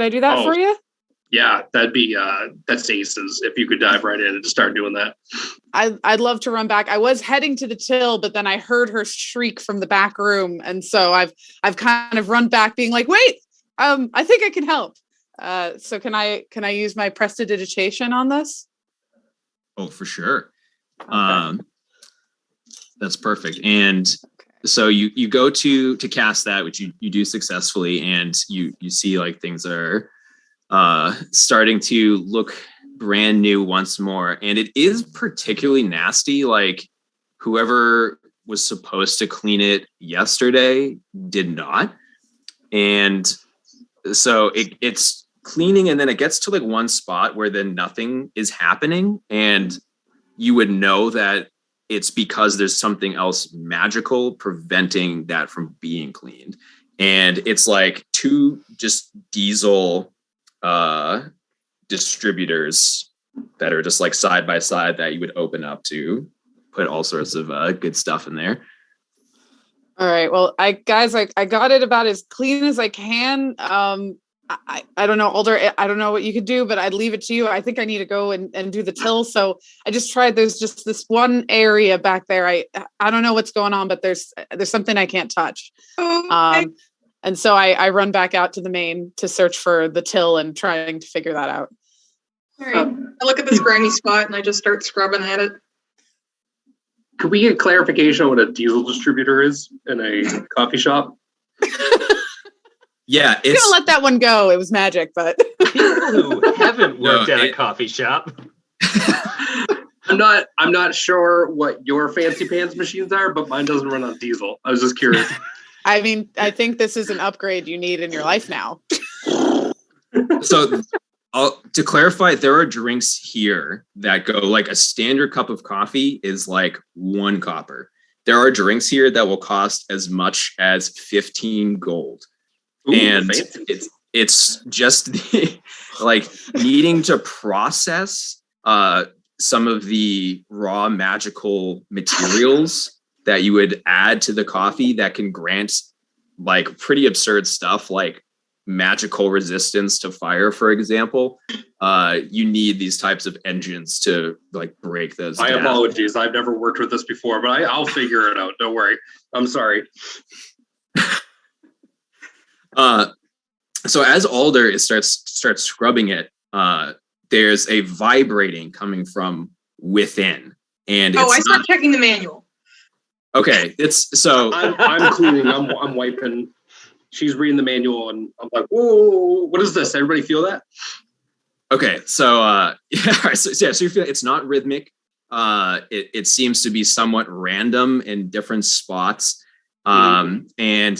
I do that for you? Yeah, that's aces. If you could dive right in and just start doing that. I'd love to run back. I was heading to the till, but then I heard her shriek from the back room, and so I've kind of run back, being like, "Wait, I think I can help." So can I use my prestidigitation on this? Oh, for sure. Okay. That's perfect. And so you go to cast that, which you do successfully, and you see like things are starting to look brand new once more. And it is particularly nasty. Like whoever was supposed to clean it yesterday did not. And so it's cleaning, and then it gets to like one spot where then nothing is happening. And you would know that it's because there's something else magical preventing that from being cleaned. And it's like 2 just diesel distributors that are just like side by side that you would open up to put all sorts of good stuff in there. All right. Well, I got it about as clean as I can. I don't know, Alder, I don't know what you could do, but I'd leave it to you. I think I need to go and do the till. So I just tried. There's just this one area back there. I don't know what's going on, but there's something I can't touch. Okay. And so I run back out to the main to search for the till and trying to figure that out. All right. I look at this grimy spot and I just start scrubbing at it. Could we get clarification on what a diesel distributor is in a coffee shop? Yeah, I'm gonna let that one go. It was magic, but people who haven't worked at a coffee shop. I'm not sure what your fancy pants machines are, but mine doesn't run on diesel. I was just curious. I mean, I think this is an upgrade you need in your life now. So to clarify, there are drinks here that go like a standard cup of coffee is like 1 copper. There are drinks here that will cost as much as 15 gold. Ooh, and it's just the, like needing to process some of the raw magical materials that you would add to the coffee that can grant like pretty absurd stuff like magical resistance to fire, for example. You need these types of engines to like break those My down. apologies. I've never worked with this before, but I'll figure it out. Don't worry. I'm sorry. So as Alder starts scrubbing it, there's a vibrating coming from within, and I start checking the manual. Okay, it's so I'm cleaning. I'm wiping. She's reading the manual, and I'm like, "Whoa, what is this? Everybody feel that?" Okay, so so you feel it's not rhythmic. It seems to be somewhat random in different spots. And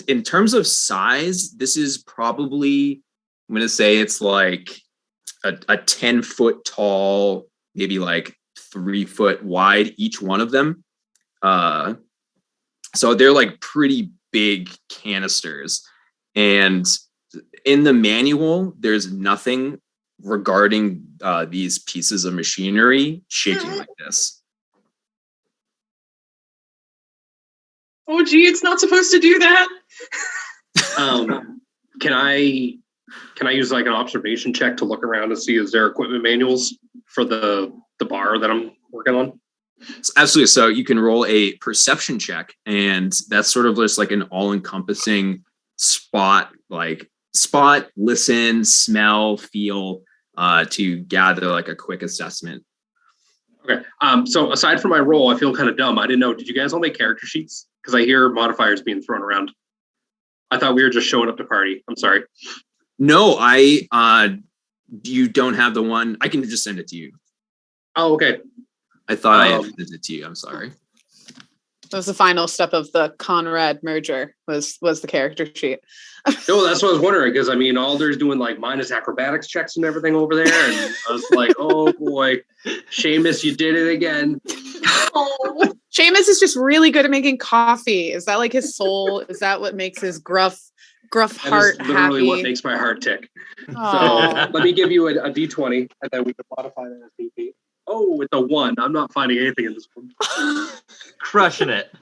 in terms of size, this is probably, I'm going to say it's like a 10-foot tall, maybe like 3 foot wide, each one of them. So they're like pretty big canisters. And in the manual, there's nothing regarding these pieces of machinery shaking like this. Oh, gee, it's not supposed to do that. Can I use like an observation check to look around and see is there equipment manuals for the bar that I'm working on? Absolutely. So you can roll a perception check, and that's sort of just like an all-encompassing spot, listen, smell, feel, to gather like a quick assessment. Okay. So aside from my roll, I feel kind of dumb. I didn't know. Did you guys all make character sheets? Because I hear modifiers being thrown around. I thought we were just showing up to party. I'm sorry. No, you don't have the one. I can just send it to you. Oh, okay. I thought I had sent it to you. I'm sorry. That was the final step of the Conrad merger was the character sheet. No, that's what I was wondering, because I mean, Alder's doing like minus acrobatics checks and everything over there, and I was like, oh boy, Seamus, you did it again. Oh, Seamus is just really good at making coffee. Is that like his soul? Is that what makes his gruff heart happy? Literally what makes my heart tick. So let me give you a D20, and then we can modify that as DP. Oh, it's a 1. I'm not finding anything in this one. Crushing it.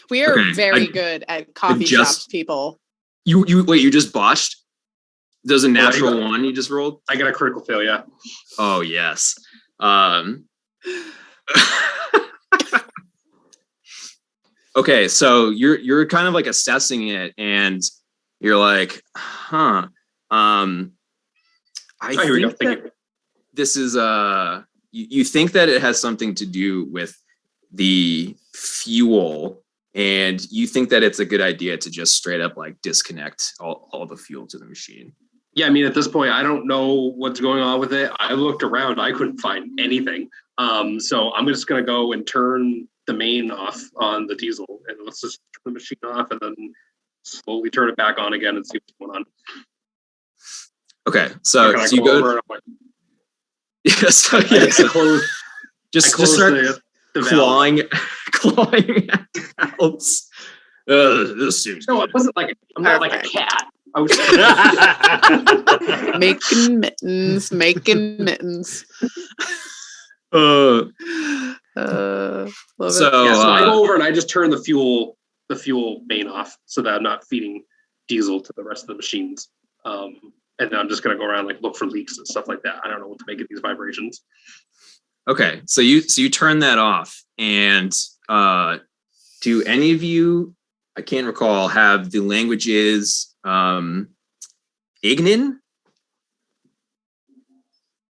We are very good at coffee shops, people. You wait, you just botched? Does a natural one you just rolled? I got a critical fail, yeah. Oh yes. Okay, so you're kind of like assessing it, and you're like, huh. I think that this is you think that it has something to do with the fuel, and you think that it's a good idea to just straight up like disconnect all the fuel to the machine. Yeah, I mean, at this point, I don't know what's going on with it. I looked around, I couldn't find anything. So I'm just going to go and turn the main off on the diesel, and let's just turn the machine off and then slowly turn it back on again and see what's going on. Okay, so you go. Just start clawing at the valves. This seems. No, it wasn't like I'm not like a cat. I was making mittens. Love so I go over and I just turn the fuel main off so that I'm not feeding diesel to the rest of the machines. And I'm just gonna go around like look for leaks and stuff like that. I don't know what to make of these vibrations. Okay, so you turn that off, and do any of you, I can't recall, have the languages Ignan?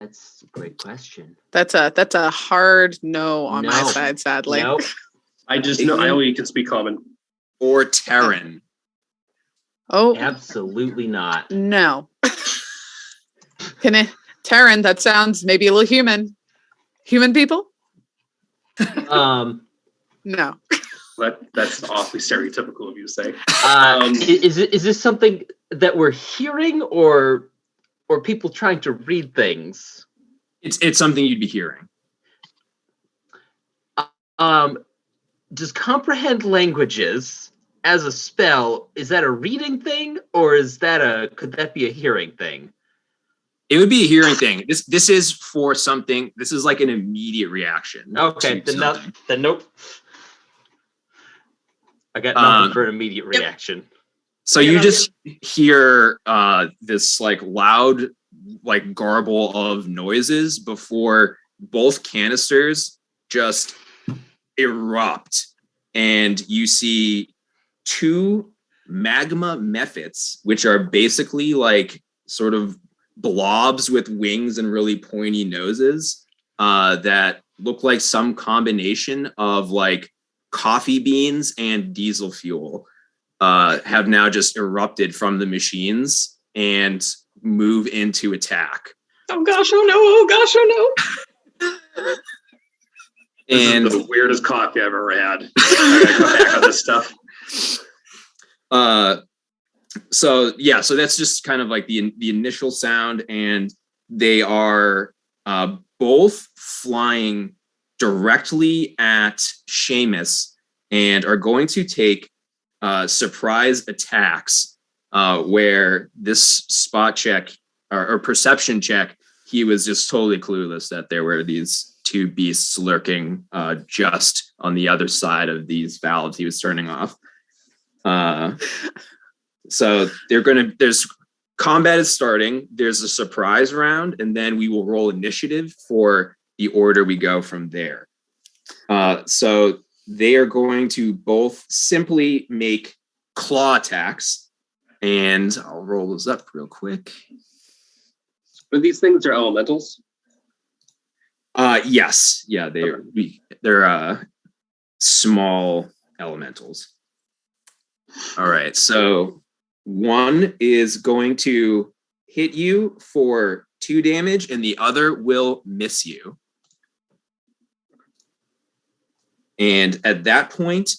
That's a great question. That's a hard no on my side, sadly. Nope. I just know I only can speak common. Or Terran. Oh, absolutely not. No. Terran, that sounds maybe a little human. Human people? No. That's awfully stereotypical of you to say. Is this something that we're hearing, or people trying to read things? It's something you'd be hearing. Does comprehend languages as a spell, is that a reading thing, or could that be a hearing thing? It would be a hearing thing. This is for something. This is like an immediate reaction. Okay, then nope. I got nothing for an immediate reaction. So you just hear this like loud like garble of noises before both canisters just erupt, and you see two magma mephits, which are basically like sort of blobs with wings and really pointy noses that look like some combination of like coffee beans and diesel fuel, have now just erupted from the machines and move into attack. Oh gosh, oh no, oh gosh, oh no. And this is the weirdest coffee I've ever had. I gotta go back on this stuff. So that's just kind of like the initial sound, and they are both flying directly at Seamus and are going to take surprise attacks, where this spot check or perception check, he was just totally clueless that there were these two beasts lurking just on the other side of these valves he was turning off. So there's combat is starting. There's a surprise round, and then we will roll initiative for the order we go from there. So they are going to both simply make claw attacks, and I'll roll those up real quick. But these things are elementals? Yes. Yeah, they're small elementals. All right, so one is going to hit you for 2 damage, and the other will miss you. And at that point,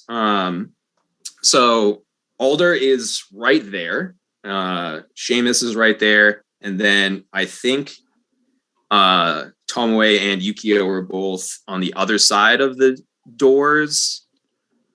so Alder is right there. Seamus is right there. And then I think Tomoe and Yukio were both on the other side of the doors.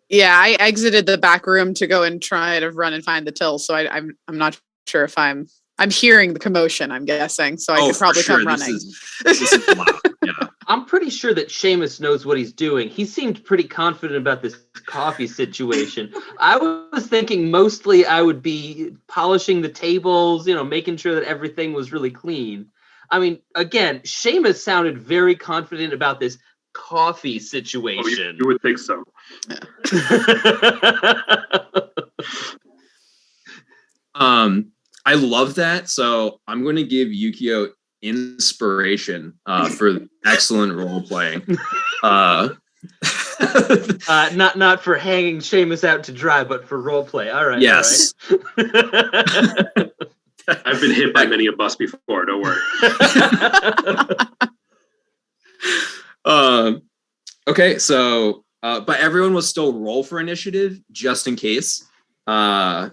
Yeah, I exited the back room to go and try to run and find the till. So I'm not sure if I'm hearing the commotion, I'm guessing. So I could probably come running. This is loud. Yeah. I'm pretty sure that Seamus knows what he's doing. He seemed pretty confident about this coffee situation. I was thinking mostly I would be polishing the tables, making sure that everything was really clean. I mean, again, Seamus sounded very confident about this coffee situation. Oh, you would think so. I love that. So I'm going to give Yukio inspiration for excellent role playing. Not for hanging Seamus out to dry, but for role play. All right. Yes. All right. I've been hit by many a bus before. Don't worry. Okay. So, but everyone will still roll for initiative just in case. So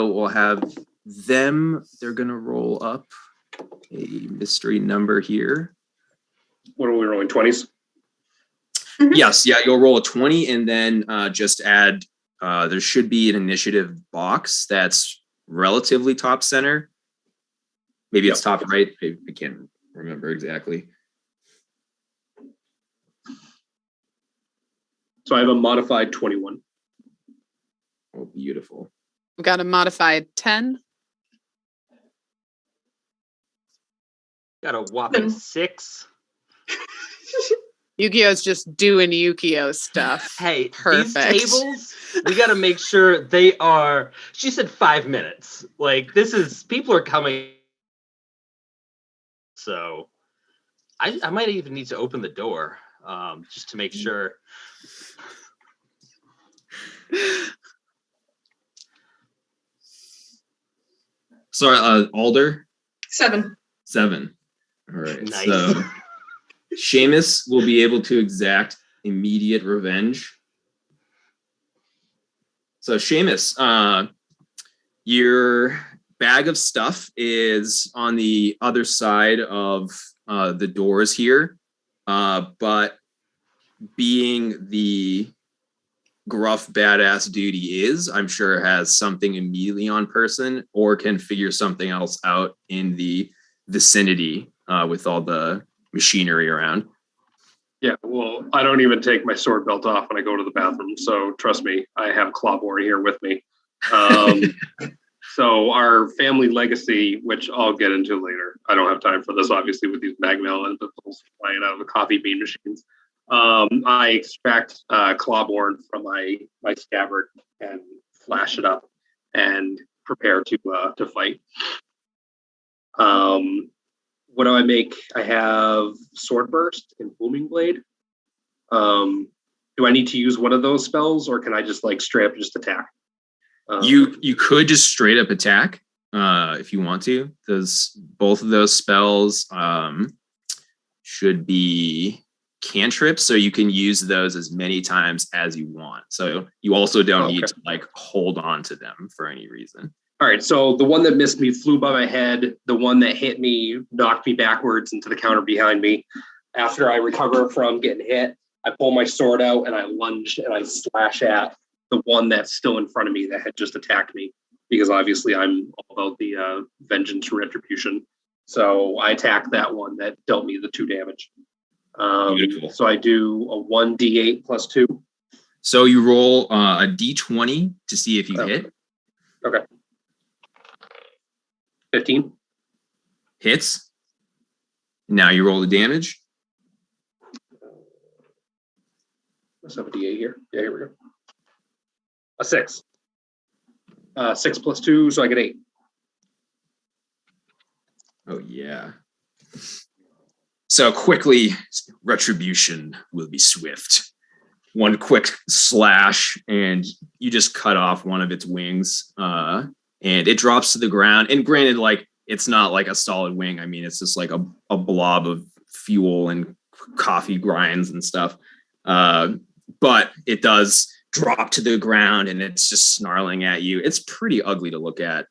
we'll have them. They're going to roll up a mystery number here. What are we rolling? 20s? Yes. Yeah. You'll roll a 20 and then just add, there should be an initiative box that's relatively top center. Maybe it's top right. I can't remember exactly. So I have a modified 21. Oh, beautiful. We've got a modified 10. Got a whopping 6. Yukio's just doing Yukio stuff. Hey, Perfect. These tables, we got to make sure they are. She said 5 minutes. Like, people are coming. So I might even need to open the door just to make sure. Sorry, Alder? 7. 7. All right. Nice. So Seamus will be able to exact immediate revenge. So Seamus, your bag of stuff is on the other side of the doors here, but being the gruff badass dude he is, I'm sure has something immediately on person or can figure something else out in the vicinity with all the machinery around. Yeah, well, I don't even take my sword belt off when I go to the bathroom, so trust me, I have Clawboard here with me. So our family legacy, which I'll get into later, I don't have time for this, obviously, with these magmel and pistols flying out of the coffee bean machines. I extract Clawboard from my scabbard and flash it up and prepare to fight. What do I make? I have Sword Burst and Booming Blade. Do I need to use one of those spells, or can I just straight up just attack? You could just straight up attack if you want to. Both of those spells should be cantrips, so you can use those as many times as you want. So you also don't need to hold on to them for any reason. All right, so the one that missed me flew by my head. The one that hit me knocked me backwards into the counter behind me. After I recover from getting hit, I pull my sword out and I lunge and I slash at the one that's still in front of me that had just attacked me, because obviously I'm all about the vengeance and retribution. So I attack that one that dealt me the 2 damage. So I do a 1d8 plus 2. So you roll a d20 to see if you hit. Okay. 15. Hits. Now you roll the damage. Let's have a d8 here. Yeah, here we go. A 6. 6 plus 2, so I get 8. Oh, yeah. So quickly, retribution will be swift. One quick slash, and you just cut off one of its wings, and it drops to the ground. And granted, it's not like a solid wing. I mean, it's just like a blob of fuel and coffee grinds and stuff. But it does drop to the ground, and it's just snarling at you. It's pretty ugly to look at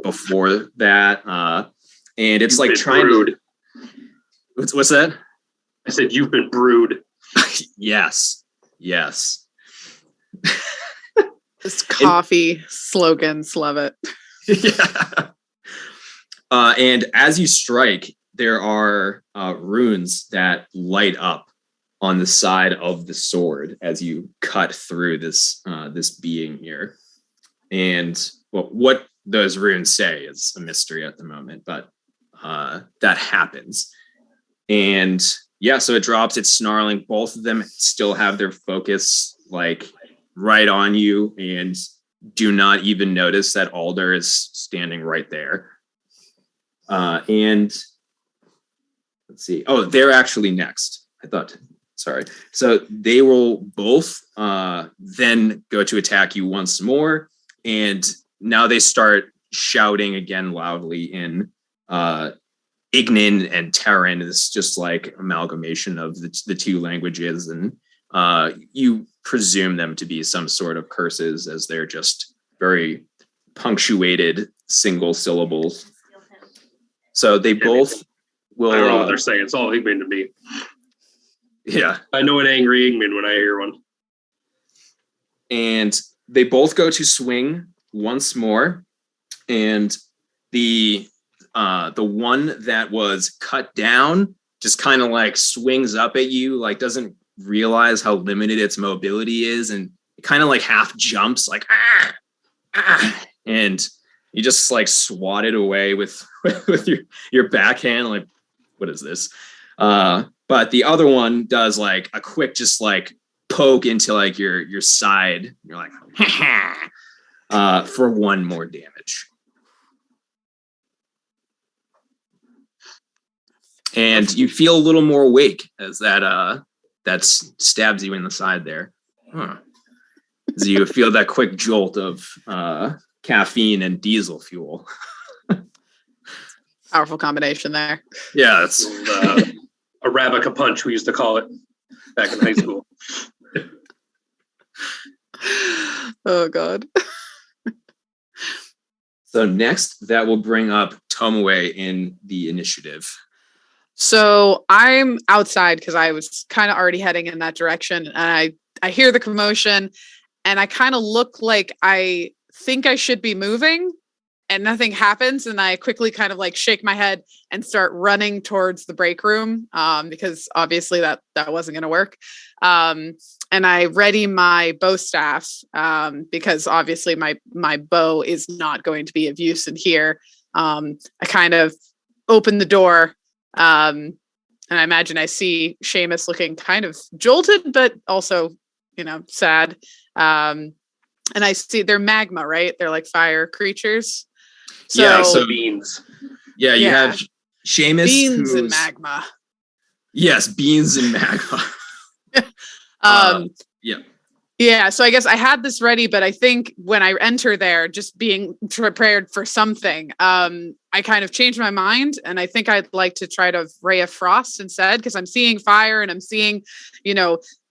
before that. And it's like trying to... What's that? I said, you've been brewed. Yes. This coffee slogans, love it. Yeah. And as you strike, there are runes that light up on the side of the sword as you cut through this being here. And what those runes say is a mystery at the moment, but that happens. And yeah, so it drops, it's snarling. Both of them still have their focus like right on you and do not even notice that Alder is standing right there. And let's see. Oh, they're actually next. Sorry. So they will both then go to attack you once more. And now they start shouting again loudly in Ignan and Terran. It's just like amalgamation of the two languages. And you presume them to be some sort of curses, as they're just very punctuated single syllables. So they both will... I don't know what they're saying. It's all Igman to me. Yeah. I know an angry Igman when I hear one. And they both go to swing once more. And the one that was cut down just kind of like swings up at you, like doesn't realize how limited its mobility is, and it kind of like half jumps like and you just like swat it away with your backhand, like, what is this? But the other one does like a quick just like poke into like your side. You're like for one more damage. And you feel a little more awake as that stabs you in the side there. As you feel that quick jolt of caffeine and diesel fuel. Powerful combination there. Yeah, it's Arabica punch, we used to call it back in high school. Oh God. So next, that will bring up Tomoe in the initiative. So I'm outside because I was kind of already heading in that direction, and I hear the commotion, and I kind of look like I think I should be moving, and nothing happens, and I quickly kind of like shake my head and start running towards the break room, because obviously that wasn't going to work. And I ready my bow staff, because obviously my bow is not going to be of use in here. I kind of open the door. And I imagine I see Seamus looking kind of jolted, but also, sad. And I see they're magma, right? They're like fire creatures. So beans. Yeah, you have Seamus. Beans and magma. Yes, beans and magma. Yeah. Yeah, so I guess I had this ready, but I think when I enter there, just being prepared for something, I kind of changed my mind, and I think I'd like to try to Ray of Frost instead, because I'm seeing fire, and I'm seeing,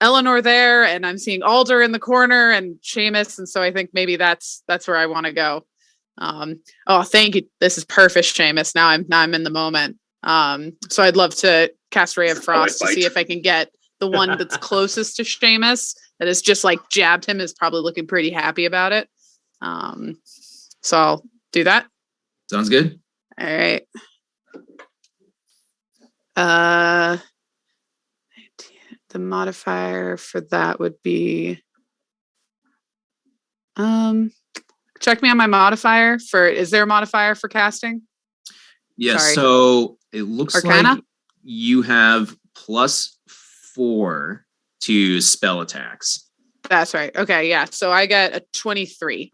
Eleanor there, and I'm seeing Alder in the corner, and Seamus, and so I think maybe that's where I want to go. Oh, thank you. This is perfect, Seamus. Now I'm in the moment. So I'd love to cast Ray of Frost to see if I can get the one that's closest to Seamus, that has just like jabbed him, is probably looking pretty happy about it. So I'll do that. Sounds good. All right. The modifier for that would be, check me on my modifier is there a modifier for casting? Yes. Sorry. So it looks Arcana? like you have +4 to spell attacks. That's right. Okay, yeah. So I get a 23.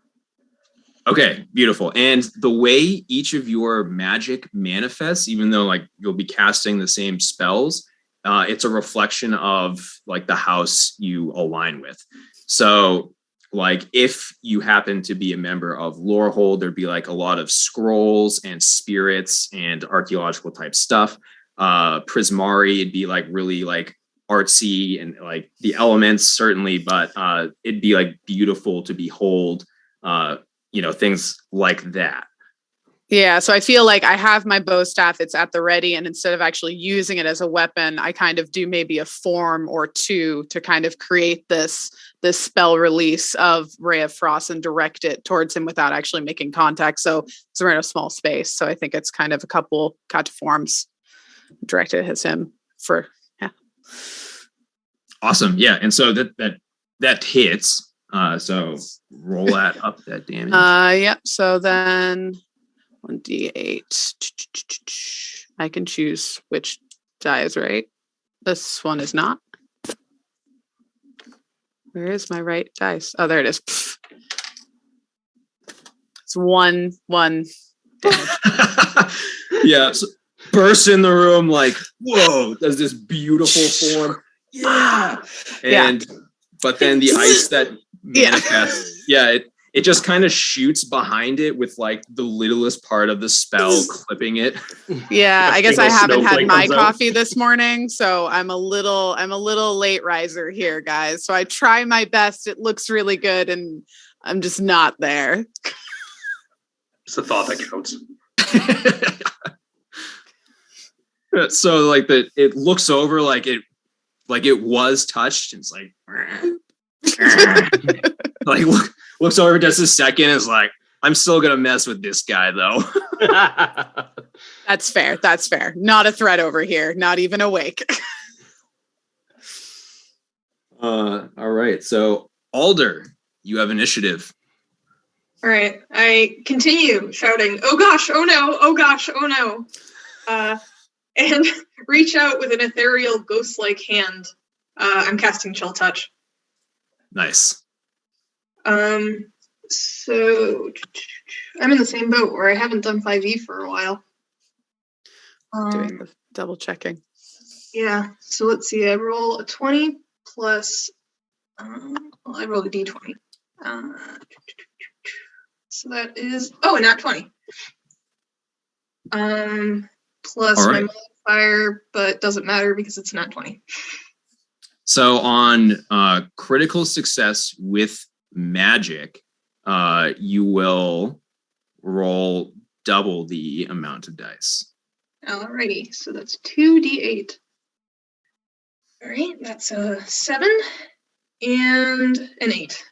Okay, beautiful. And the way each of your magic manifests, even though like you'll be casting the same spells, it's a reflection of like the house you align with. So like if you happen to be a member of Lorehold, there'd be like a lot of scrolls and spirits and archaeological type stuff. Prismari, it'd be like really like artsy and like the elements certainly, but it'd be like beautiful to behold, things like that. Yeah, so I feel like I have my bow staff, it's at the ready, and instead of actually using it as a weapon, I kind of do maybe a form or two to kind of create this spell release of Ray of Frost and direct it towards him without actually making contact. So we're in a small space, so I think it's kind of a couple forms. directed at him for Awesome. Yeah. And so that hits. So roll that up, that damage. Yep. So then 1d8. I can choose which die is right. This one is not. Where is my right dice? Oh, there it is. Pfft. It's one damage. Yeah. So bursts in the room like, whoa, does this beautiful form. Yeah. And but then the ice that manifests, it just kind of shoots behind it with like the littlest part of the spell clipping it. Yeah, I guess I haven't had snowflake my comes out. coffee this morning, so I'm a little late riser here, guys. So I try my best. It looks really good, and I'm just not there. It's the thought that counts. So like it looks over like it was touched. And it's like, like looks over just a second. Is like, I'm still gonna mess with this guy though. That's fair. That's fair. Not a threat over here. Not even awake. All right. So Alder, you have initiative. All right. I continue shouting, "Oh gosh, oh no, oh gosh, oh no." And reach out with an ethereal ghost-like hand. I'm casting Chill Touch. Nice. So I'm in the same boat where I haven't done 5e for a while. Doing the double checking. Yeah. So let's see. I roll a 20 plus. I roll a d20. So that is a nat 20. Plus All my right. modifier, but doesn't matter because it's nat 20. So on critical success with magic, you will roll double the amount of dice. Alrighty, so that's 2d8. All right, that's a 7 and an 8.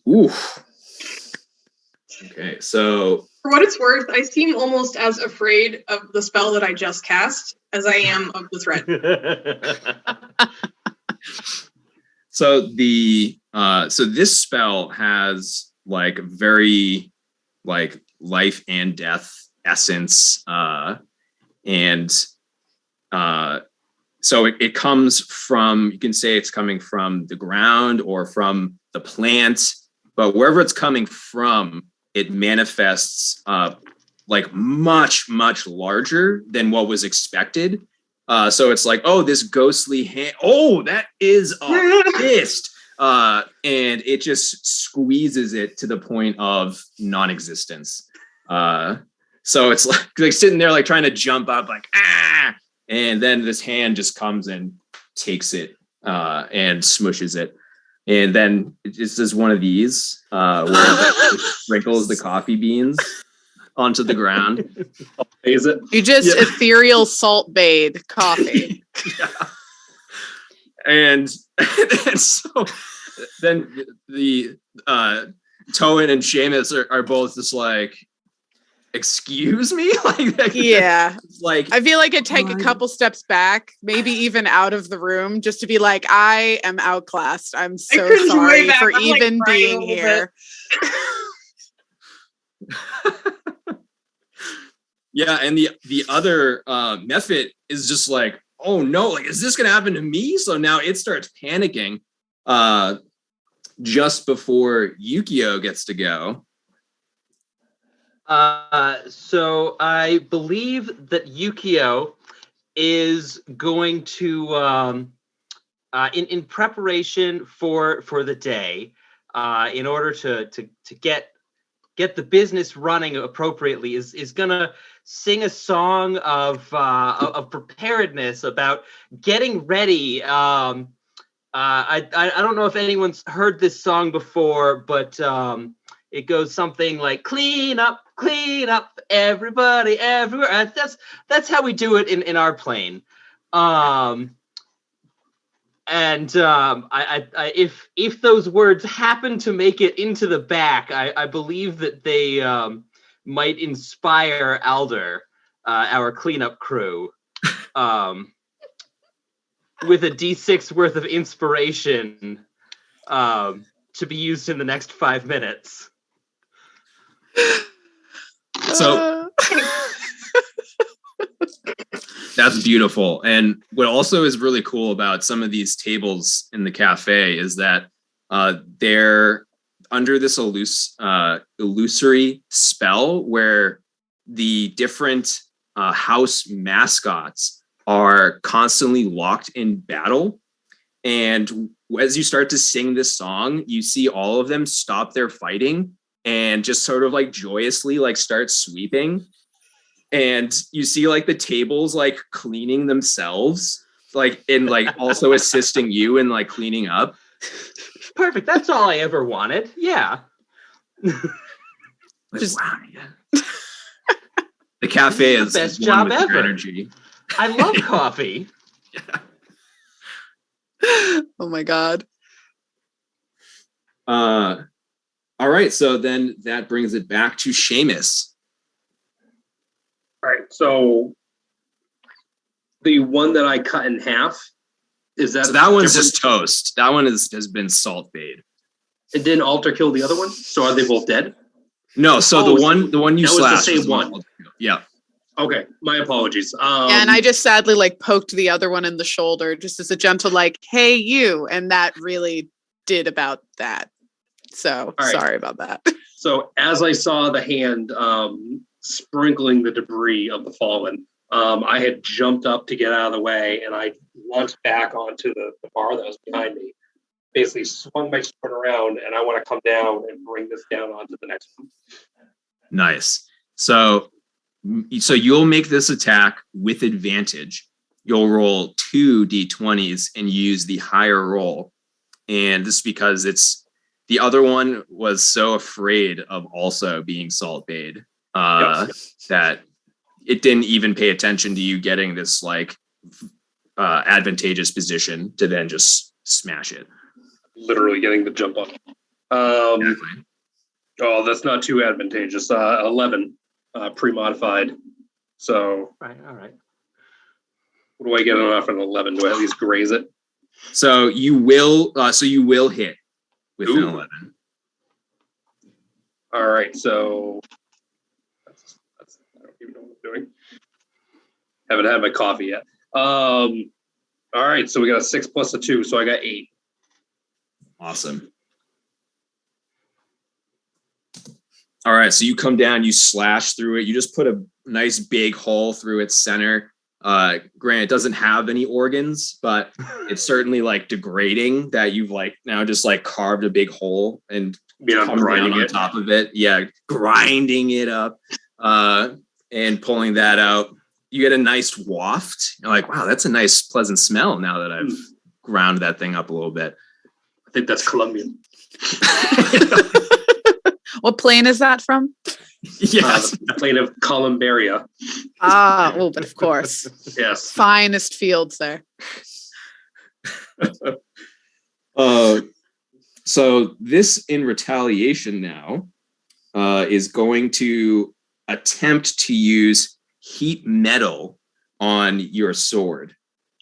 Oof. Okay, so For what it's worth, I seem almost as afraid of the spell that I just cast as I am of the threat. so this spell has like very like life and death essence, and so it comes from, you can say it's coming from the ground or from the plant, but wherever it's coming from, it manifests like much larger than what was expected. So it's like, oh, this ghostly hand. Oh, that is a fist. And it just squeezes it to the point of non-existence. So it's like sitting there, like trying to jump up, like, ah. And then this hand just comes and takes it and smushes it. And then it just does one of these where it sprinkles the coffee beans onto the ground. Is it? You just ethereal salt bathe coffee. Yeah. And so then the Tomoe and Seamus are both just like, excuse me? Yeah. Like, I feel like I'd take a couple steps back, maybe even out of the room, just to be like, I am outclassed. I'm so cringe sorry way back. for I'm, like, even crying being a little here. yeah, and the other Mephit is just like, oh no, like, is this gonna happen to me? So now it starts panicking just before Yukio gets to go. So I believe that Yukio is going to, in preparation for the day, in order to get the business running appropriately, is gonna sing a song of preparedness about getting ready. I don't know if anyone's heard this song before, but it goes something like clean up, everybody, everywhere. That's how we do it in our plane. If those words happen to make it into the back, I believe that they might inspire Alder, our cleanup crew. with a D6 worth of inspiration to be used in the next 5 minutes. So that's beautiful. And what also is really cool about some of these tables in the cafe is that they're under this illusory spell where the different house mascots are constantly locked in battle. And as you start to sing this song, you see all of them stop their fighting and just sort of like joyously like start sweeping. And you see like the tables like cleaning themselves, like and like also assisting you in like cleaning up. Perfect. That's all I ever wanted. Yeah. Just wow, yeah. The cafe is the best job ever. Energy. I love coffee. Yeah. Oh my God. All right, so then that brings it back to Seamus. All right, so the one that I cut in half, is that... So that one's just toast. That one has been salt bait. And didn't Alder kill the other one? So are they both dead? No, so the one you slashed was the same one. Yeah. Okay, my apologies. And I just sadly like poked the other one in the shoulder just as a gentle like, hey, you. And that really did about that. So right. Sorry about that. So as I saw the hand sprinkling the debris of the fallen, I had jumped up to get out of the way, and I launched back onto the bar that was behind me. Basically swung my sword around, and I want to come down and bring this down onto the next one. Nice. So you'll make this attack with advantage. You'll roll 2 d20s and use the higher roll. And this is because the other one was so afraid of also being salt bait that it didn't even pay attention to you getting this like advantageous position to then just smash it. Literally getting the jump up. Exactly. Oh, that's not too advantageous. 11 pre-modified. So right, all right. What do I get off an 11? Do I at least graze it? So you will hit with an 11. All right, so that's I don't even know what I'm doing. Haven't had my coffee yet. All right, so we got a 6 plus a 2, so I got 8. Awesome. All right, so you come down, you slash through it, you just put a nice big hole through its center. Granted, it doesn't have any organs, but it's certainly like degrading that you've like now just like carved a big hole and come down on top of it. Yeah, grinding it up and pulling that out. You get a nice waft. You're like, wow, that's a nice, pleasant smell now that I've ground that thing up a little bit. I think that's Colombian. What plane is that from? Yes. The plane of Columbaria. But of course. Yes. Finest fields there. So this in retaliation now is going to attempt to use heat metal on your sword.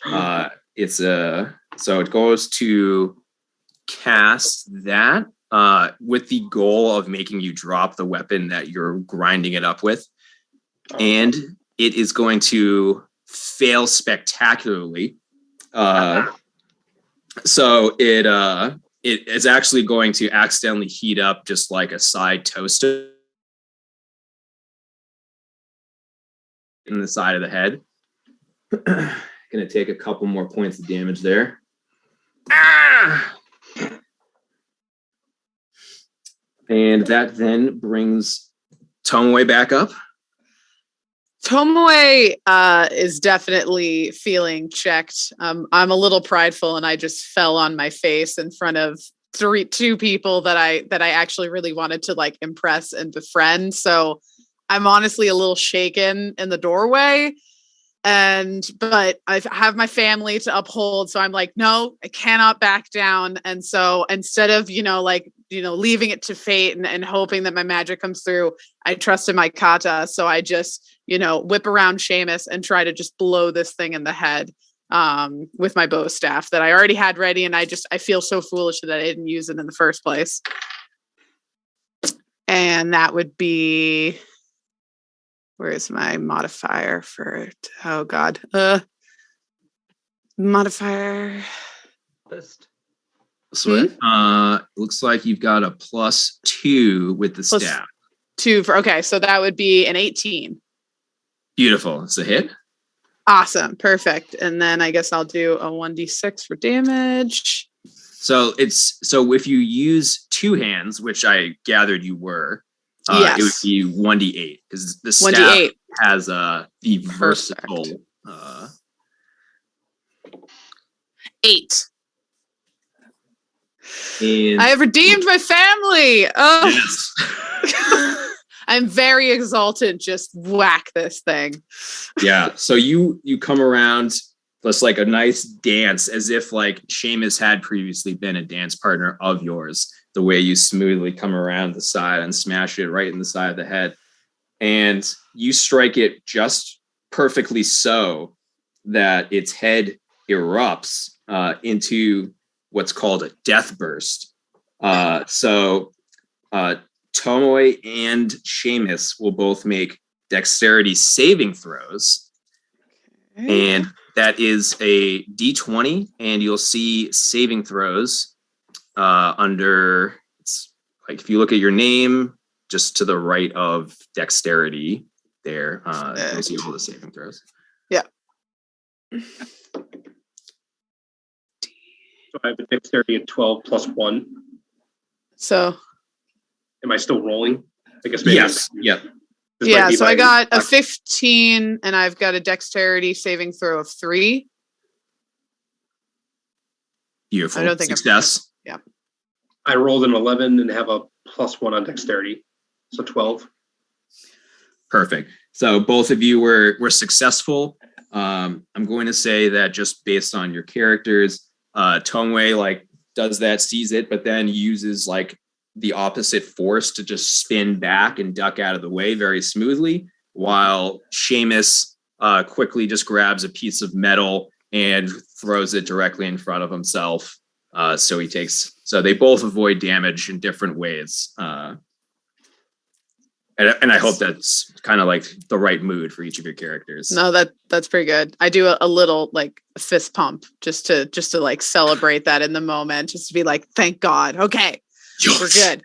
So it goes to cast that with the goal of making you drop the weapon that you're grinding it up with. And it is going to fail spectacularly. So it is actually going to accidentally heat up just like a side toaster in the side of the head. Gonna take a couple more points of damage there. And that then brings Tomoe back up. Tomoe is definitely feeling checked. I'm a little prideful, and I just fell on my face in front of two people that I actually really wanted to like impress and befriend. So I'm honestly a little shaken in the doorway. but I have my family to uphold. So I'm like, no, I cannot back down. And so instead of, leaving it to fate and hoping that my magic comes through, I trusted my kata. So I just, whip around Seamus and try to just blow this thing in the head with my bow staff that I already had ready. And I feel so foolish that I didn't use it in the first place. And that would be, where is my modifier for it? Oh God. Modifier. List. So looks like you've got a +2 with the staff. 2 okay, so that would be an 18. Beautiful. It's a hit. Awesome. Perfect. And then I guess I'll do a 1d6 for damage. So if you use 2 hands, which I gathered you were, yes. It would be 1d8 because the staff 1d8 has the versatile 8. And I have redeemed my family. Oh, yes. I'm very exalted. Just whack this thing. Yeah. So you come around. Plus, like a nice dance, as if like Seamus had previously been a dance partner of yours. The way you smoothly come around the side and smash it right in the side of the head, and you strike it just perfectly so that its head erupts into what's called a death burst. So Tomoe and Seamus will both make dexterity saving throws, and that is a D20, and you'll see saving throws under, it's like if you look at your name, just to the right of dexterity there, you'll see all the saving throws. Yeah. So I have a dexterity of 12 plus 1. So. Am I still rolling? I guess maybe. Yes. Yep. Yeah, so I got a 15 and I've got a dexterity saving throw of 3. Beautiful. I don't think success. Yeah. I rolled an 11 and have a +1 on dexterity. So 12. Perfect. So both of you were successful. I'm going to say that just based on your characters, Tomoe like does that, sees it, but then uses like the opposite force to just spin back and duck out of the way very smoothly, while Seamus quickly just grabs a piece of metal and throws it directly in front of himself. So they both avoid damage in different ways. And I hope that's kind of like the right mood for each of your characters. No, that's pretty good. I do a little like fist pump just to like celebrate that in the moment, just to be like, thank God. Okay. We're good.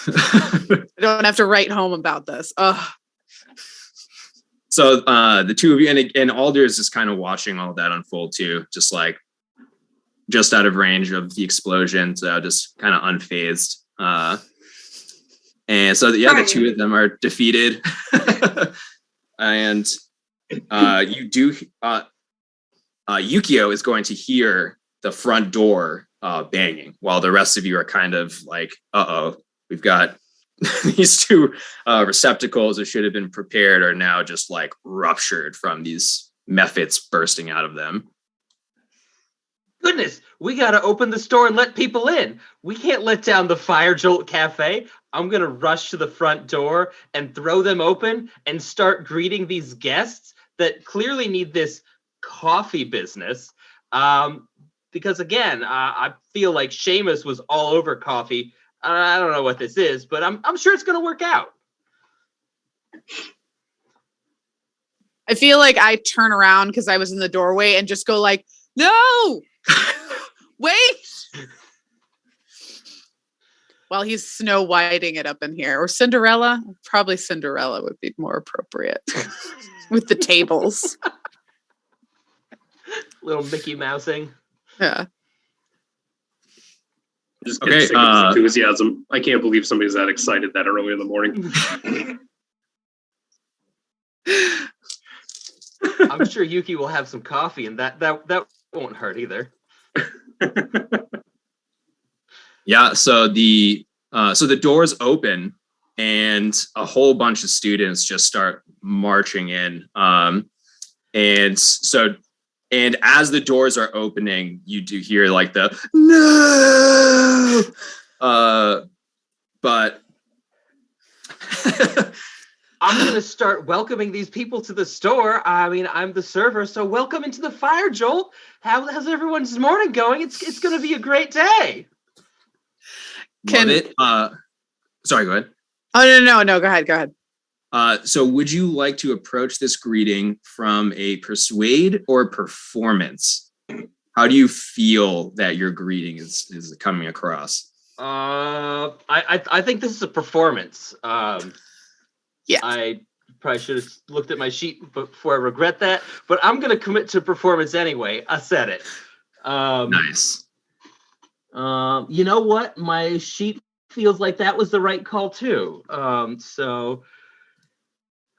I don't have to write home about this. Ugh. So the two of you and Alder is just kind of watching all that unfold too, just out of range of the explosion, so just kind of unfazed. And so the two of them are defeated, and Yukio is going to hear the front door banging, while the rest of you are kind of like, we've got these two receptacles that should have been prepared are now just like ruptured from these mephits bursting out of them. Goodness, we got to open the store and let people in. We can't let down the Firejolt Café. I'm going to rush to the front door and throw them open and start greeting these guests that clearly need this coffee business. Because again, I feel like Seamus was all over coffee. I don't know what this is, but I'm sure it's going to work out. I feel like I turn around because I was in the doorway and just go like, no, wait. While he's Snow Whiting it up in here, or Cinderella. Probably Cinderella would be more appropriate with the tables. Little Mickey Mousing. Yeah. Just get sick of his enthusiasm. I can't believe somebody's that excited that early in the morning. I'm sure Yuki will have some coffee, and that won't hurt either. Yeah. So the doors open, and a whole bunch of students just start marching in. And as the doors are opening, you do hear like the no, but I'm going to start welcoming these people to the store. I mean, I'm the server, so welcome into the Firejolt. How's everyone's morning going? It's going to be a great day. Love it. Sorry, go ahead. Oh, no. Go ahead. So would you like to approach this greeting from a persuade or performance? How do you feel that your greeting is coming across? I think this is a performance. Yeah. I probably should have looked at my sheet before I regret that, but I'm going to commit to performance anyway. I said it. Nice. You know what? My sheet feels like that was the right call too. So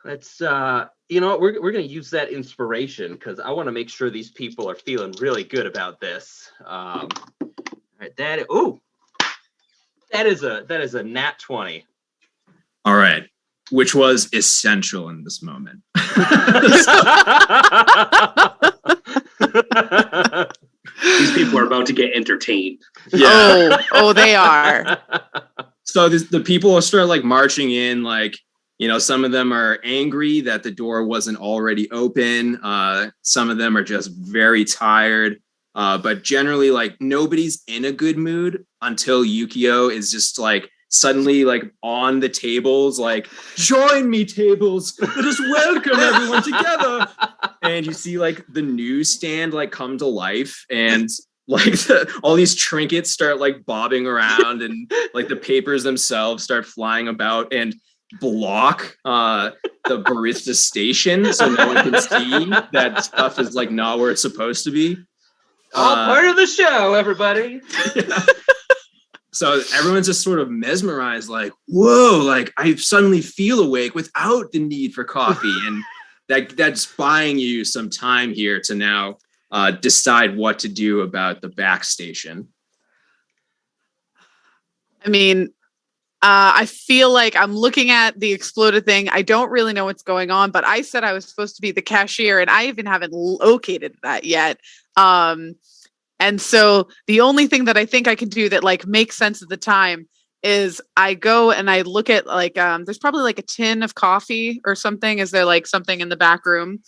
let's, you know what? We're going to use that inspiration because I want to make sure these people are feeling really good about this. All right, that is a nat 20. All right. Which was essential in this moment. These people are about to get entertained. Yeah. Oh, they are. So the people start like marching in, like, you know, some of them are angry that the door wasn't already open. Some of them are just very tired. But generally, like, nobody's in a good mood until Yukio is just like suddenly like on the tables, like, join me, tables. Let us welcome everyone together. And you see like the newsstand like come to life, and like all these trinkets start like bobbing around, and like the papers themselves start flying about and block the barista station, so no one can see that stuff is like not where it's supposed to be. All part of the show, everybody. Yeah. So everyone's just sort of mesmerized, like, whoa, like I suddenly feel awake without the need for coffee. And that's buying you some time here to now decide what to do about the back station. I mean, I feel like I'm looking at the exploded thing. I don't really know what's going on, but I said I was supposed to be the cashier, and I even haven't located that yet. And so the only thing that I think I can do that like makes sense at the time is I go and I look at like, there's probably like a tin of coffee or something. Is there like something in the back room?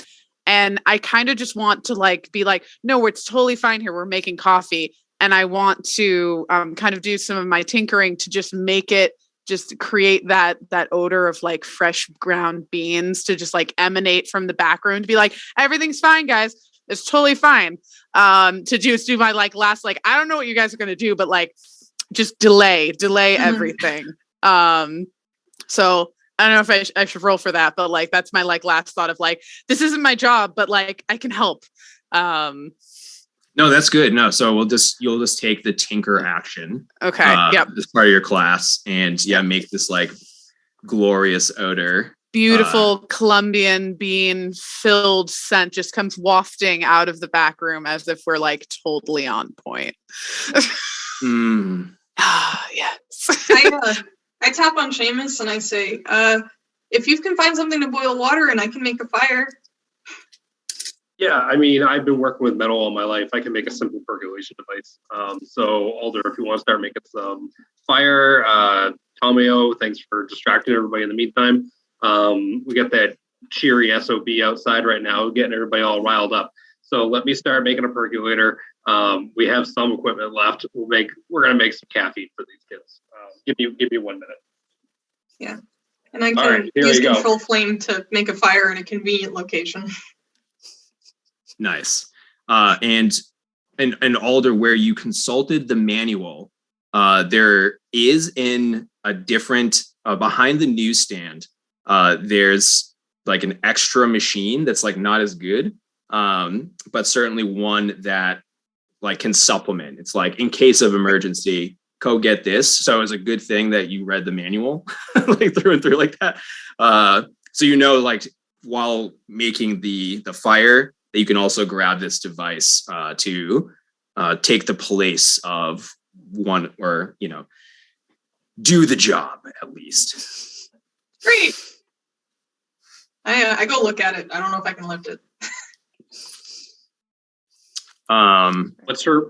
And I kind of just want to like be like, no, it's totally fine here. We're making coffee. And I want to kind of do some of my tinkering to just make it, just create that odor of like fresh ground beans to just like emanate from the back room, to be like, everything's fine, guys. It's totally fine. To just do my like last, like, I don't know what you guys are going to do, but like, just delay everything. So I don't know if I should roll for that, but like, that's my like last thought of like, this isn't my job, but like I can help. No, that's good. No, so you'll just take the tinker action. Okay. Yep. As part of your class, and make this like glorious odor. Beautiful Colombian bean filled scent just comes wafting out of the back room as if we're like totally on point. Yes. I tap on Seamus and I say, if you can find something to boil water and I can make a fire. Yeah, I mean, I've been working with metal all my life. I can make a simple percolation device. So, Alder, if you want to start making some fire, Tomoe, thanks for distracting everybody in the meantime. We got that cheery SOB outside right now, getting everybody all riled up. So let me start making a percolator. We have some equipment left. We're gonna make some caffeine for these kids. Give me 1 minute. Yeah, and I can use control flame to make a fire in a convenient location. Nice. And Alder, where you consulted the manual, there is in a different behind the newsstand. There's like an extra machine that's like not as good, but certainly one that like can supplement. It's like, in case of emergency, go get this. So it was a good thing that you read the manual like through and through like that. So like while making the fire, that you can also grab this device to take the place of one, or do the job at least. Great. I go look at it. I don't know if I can lift it.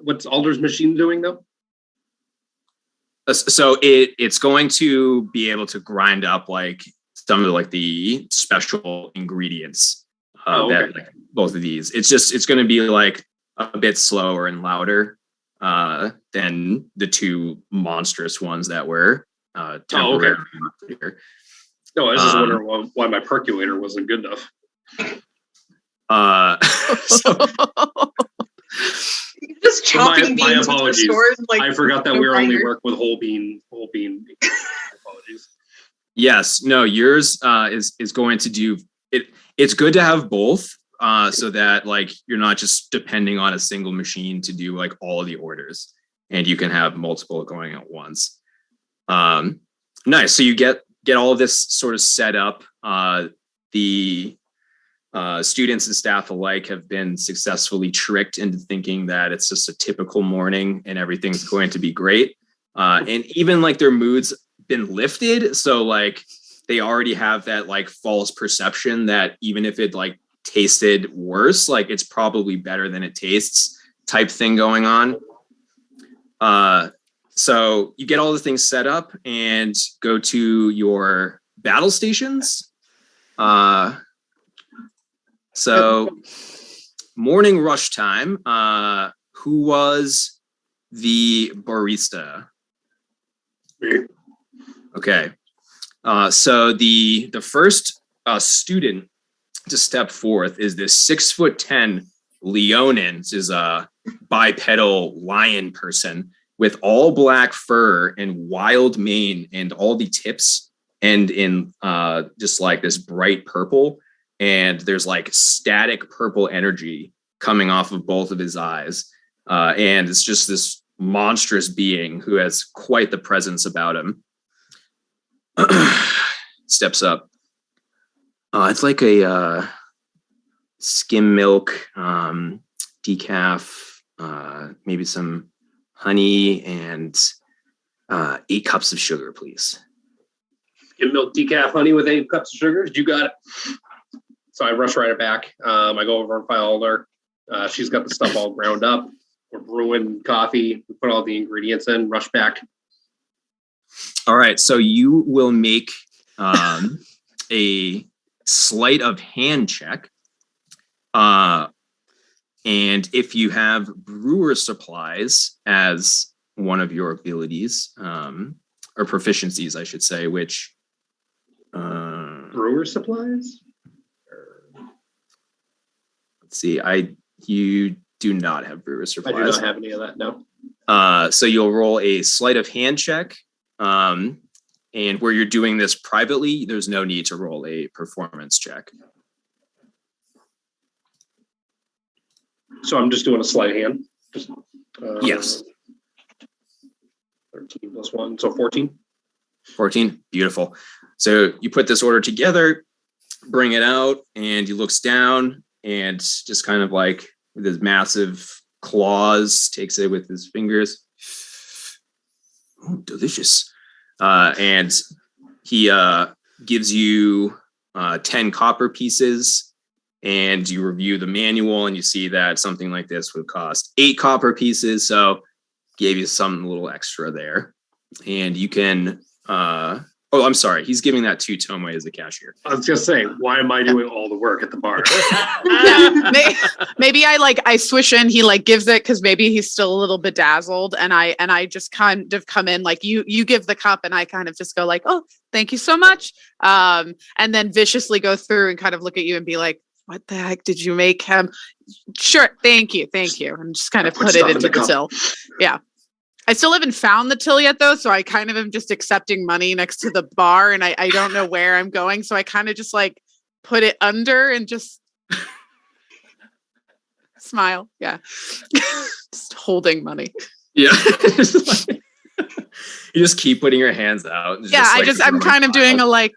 What's Alder's machine doing though? So it's going to be able to grind up like some of like the special ingredients that like, both of these. It's going to be like a bit slower and louder than the two monstrous ones that were temporary. No, I was just wondering why my percolator wasn't good enough. Just chopping beans my apologies. Stores, like, I forgot that we were only work with whole bean. Apologies. Yes, no, yours is going to do it. It's good to have both, so that like you're not just depending on a single machine to do like all of the orders, and you can have multiple going at once. Nice. So you get all of this sort of set up. The students and staff alike have been successfully tricked into thinking that it's just a typical morning and everything's going to be great. And even like their moods been lifted. So like they already have that like false perception that even if it like tasted worse, like it's probably better than it tastes type thing going on. So you get all the things set up and go to your battle stations. So morning rush time. Who was the barista? Okay. So the first student to step forth is this 6'10" Leonin. This is a bipedal lion person with all black fur and wild mane, and all the tips end in just like this bright purple. And there's like static purple energy coming off of both of his eyes. And it's just this monstrous being who has quite the presence about him. Steps up. It's like a skim milk, decaf, maybe some honey, and 8 cups of sugar, please. Skim milk, decaf, honey with 8 cups of sugar. You got it. So I rush right back. I go over and find Alder. She's got the stuff all ground up. We're brewing coffee. We put all the ingredients in. Rush back. All right. So you will make a sleight of hand check. And if you have brewer supplies as one of your abilities, or proficiencies, I should say, which brewer supplies? Let's see. You do not have brewer supplies. I do not have any of that, no. So you'll roll a sleight of hand check. And where you're doing this privately, there's no need to roll a performance check. So I'm just doing a sleight of hand? Yes. 13 plus 1, so 14. 14, beautiful. So you put this order together, bring it out, and he looks down and just kind of like with his massive claws, takes it with his fingers. Oh, delicious. And he gives you 10 copper pieces, and you review the manual and you see that something like this would cost 8 copper pieces. So gave you some little extra there. And you can, oh, I'm sorry. He's giving that to Tomoe as a cashier. I was just saying, why am I doing all the work at the bar? Yeah, maybe I swish in. He like gives it because maybe he's still a little bedazzled, and I just kind of come in like you give the cup, and I kind of just go like, oh, thank you so much, and then viciously go through and kind of look at you and be like, what the heck did you make him? Sure, thank you, and just kind of put it into the till. Yeah. I still haven't found the till yet, though, so I kind of am just accepting money next to the bar, and I don't know where I'm going, so I kind of just like put it under and just smile. Yeah. Just holding money. Yeah. You just keep putting your hands out. Yeah, I'm kind of doing a like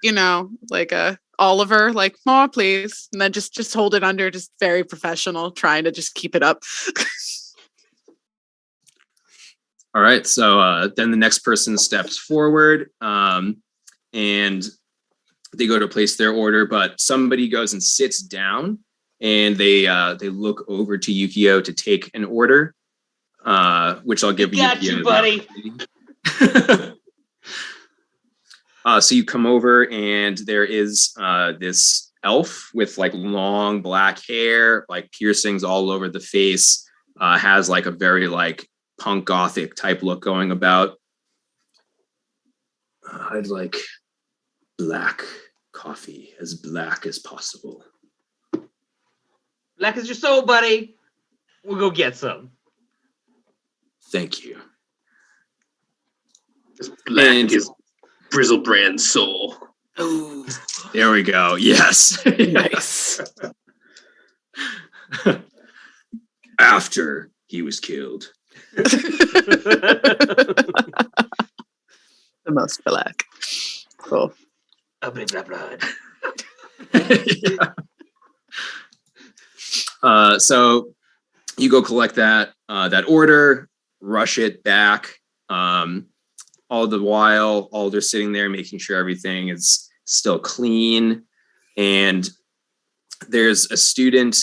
a Oliver, like, more please, and then just hold it under, just very professional, trying to just keep it up. All right, so then the next person steps forward, and they go to place their order, but somebody goes and sits down, and they look over to Yukio to take an order, which I'll give Got Yukio. you, buddy. So you come over, and there is this elf with like long black hair, like piercings all over the face, has like a very like punk gothic type look going about. I'd like black coffee, as black as possible. Black as your soul, buddy. We'll go get some. Thank you. Black is Brizzlebrand soul. Oh, there we go. Yes. Nice. After he was killed. The most black. Cool. Blah, blah, blah. So you go collect that order, rush it back. All the while, Alder's sitting there making sure everything is still clean. And there's a student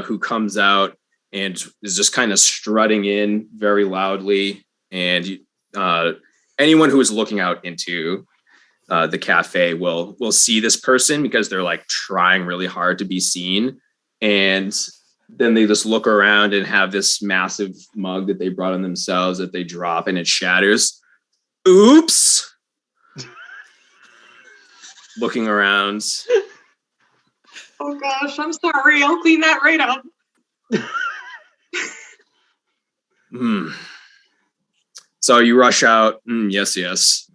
who comes out and is just kind of strutting in very loudly. And anyone who is looking out into the cafe will see this person because they're like trying really hard to be seen. And then they just look around and have this massive mug that they brought on themselves that they drop and it shatters. Oops. Looking around. Oh gosh, I'm sorry. I'll clean that right up. So you rush out. Yes.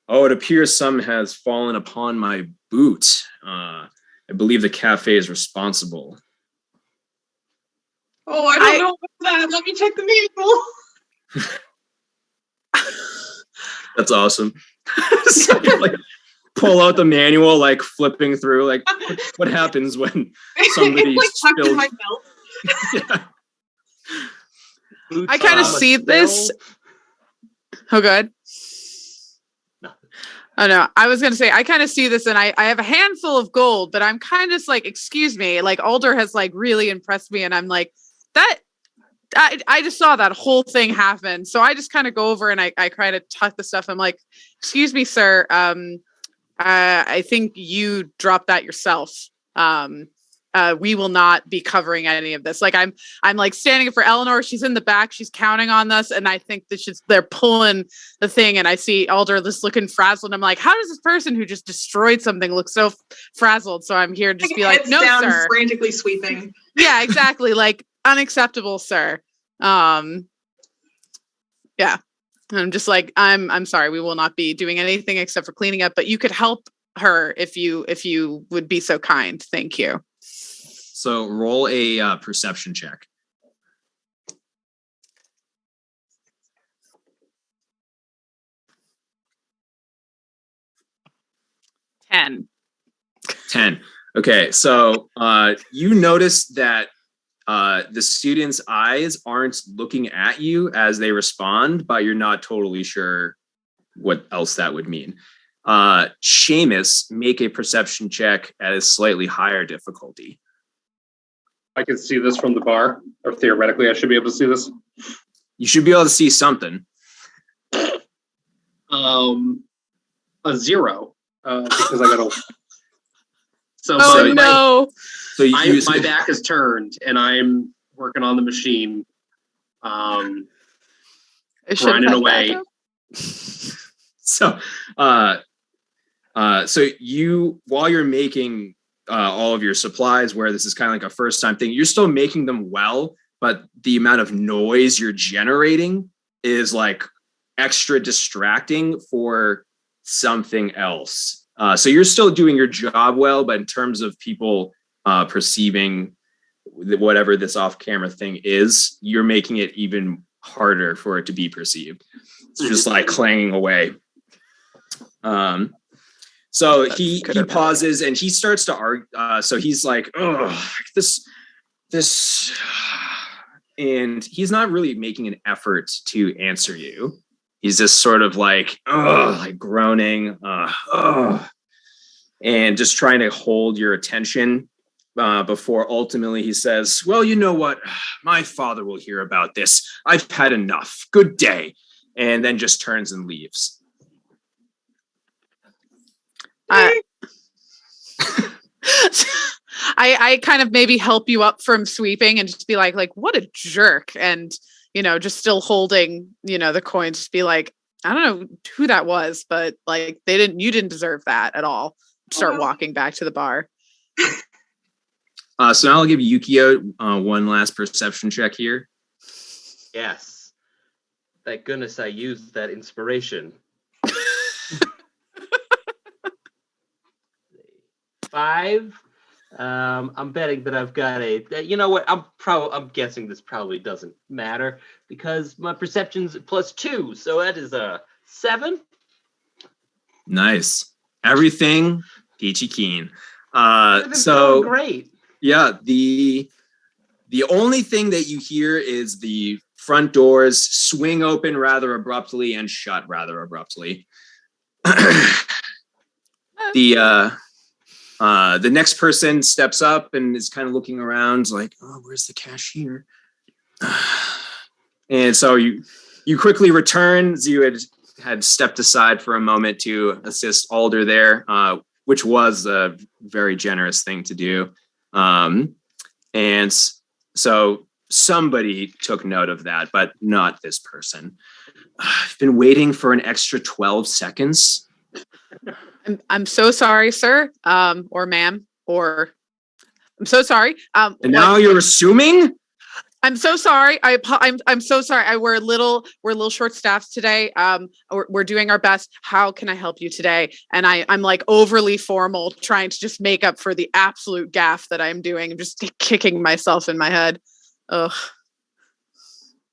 Oh, it appears some has fallen upon my boot. I believe the cafe is responsible. Oh, I don't know about that. Let me check the manual. That's awesome. So you, like, pull out the manual, like flipping through, like what happens when somebody like tucked in spills. my belt. Yeah. I kind of see this. Oh, good. Oh no, I was gonna say I kind of see this, and I have a handful of gold, but I'm kind of like, excuse me, like Alder has like really impressed me, and I'm like that. I just saw that whole thing happen, so I just kind of go over and I kind of tuck the stuff. I'm like, excuse me, sir. I think you dropped that yourself. We will not be covering any of this. Like I'm like standing for Eleanor. She's in the back. She's counting on us. And I think that they're pulling the thing. And I see Alder just looking frazzled. And I'm like, how does this person who just destroyed something look so frazzled? So I'm here to just be like, no, down, sir. Frantically sweeping. Yeah, exactly. Like unacceptable, sir. Yeah. I'm just like, I'm sorry. We will not be doing anything except for cleaning up, but you could help her if you would be so kind. Thank you. So roll a perception check. Ten. Okay, so you notice that the students' eyes aren't looking at you as they respond, but you're not totally sure what else that would mean. Seamus, make a perception check at a slightly higher difficulty. I can see this from the bar, or theoretically I should be able to see this. You should be able to see something. A 0, because I got a. So Oh no! So my back is turned, and I'm working on the machine, grinding away. So, so you, while you're making all of your supplies, where this is kind of like a first time thing, you're still making them well, but the amount of noise you're generating is like extra distracting for something else. So you're still doing your job well, but in terms of people perceiving whatever this off-camera thing is, you're making it even harder for it to be perceived. It's just like clanging away. So he pauses and he starts to argue. So he's like, oh, this, and he's not really making an effort to answer you. He's just sort of like, oh, like groaning. and just trying to hold your attention before ultimately he says, well, you know what? My father will hear about this. I've had enough. Good day. And then just turns and leaves. I kind of maybe help you up from sweeping and just be like, what a jerk. And, just still holding, the coins, just be like, I don't know who that was, but like you didn't deserve that at all. Start walking back to the bar. So now I'll give Yukio one last perception check here. Yes. Thank goodness I used that inspiration. 5. I'm betting that I've got you know what? I'm guessing this probably doesn't matter because my perception's +2, so that is a 7. Nice. Everything peachy keen. So great. Yeah, the only thing that you hear is the front doors swing open rather abruptly and shut rather abruptly. The next person steps up and is kind of looking around like, oh, where's the cashier? And so you quickly return. You had stepped aside for a moment to assist Alder there, which was a very generous thing to do. And so somebody took note of that, but not this person. I've been waiting for an extra 12 seconds. I'm so sorry, sir, or ma'am, or I'm so sorry. And now you're assuming? I'm so sorry. I'm so sorry. We're a little short-staffed today. We're doing our best. How can I help you today? And I'm like overly formal, trying to just make up for the absolute gaffe that I'm doing. I'm just kicking myself in my head. Ugh.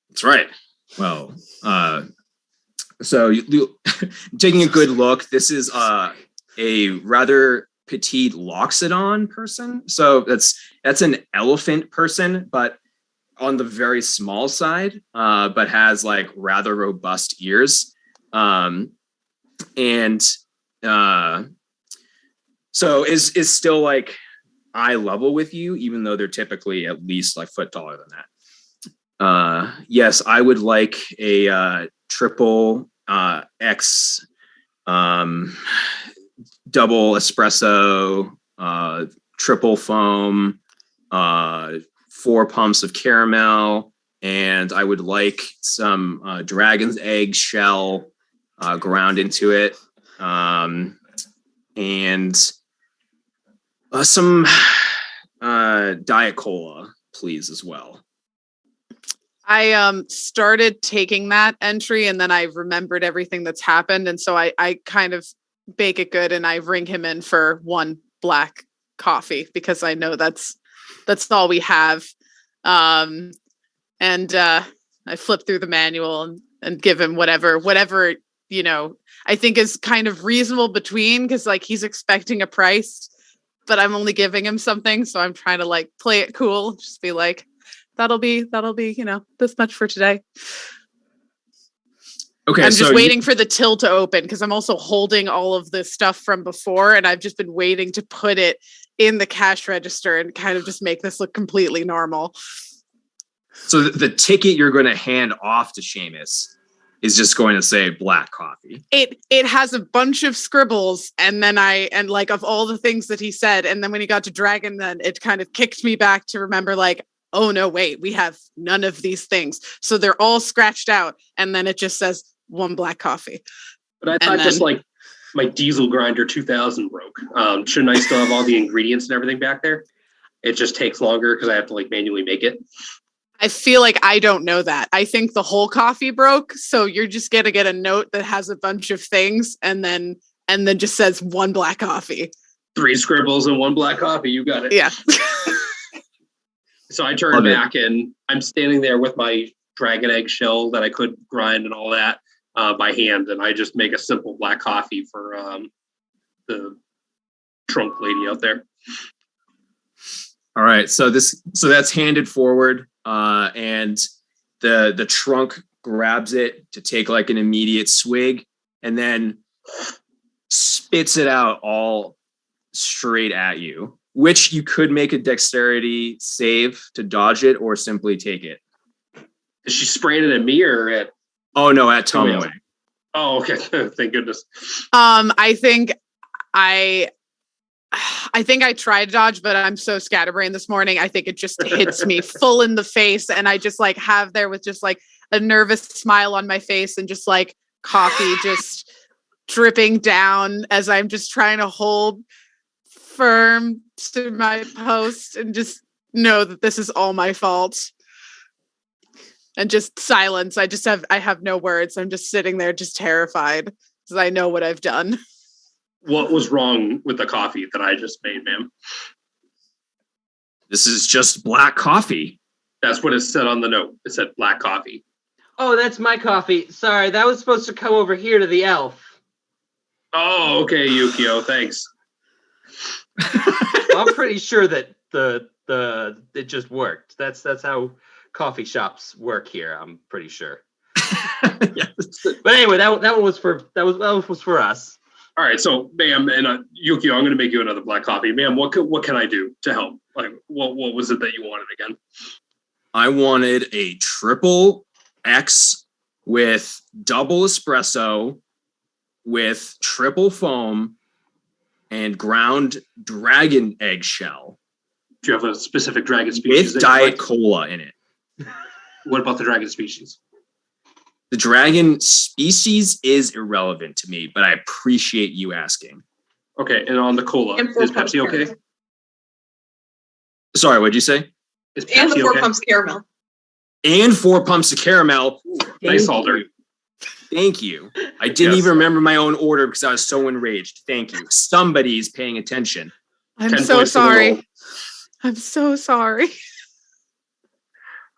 That's right. Well, so you taking a good look. This is a rather petite Loxodon person. So that's an elephant person, but on the very small side, but has like rather robust ears. So is still like eye level with you, even though they're typically at least like foot taller than that. Yes, I would like a triple X double espresso, triple foam, 4 pumps of caramel, and I would like some dragon's egg shell ground into it, and some Diet Cola, please, as well. I started taking that entry and then I remembered everything that's happened. And so I kind of bake it good and I ring him in for 1 black coffee because I know that's all we have. I flip through the manual and give him whatever, I think is kind of reasonable between, because like he's expecting a price, but I'm only giving him something. So I'm trying to like play it cool, just be like, that'll be, this much for today. Okay. I'm just waiting for the till to open because I'm also holding all of this stuff from before and I've just been waiting to put it in the cash register and kind of just make this look completely normal. So the ticket you're going to hand off to Seamus is just going to say black coffee. It has a bunch of scribbles and like of all the things that he said. And then when he got to Dragon, then it kind of kicked me back to remember like, oh no, wait, we have none of these things. So they're all scratched out. And then it just says 1 black coffee. But I thought just like my diesel grinder 2000 broke. Shouldn't I still have all the ingredients and everything back there? It just takes longer because I have to like manually make it. I feel like I don't know that. I think the whole coffee broke. So you're just going to get a note that has a bunch of things and then just says 1 black coffee. 3 scribbles and 1 black coffee. You got it. Yeah. So I turn back and I'm standing there with my dragon egg shell that I could grind and all that by hand. And I just make a simple black coffee for the trunk lady out there. All right. So that's handed forward and the trunk grabs it to take like an immediate swig and then spits it out all straight at you, which you could make a dexterity save to dodge it or simply take it. Is she spraying it at me or at? Oh no, at Tomoe. Oh, okay. Thank goodness. I think I tried to dodge, but I'm so scatterbrained this morning. I think it just hits me full in the face, and I just like have there with just like a nervous smile on my face and just like coffee just dripping down as I'm just trying to hold firm to my post and just know that this is all my fault. And just silence. I have no words. I'm just sitting there just terrified because I know what I've done. What was wrong with the coffee that I just made, ma'am? This is just black coffee. That's what it said on the note. It said black coffee. Oh, that's my coffee. Sorry, that was supposed to come over here to the elf. Oh, okay, Yukio, thanks. I'm pretty sure that it just worked. That's how coffee shops work here. I'm pretty sure. Yes. But anyway, that one was for us. All right, so ma'am and Yukio, I'm going to make you another black coffee, ma'am. What can I do to help? Like, what was it that you wanted again? I wanted a triple X with double espresso, with triple foam, and ground dragon eggshell. Do you have a specific dragon species? With Diet Cola in it. What about the dragon species? The dragon species is irrelevant to me, but I appreciate you asking. Okay, and on the cola, is Pepsi okay? Sorry, what'd you say? Is Pepsi And the 4 okay? pumps caramel. And 4 pumps of caramel. Nice, Alder. Thank you. I didn't even remember my own order because I was so enraged. Thank you. Somebody's paying attention. I'm so sorry. I'm so sorry.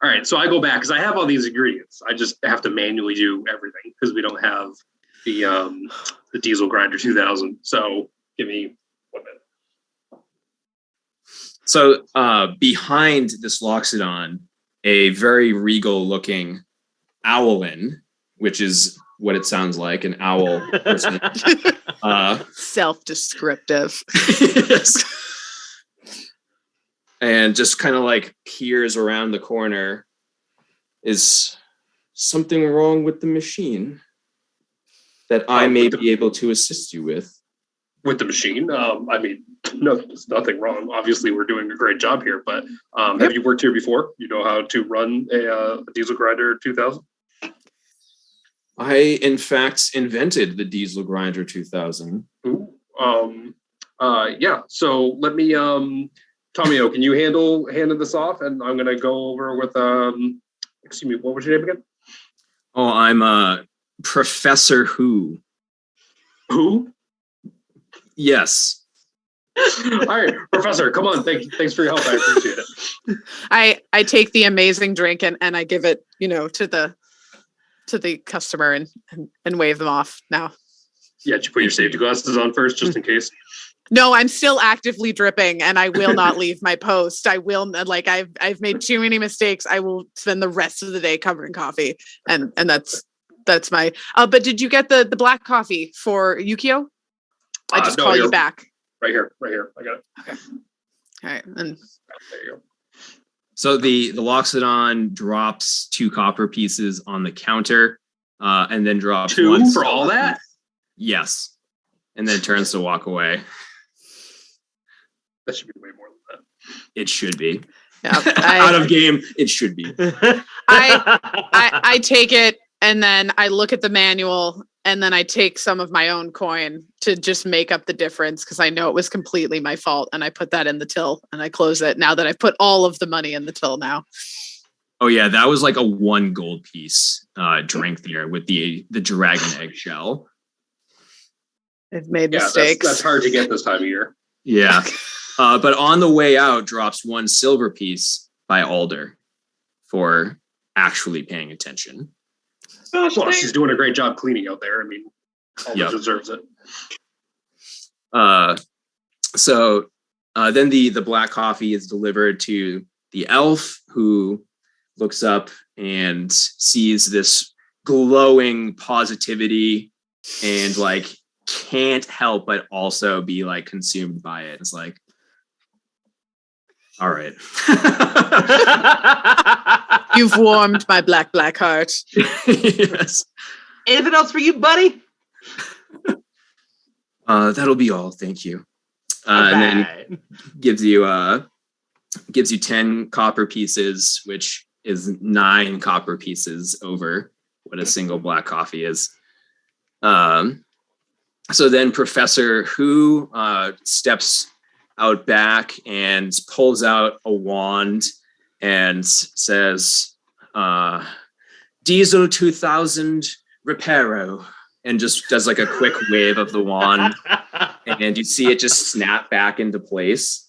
All right, so I go back because I have all these ingredients. I just have to manually do everything because we don't have the diesel grinder 2000. So give me 1 minute. So behind this Loxodon, a very regal-looking owlin, which is what it sounds like, an owl person. Self-descriptive. Yes. And just kind of like peers around the corner. Is something wrong with the machine that I may be able to assist you with? With the machine? I mean, no, there's nothing wrong. Obviously, we're doing a great job here, but have you worked here before? You know how to run a diesel grinder 2000? I, in fact, invented the diesel grinder 2000. Ooh, yeah, so let me... Tomoe, can you hand this off? And I'm going to go over with, excuse me, what was your name again? Oh, I'm Professor Who. Who? Yes. All right, Professor, come on. Thanks for your help. I appreciate it. I take the amazing drink and I give it, to the customer and wave them off now. Yeah, did you put your safety glasses on first, just in case? No, I'm still actively dripping and I will not leave my post. I will I've made too many mistakes. I will spend the rest of the day covering coffee. And that's my but did you get the black coffee for Yukio? I just call you back. Right here. I got it. Okay. All right. And there you go. So the Loxodon drops 2 copper pieces on the counter, and then drops 2 one for all that? Yes. And then turns to walk away. That should be way more than that. It should be. yeah, Out of game, it should be. I take it and then I look at the manual and then I take some of my own coin to just make up the difference because I know it was completely my fault, and I put that in the till and I close it now that I've put all of the money in the till now. Oh yeah, that was like a 1 gold piece drink there with the dragon eggshell. I've made mistakes. That's hard to get this time of year. Yeah. But on the way out drops 1 silver piece by Alder for actually paying attention. Gosh, Well, she's doing a great job cleaning out there. I mean, Alder deserves it. So then the black coffee is delivered to the elf, who looks up and sees this glowing positivity and like can't help but also be like consumed by it. It's like, all right. You've warmed my black heart. Yes. Anything else for you, buddy? That'll be all. Thank you. And then gives you 10 copper pieces, which is 9 copper pieces over what a single black coffee is. So then Professor Who steps out back and pulls out a wand and says, Diesel 2000 Reparo, and just does like a quick wave of the wand, and you see it just snap back into place,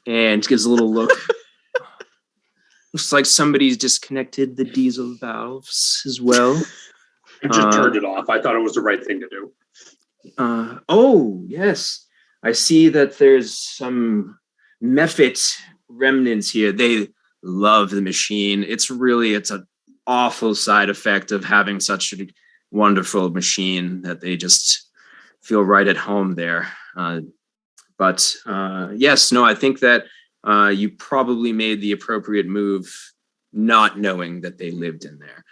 and gives a little look. Looks like somebody's disconnected the diesel valves as well. I just turned it off. I thought it was the right thing to do. Oh, yes. I see that there's some Mephit remnants here. They love the machine. It's an awful side effect of having such a wonderful machine that they just feel right at home there. But yes, no, I think that you probably made the appropriate move not knowing that they lived in there.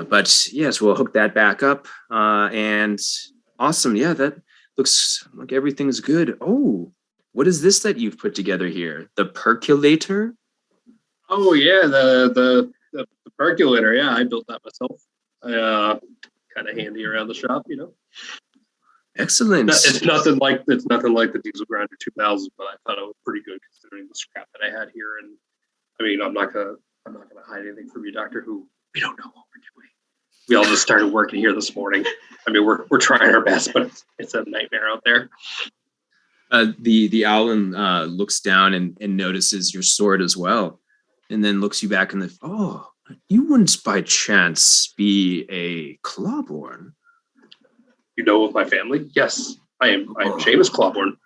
But yes, we'll hook that back up. And awesome. Yeah, that looks like everything's good. Oh, what is this that you've put together here? The percolator? Oh yeah, the percolator. Yeah, I built that myself. Kind of handy around the shop, you know. Excellent. It's nothing like the diesel grinder 2000, but I thought it was pretty good considering the scrap that I had here. And I mean, I'm not gonna hide anything from you, Doctor Who. We don't know what we're doing. We all just started working here this morning. I mean, we're trying our best, but it's a nightmare out there. The Owlin looks down and notices your sword as well, and then looks you back in the. Oh, you wouldn't by chance be a Clawborn? You know of my family? Yes, I am Seamus Clawborn.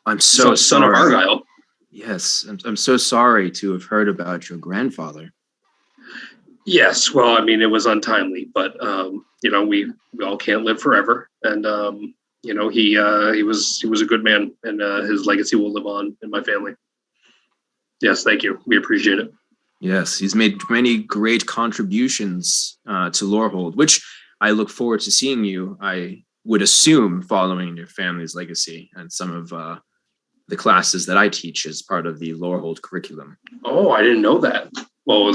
I'm so son sorry. of Argyle. Yes, I'm so sorry to have heard about your grandfather. Yes, well, I mean, it was untimely, but you know, we all can't live forever, and you know, he was a good man, and his legacy will live on in my family. Yes, thank you. We appreciate it. Yes, he's made many great contributions to Lorehold, which I look forward to seeing you. I would assume following your family's legacy and some of the classes that I teach as part of the Lorehold curriculum. Oh, I didn't know that. Well,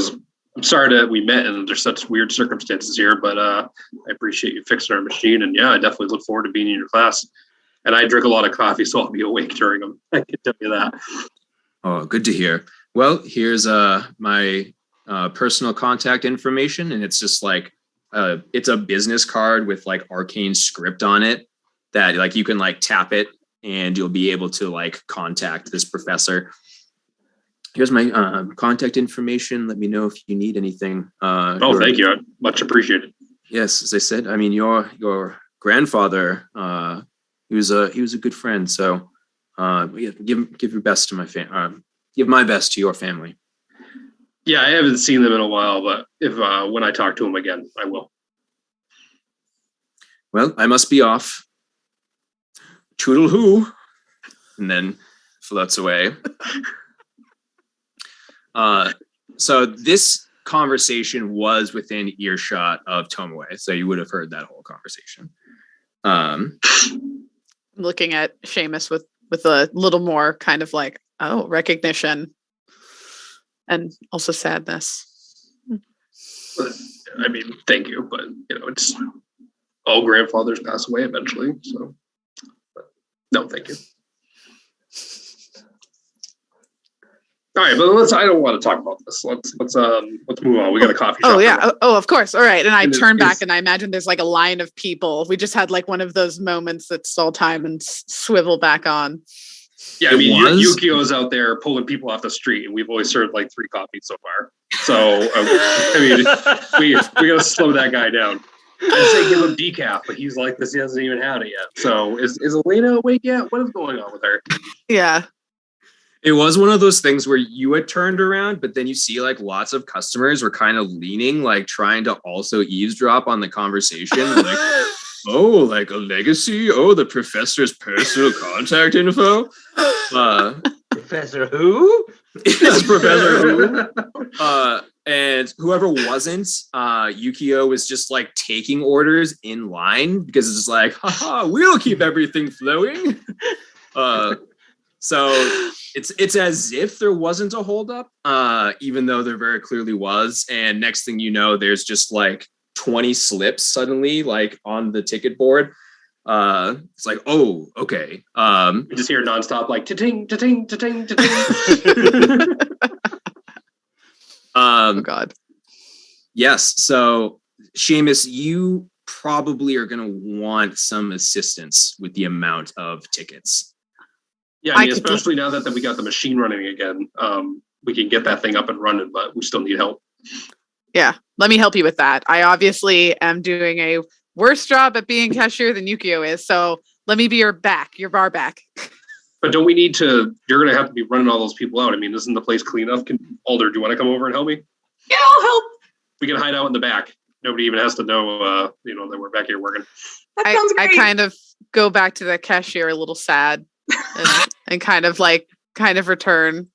I'm sorry that we met and there's such weird circumstances here, but I appreciate you fixing our machine. And yeah, I definitely look forward to being in your class. And I drink a lot of coffee, so I'll be awake during them. I can tell you that. Oh, good to hear. Well, here's my personal contact information, and it's just like it's a business card with like arcane script on it that like you can like tap it and you'll be able to like contact this professor. Here's my contact information. Let me know if you need anything. Thank you. Much appreciated. Yes, as I said, I mean your grandfather, he was a good friend. So give your best to my give my best to your family. Yeah, I haven't seen them in a while, but if when I talk to them again, I will. Well, I must be off. Toodle-hoo. And then floats away. So this conversation was within earshot of Tomoe, so you would have heard that whole conversation. Looking at Seamus with a little more kind of like, oh, recognition and also sadness. I mean, thank you, but you know, it's all grandfathers pass away eventually. So, but no, thank you. All right, but I don't want to talk about this. Let's move on. We got a coffee shop. Oh yeah. Oh, of course. All right. And I turn back and I imagine there's like a line of people. We just had like one of those moments that stall time and swivel back on. Yeah, I mean, Yukio's out there pulling people off the street, and we've only served like 3 coffees so far. So, I mean, we got to slow that guy down. I'd say give him decaf, but he's like this. He hasn't even had it yet. So, is Elena awake yet? What is going on with her? Yeah. It was one of those things where you had turned around, but then you see like lots of customers were kind of leaning, like trying to also eavesdrop on the conversation. Like, oh, like a legacy? Oh, the professor's personal contact info? Professor who? Yes, Professor who? And whoever wasn't, Yukio was just like taking orders in line because it's just like, haha, we'll keep everything flowing. So it's as if there wasn't a holdup, even though there very clearly was. And next thing you know, there's just like 20 slips suddenly like on the ticket board. It's like, oh, okay. You just hear nonstop like ta-ting, ta-ting, ta-ting, ta-ting. Oh God. Yes. So Seamus, you probably are going to want some assistance with the amount of tickets. Yeah, I mean, especially now that we got the machine running again, we can get that thing up and running, but we still need help. Yeah, let me help you with that. I obviously am doing a worse job at being cashier than Yukio is, so let me be your bar back. But don't we need to, you're going to have to be running all those people out. I mean, isn't the place clean enough? Alder, do you want to come over and help me? Yeah, I'll help. We can hide out in the back. Nobody even has to know, that we're back here working. That sounds great. I kind of go back to the cashier a little sad and kind of return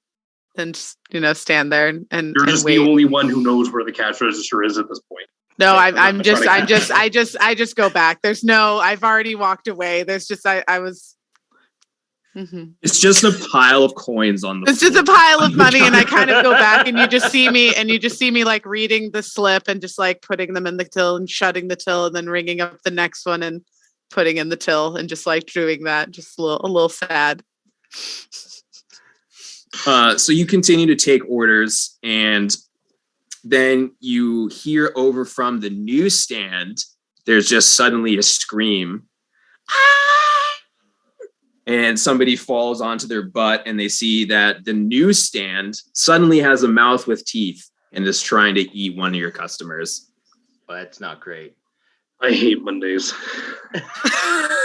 and just, stand there and you're just wait. the only one who knows where the cash register is at this point. No, I just go back. I've already walked away. There's just, I was. Mm-hmm. It's just a pile of coins on the It's just a pile of money, and I kind of go back, and you just see me like reading the slip and just like putting them in the till and shutting the till and then ringing up the next one and putting in the till and just like doing that, just a little sad. So you continue to take orders, and then you hear over from the newsstand, there's just suddenly a scream. And somebody falls onto their butt, and they see that the newsstand suddenly has a mouth with teeth and is trying to eat one of your customers. Well, that's not great. I hate Mondays.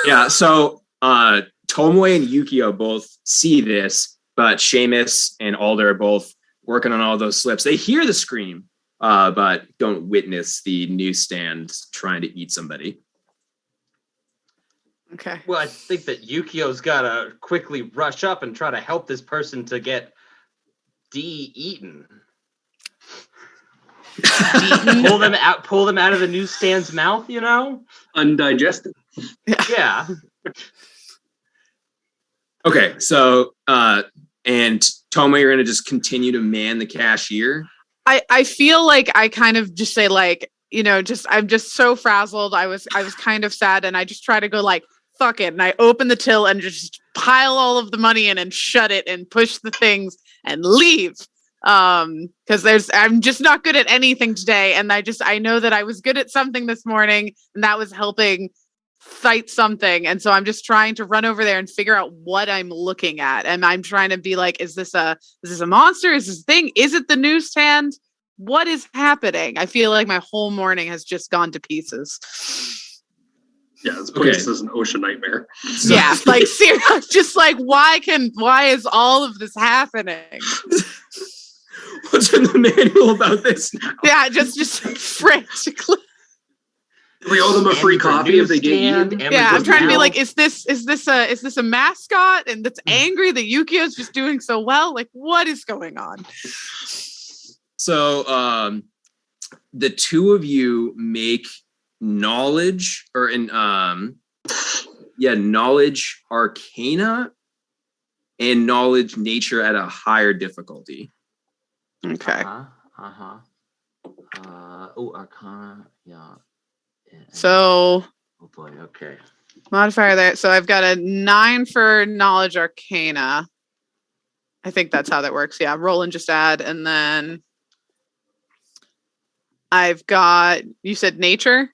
Yeah, so Tomoe and Yukio both see this, but Seamus and Alder are both working on all those slips. They hear the scream, but don't witness the newsstand trying to eat somebody. Okay. Well, I think that Yukio's got to quickly rush up and try to help this person to get eaten. Pull them out of the newsstand's mouth, Undigested. Yeah. Okay, so and Tomoe, you're gonna just continue to man the cashier. I feel like I kind of just say like, I'm just so frazzled. I was kind of sad, and I just try to go like, fuck it. And I open the till and just pile all of the money in and shut it and push the things and leave. Because I'm just not good at anything today. And I know that I was good at something this morning, and that was helping fight something. And so I'm just trying to run over there and figure out what I'm looking at. And I'm trying to be like, is this a monster? Is this a thing? Is it the newsstand? What is happening? I feel like my whole morning has just gone to pieces. Yeah, this place is an ocean nightmare. Yeah, like seriously, just like why is all of this happening? What's in the manual about this now? Yeah, just frantically. We owe them a free copy if they get eaten. Yeah, I'm trying to be like, is this a mascot and that's angry that Yukio's just doing so well? Like, what is going on? So the two of you make knowledge knowledge arcana and knowledge nature at a higher difficulty. Okay. Arcana. Yeah. So. Oh boy. Okay. Modifier there. So I've got a 9 for knowledge arcana. I think that's how that works. Yeah. Roll and just add, and then I've got. You said nature.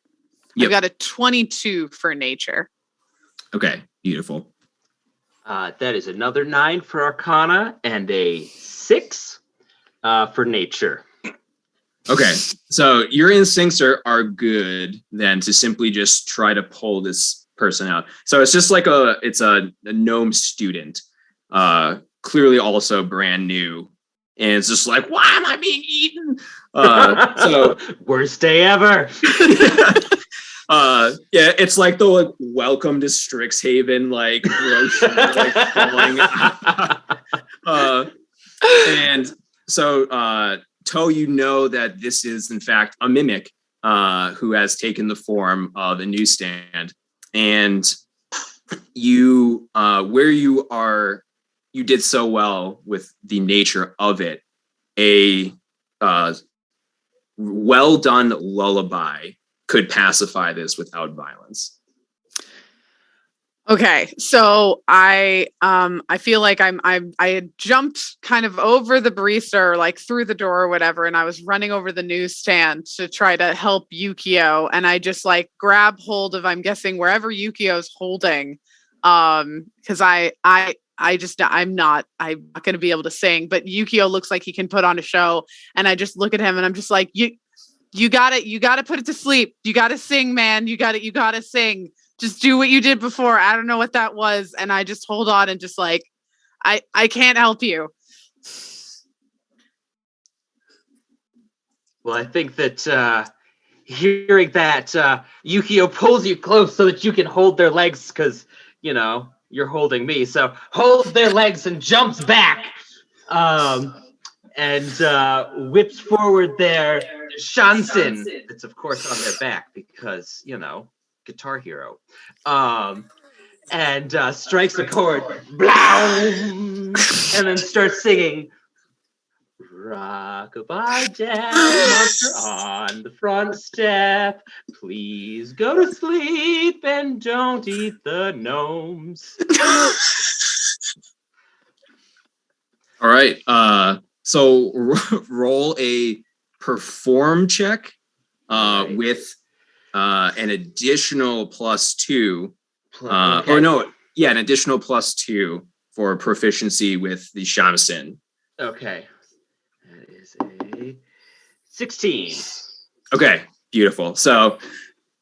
Yep. I've got a 22 for nature. Okay. Beautiful. That is another 9 for arcana and a 6 for nature. Okay, so your instincts are good then to simply just try to pull this person out. So it's just like a gnome student, clearly also brand new, and it's just like, why am I being eaten? So worst day ever. Yeah, it's like the like, welcome to Strixhaven like brochure like falling. And so Tomoe, you know that this is in fact a mimic who has taken the form of a newsstand, and you where you are, you did so well with the nature of it. A well done lullaby could pacify this without violence. Okay, so I feel like I had jumped kind of over the barista or like through the door or whatever, and I was running over the newsstand to try to help Yukio, and I just like grab hold of, I'm guessing, wherever Yukio's holding, because I'm not going to be able to sing, but Yukio looks like he can put on a show, and I just look at him and I'm just like, you got to put it to sleep. You got to sing, man. You got to sing. Just do what you did before. I don't know what that was. And I just hold on and just like, I can't help you. Well, I think that hearing that, Yukio pulls you close so that you can hold their legs because, you know, you're holding me. So holds their legs and jumps back and whips forward their shansen. It's, of course, on their back because, you know, Guitar Hero. And strikes a chord. And then starts singing. Rock-a-bye jam, monster on the front step. Please go to sleep and don't eat the gnomes. All right. So roll a perform check with an additional +2. Okay. Or no, yeah, an additional +2 for proficiency with the shamisen. Okay. That is a 16. Okay, beautiful. So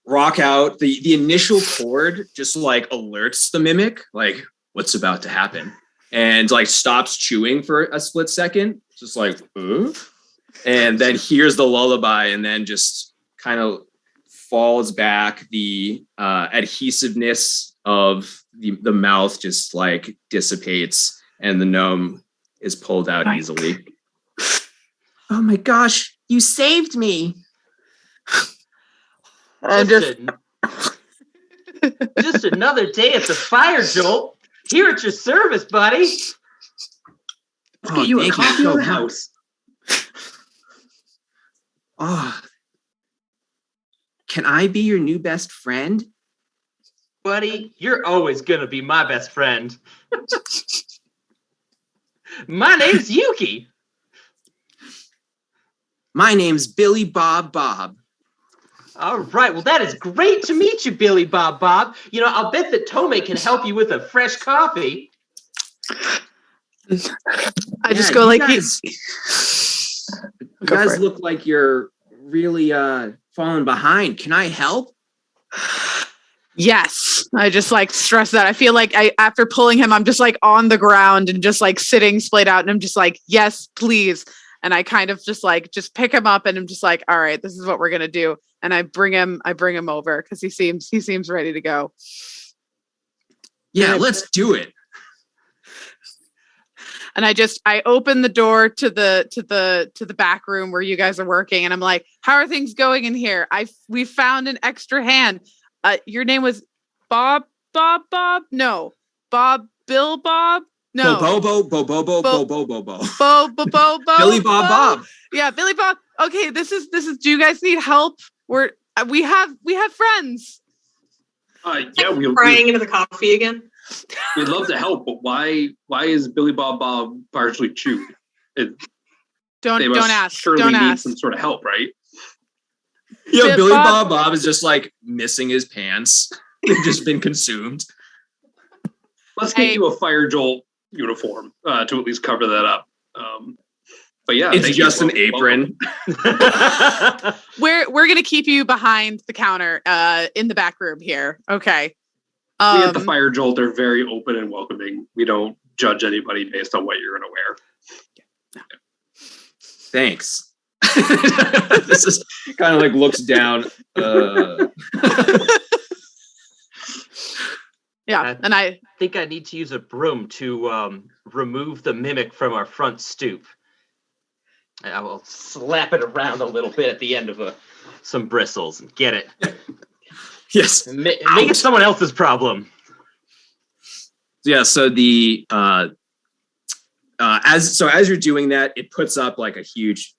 rock out. The initial chord just like alerts the mimic, like what's about to happen, and like stops chewing for a split second, just like, and then hears the lullaby, and then just kind of falls back. The adhesiveness of the mouth just like dissipates, and the gnome is pulled out easily. Oh my gosh, you saved me. Just another day at the Firejolt. Here at your service, buddy. Let's get you a coffee in the house. Oh, can I be your new best friend? Buddy, you're always gonna be my best friend. My name's Yuki. My name's Billy Bob Bob. All right, well, that is great to meet you, Billy Bob Bob. You know, I'll bet that Tomoe can help you with a fresh coffee. I just go like, you guys look like you're really falling behind. Can I help? Yes. I just like stress that. I feel like after pulling him, I'm just like on the ground and just like sitting splayed out, and I'm just like, yes, please. And I kind of just pick him up, and I'm just like, all right, this is what we're gonna do. And I bring him over because he seems ready to go. Yeah, let's do it. And I open the door to the back room where you guys are working, and I'm like, how are things going in here? We found an extra hand. Your name was Bob? No. Bill Bob? No. Bo. Billy Bob Bob. Yeah, Billy Bob. Okay, this is do you guys need help? We have friends. Yeah, crying into the coffee again. We'd love to help, but why is Billy Bob partially chewed? Don't ask. Surely don't need ask. some sort of help, right? Yeah, Billy Bob is just like missing his pants. They've just been consumed. Let's get you a Firejolt uniform to at least cover that up. But yeah, it's just an apron. We're gonna keep you behind the counter in the back room here. Okay. We at the Firejolt are very open and welcoming. We don't judge anybody based on what you're gonna wear. Thanks. This is kind of like looks down. Yeah, and I think I need to use a broom to remove the mimic from our front stoop. I will slap it around a little bit at the end of some bristles and get it. Yes. Make it someone else's problem. Yeah, so the as you're doing that, it puts up like a huge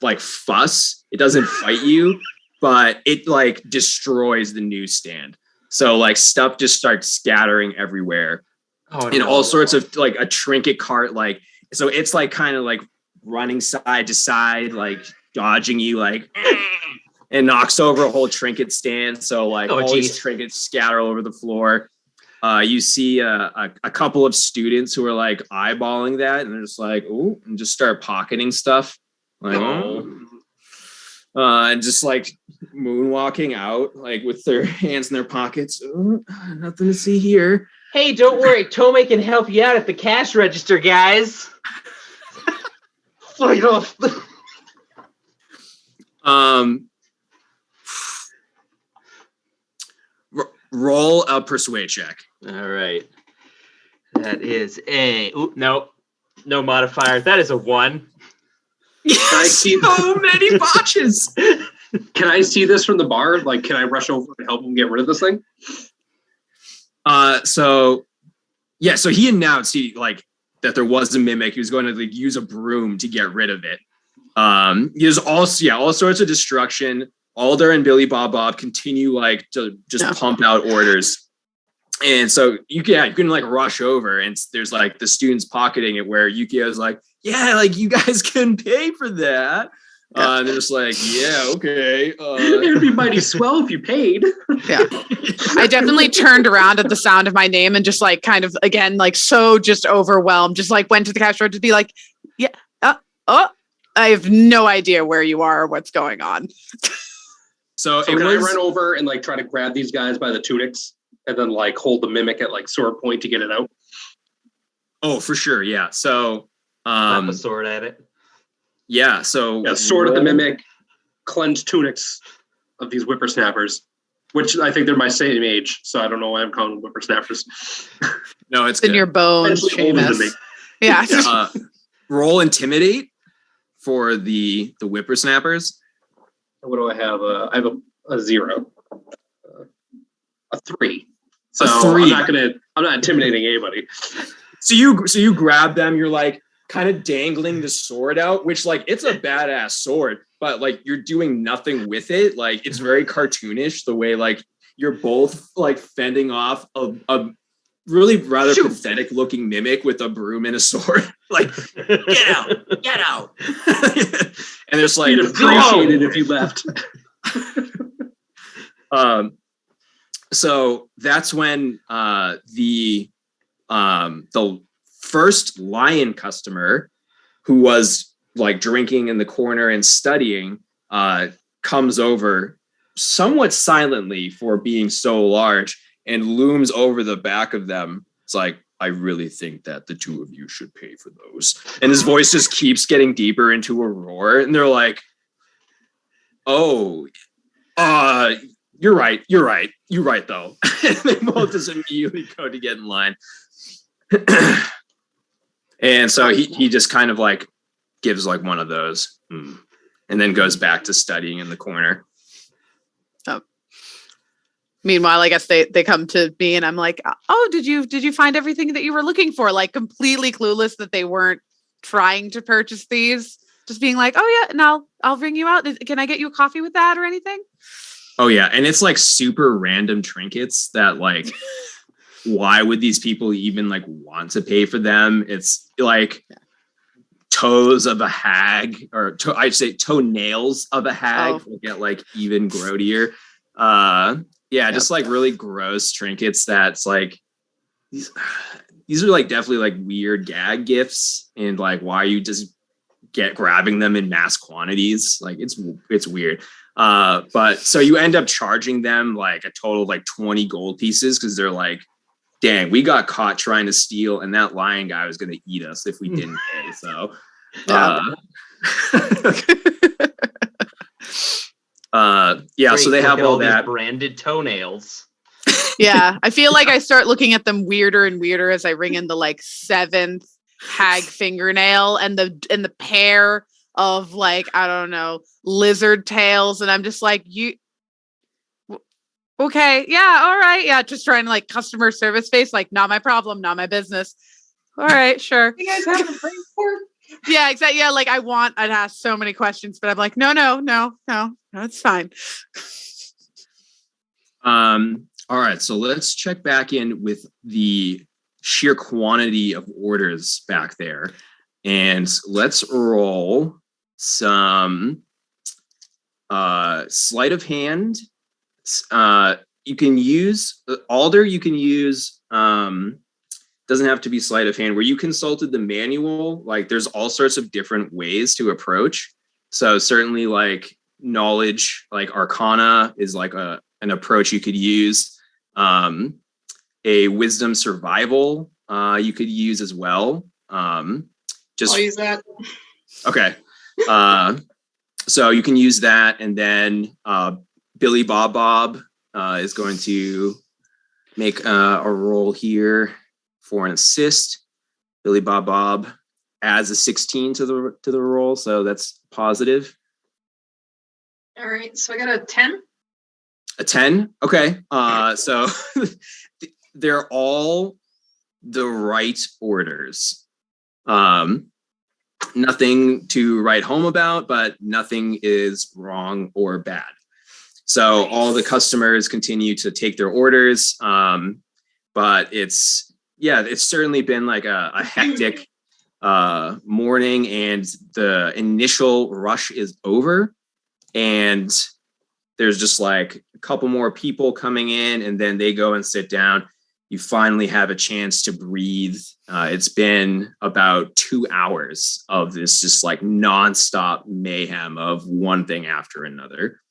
like fuss. It doesn't fight you, but it like destroys the newsstand. So like stuff just starts scattering everywhere. And all sorts of like a trinket cart, like so it's like kind of like running side to side, like dodging you, like and knocks over a whole trinket stand. So like all these trinkets scatter all over the floor. You see a couple of students who are like eyeballing that, and they're just like, "Ooh," and just start pocketing stuff, like, and just like moonwalking out, like with their hands in their pockets. Nothing to see here. Hey, don't worry, Tomoe can help you out at the cash register, guys. Fight off. Roll a persuade check. All right. That is no modifier. That is a 1. Yes, I see so many botches. Can I see this from the bar? Like, can I rush over and help him get rid of this thing? So he announced that there was a mimic. He was going to like use a broom to get rid of it. There's also all sorts of destruction. Alder and Billy Bob continue like to just pump out orders. And so you can like rush over, and there's like the students pocketing it where Yukio's like, yeah, like you guys can pay for that. And they're just like, yeah, okay. It'd be mighty swell if you paid. Yeah. I definitely turned around at the sound of my name and just like kind of again, like so just overwhelmed, just like went to the cash register to be like, yeah, I have no idea where you are or what's going on. So can I run over and like try to grab these guys by the tunics and then like hold the mimic at like sword point to get it out? Oh, for sure. Yeah. So slap a sword at it. Yeah. So sword of the mimic, cleansed tunics of these whippersnappers, which I think they're my same age. So I don't know why I'm calling them whippersnappers. No, it's in your bones, Seamus. Yeah. Roll intimidate for the whippersnappers. What do I have? I have a 0, a 3. So a 3. I'm not intimidating anybody. So you grab them. You're like kind of dangling the sword out, which like it's a badass sword, but like you're doing nothing with it. Like it's very cartoonish the way like you're both like fending off a really rather pathetic looking mimic with a broom and a sword. Like get out. And there's like, you'd appreciate it if you left. So that's when the first lion customer, who was like drinking in the corner and studying, comes over somewhat silently for being so large and looms over the back of them. It's like, I really think that the two of you should pay for those. And his voice just keeps getting deeper into a roar. And they're like, oh, you're right though. And they both just immediately go to get in line. And so he just kind of like gives like one of those and then goes back to studying in the corner. Meanwhile, I guess they come to me and I'm like, oh, did you find everything that you were looking for? Like completely clueless that they weren't trying to purchase these. Just being like, oh yeah, and I'll bring you out. Can I get you a coffee with that or anything? Oh yeah, and it's like super random trinkets that like, why would these people even like want to pay for them? It's like toes of a hag, or I'd say toenails of a hag will get like even grodier. Just like really gross trinkets that's like these are like definitely like weird gag gifts, and like why you just grabbing them in mass quantities, like it's weird. But so you end up charging them like a total of like 20 gold pieces because they're like, dang, we got caught trying to steal, and that lion guy was going to eat us if we didn't pay. So Yeah, so they Great, have look at all these that. branded toenails. Yeah, I feel like I start looking at them weirder and weirder as I ring in the like 7th hag fingernail and the pair of like, I don't know, lizard tails, and I'm just like, okay, yeah, all right, yeah, just trying to like customer service face, like not my problem, not my business. All right, sure. You guys have a brain fort? Yeah, exactly. Yeah, like I'd ask so many questions, but I'm like, no, it's fine. All right, so let's check back in with the sheer quantity of orders back there, and let's roll some sleight of hand. You can use Alder. You can use doesn't have to be sleight of hand. Where you consulted the manual, like there's all sorts of different ways to approach. So certainly like knowledge, like Arcana is like an approach you could use. A wisdom survival you could use as well. Just I'll use that. okay. So you can use that, and then Billy Bob is going to make a roll here for an assist. Billy Bob adds a 16 to the roll, so that's positive. All right, so I got a 10. A 10? Okay. So they're all the right orders. Nothing to write home about, but nothing is wrong or bad. So all the customers continue to take their orders. But it's certainly been like a hectic morning, and the initial rush is over. And there's just like a couple more people coming in, and then they go and sit down. You finally have a chance to breathe. It's been about 2 hours of this just like nonstop mayhem of one thing after another.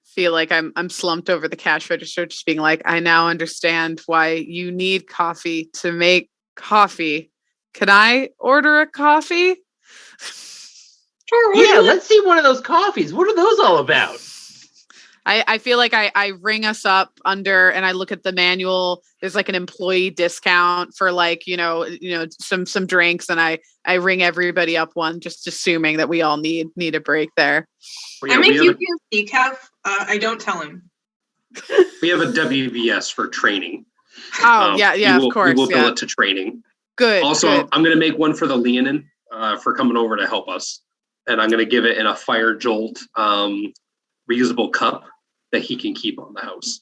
Feel like I'm slumped over the cash register, just being like, I now understand why you need coffee to make coffee. Can I order a coffee? Sure, Yeah, let's see one of those coffees. What are those all about? I feel like I ring us up under, and I look at the manual. There's like an employee discount for like, some drinks, and I ring everybody up one, just assuming that we all need a break there. Yeah, I make Yukio decaf. I don't tell him. we have a WVS for training. Oh, of course. We will bill it to training. Good. Also, good. I'm going to make one for the Leonin for coming over to help us. And I'm going to give it in a Firejolt reusable cup that he can keep on the house.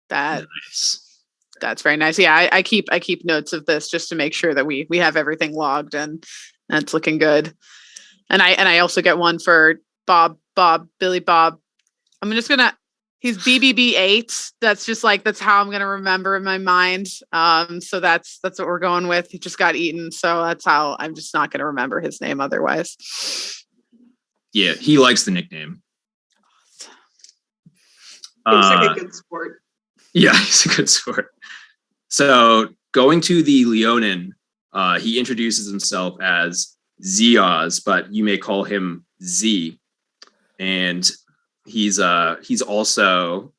That's very nice. Yeah, I keep notes of this just to make sure that we have everything logged, and that's looking good. And I also get one for Billy Bob. I'm just gonna. He's BBB8. That's just like, that's how I'm gonna remember in my mind. So that's what we're going with. He just got eaten, so that's how I'm just not gonna remember his name otherwise. Yeah, he likes the nickname. Seems like a good sport. Yeah, he's a good sport. So going to the Leonin, he introduces himself as Zioz, but you may call him Z. And he's also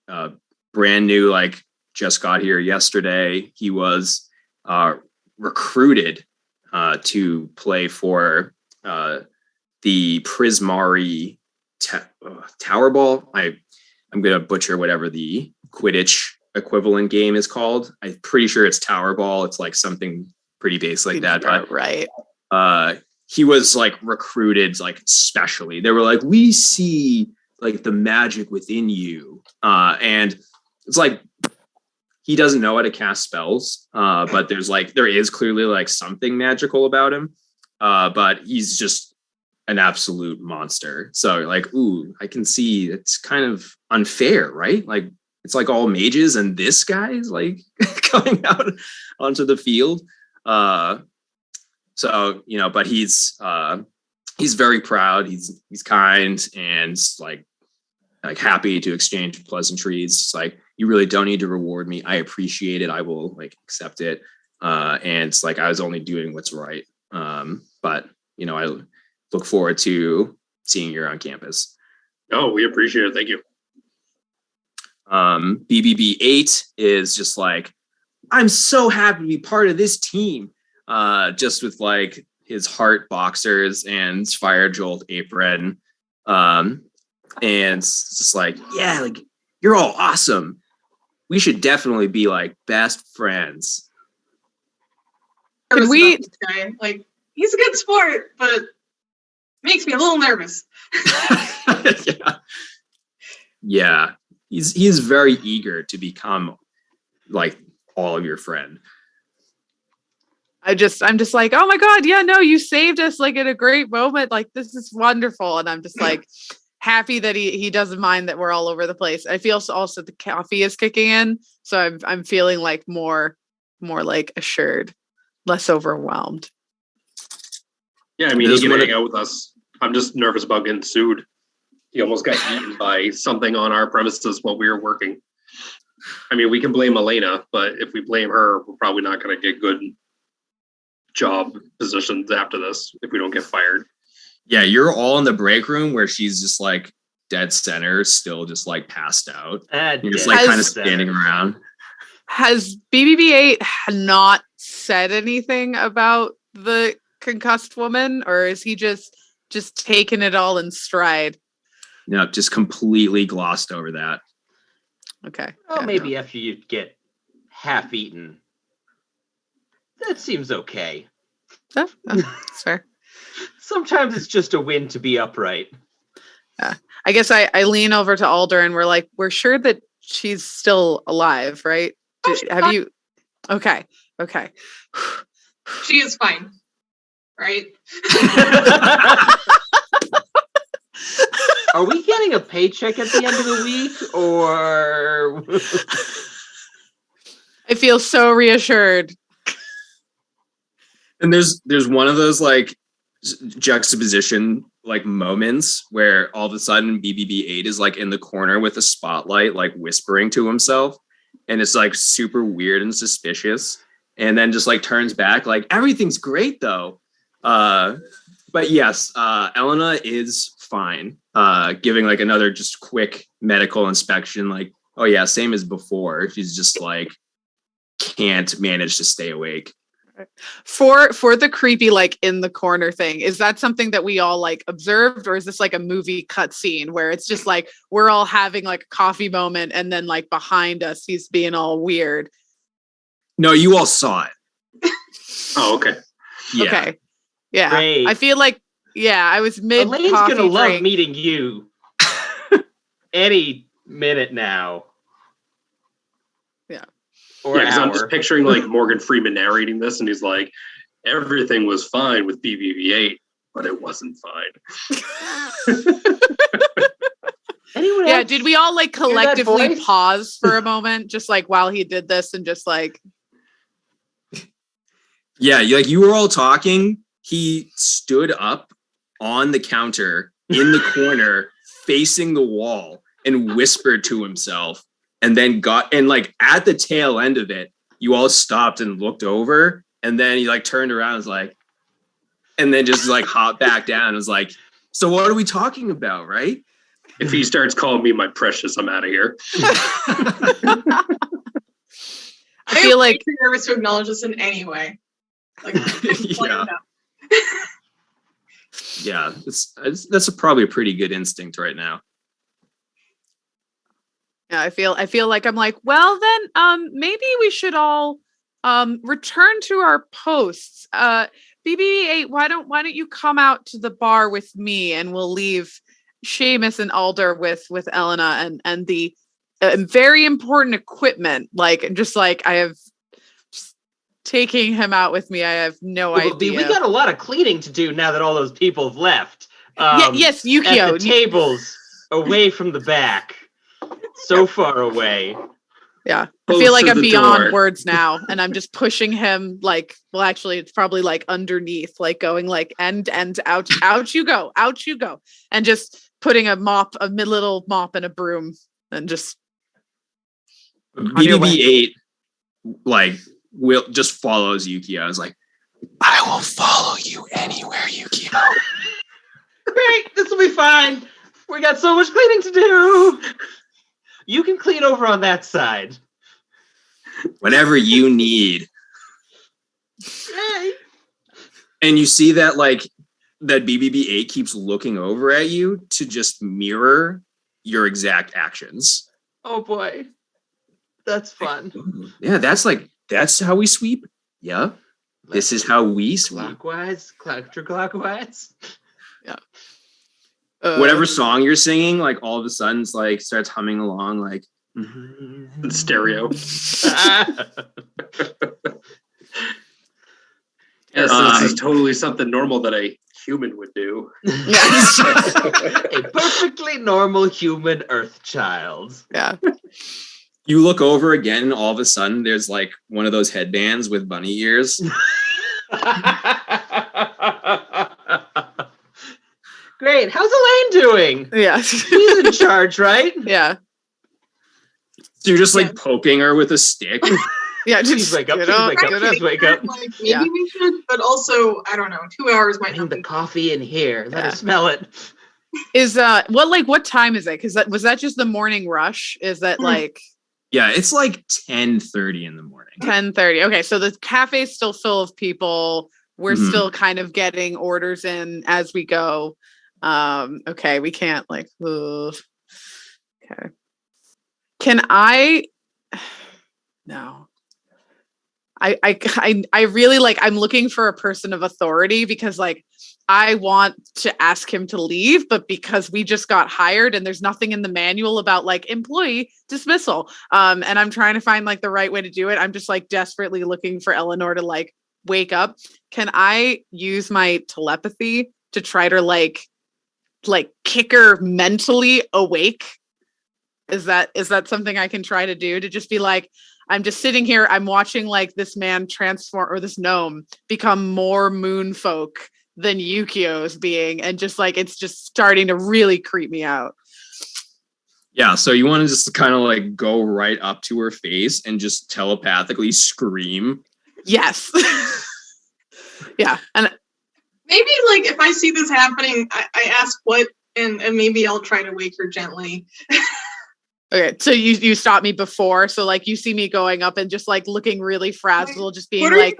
brand new, like just got here yesterday. He was recruited to play for the Prismari Tower Ball. I'm going to butcher whatever the Quidditch equivalent game is called. I'm pretty sure it's Tower Ball. It's like something pretty base like that. But right. He was like recruited like specially. They were like, we see like the magic within you. And it's like, he doesn't know how to cast spells, but there is clearly like something magical about him. But he's just an absolute monster. So like, ooh, I can see it's kind of unfair, right? Like it's like all mages and this guy's like coming out onto the field. So, but he's very proud. He's kind and like happy to exchange pleasantries. It's like, you really don't need to reward me. I appreciate it. I will like accept it. And it's like, I was only doing what's right. But I look forward to seeing you're on campus. Oh, we appreciate it. Thank you. BBB8 is just like, I'm so happy to be part of this team. Just with like his heart boxers and Firejolt apron. And it's just like, yeah, like you're all awesome. We should definitely be like best friends. Can we guy. Like, he's a good sport, but makes me a little nervous. Yeah. He's very eager to become like all of your friend. I'm just like, oh my God, yeah, no, you saved us like at a great moment. Like, this is wonderful. And I'm just like happy that he doesn't mind that we're all over the place. I feel also the coffee is kicking in. So I'm feeling like more like assured, less overwhelmed. Yeah, I mean, he can hang out with us. I'm just nervous about getting sued. He almost got eaten by something on our premises while we were working. I mean, we can blame Elena, but if we blame her, we're probably not going to get good job positions after this if we don't get fired. Yeah, you're all in the break room where she's just like dead center, still just like passed out. You're just like kind of standing around. Has BBB8 not said anything about the concussed woman, or is he just taking it all in stride? No, just completely glossed over that. Okay. Well, maybe after you get half eaten. That seems okay. Oh, that's fair. Sometimes it's just a win to be upright. I guess I lean over to Alder and we're sure that she's still alive, right? Have you? Okay. She is fine, right? Are we getting a paycheck at the end of the week, or? I feel so reassured. And there's one of those like juxtaposition like moments where all of a sudden BBB8 is like in the corner with a spotlight, like whispering to himself, and it's like super weird and suspicious, and then just like turns back like everything's great though. But yes, Elena is fine. Giving like another just quick medical inspection, like, oh yeah, same as before. She's just like can't manage to stay awake. For the creepy like in the corner thing, is that something that we all like observed, or is this like a movie cut scene where it's just like we're all having like a coffee moment and then like behind us he's being all weird? No, you all saw it. Oh, okay. Yeah. Okay. Yeah. Great. I feel like I was mid Elaine's coffee gonna love drink. meeting you any minute now. Yeah. Or Yeah, because I'm hour. just picturing like Morgan Freeman narrating this, and he's like, everything was fine with BBB8, but it wasn't fine. Anyone Yeah, else did we all like hear that collectively voice? pause for a moment, just like while he did this, and just like, Yeah, like you were all talking. He stood up on the counter in the corner facing the wall and whispered to himself, and then and like at the tail end of it, you all stopped and looked over, and then he like turned around and was like, and then just like hopped back down and was like, so what are we talking about, right? If he starts calling me my precious, I'm out of here. I I feel am like too nervous to acknowledge this in any way. Like, Yeah. Yeah, that's probably a pretty good instinct right now. yeah, I feel like I'm like, well then maybe we should all return to our posts. BB8, why don't you come out to the bar with me, and we'll leave Seamus and Alder with Elena and the very important equipment. Like, just like I have just taking him out with me. I have no idea. We got a lot of cleaning to do now that all those people have left. Yes, Yukio. At the tables, away from the back, so far away. Yeah. I Close feel like to I'm the beyond door. words now, and I'm just pushing him like, well, actually it's probably like underneath, like going like end out you go, and just putting a little mop and a broom and just on your way. BBB8 like will just follows Yukio. I was like, I will follow you anywhere, Yukio. Great, this will be fine. We got so much cleaning to do. You can clean over on that side. Whatever you need. Yay. And you see that like that BBB-8 keeps looking over at you to just mirror your exact actions. Oh boy. That's fun. Yeah, that's how we sweep. Yeah. This is how we sweep. Clockwise, counterclockwise. Yeah. Whatever song you're singing, like all of a sudden it's like starts humming along like In stereo. Yes, this is totally something normal that a human would do. A perfectly normal human Earth child. Yeah. you look over again and all of a sudden there's like one of those headbands with bunny ears. Great. How's Elaine doing? Yeah. He's in charge, right? Yeah. So you're just like poking her with a stick. Yeah. Please wake up. Please wake up. Please wake up. Like, maybe we should, but also, I don't know, 2 hours might Bring not the be. coffee in here. Let her smell it. Is what time is it? Because was that just the morning rush? Is that like Yeah, it's like 10:30 in the morning. 10:30? Okay, so the cafe's still full of people. We're Mhm. still kind of getting orders in as we go. Okay, we can't like. Ugh. Okay. Can I? No. I really like. I'm looking for a person of authority because like I want to ask him to leave, but because we just got hired and there's nothing in the manual about like employee dismissal. And I'm trying to find like the right way to do it. I'm just like desperately looking for Eleanor to like wake up. Can I use my telepathy to try to like kick her mentally awake? Is that something I can try to do, to just be like, I'm just sitting here, I'm watching like this man transform, or this gnome become more moon folk than Yukio's being, and just like it's just starting to really creep me out. Yeah, so you want to just kind of like go right up to her face and just telepathically scream. Yes. Yeah. And Maybe like if I see this happening, I ask what, and maybe I'll try to wake her gently. okay, so you stop me before, so like you see me going up and just like looking really frazzled, just being What are like,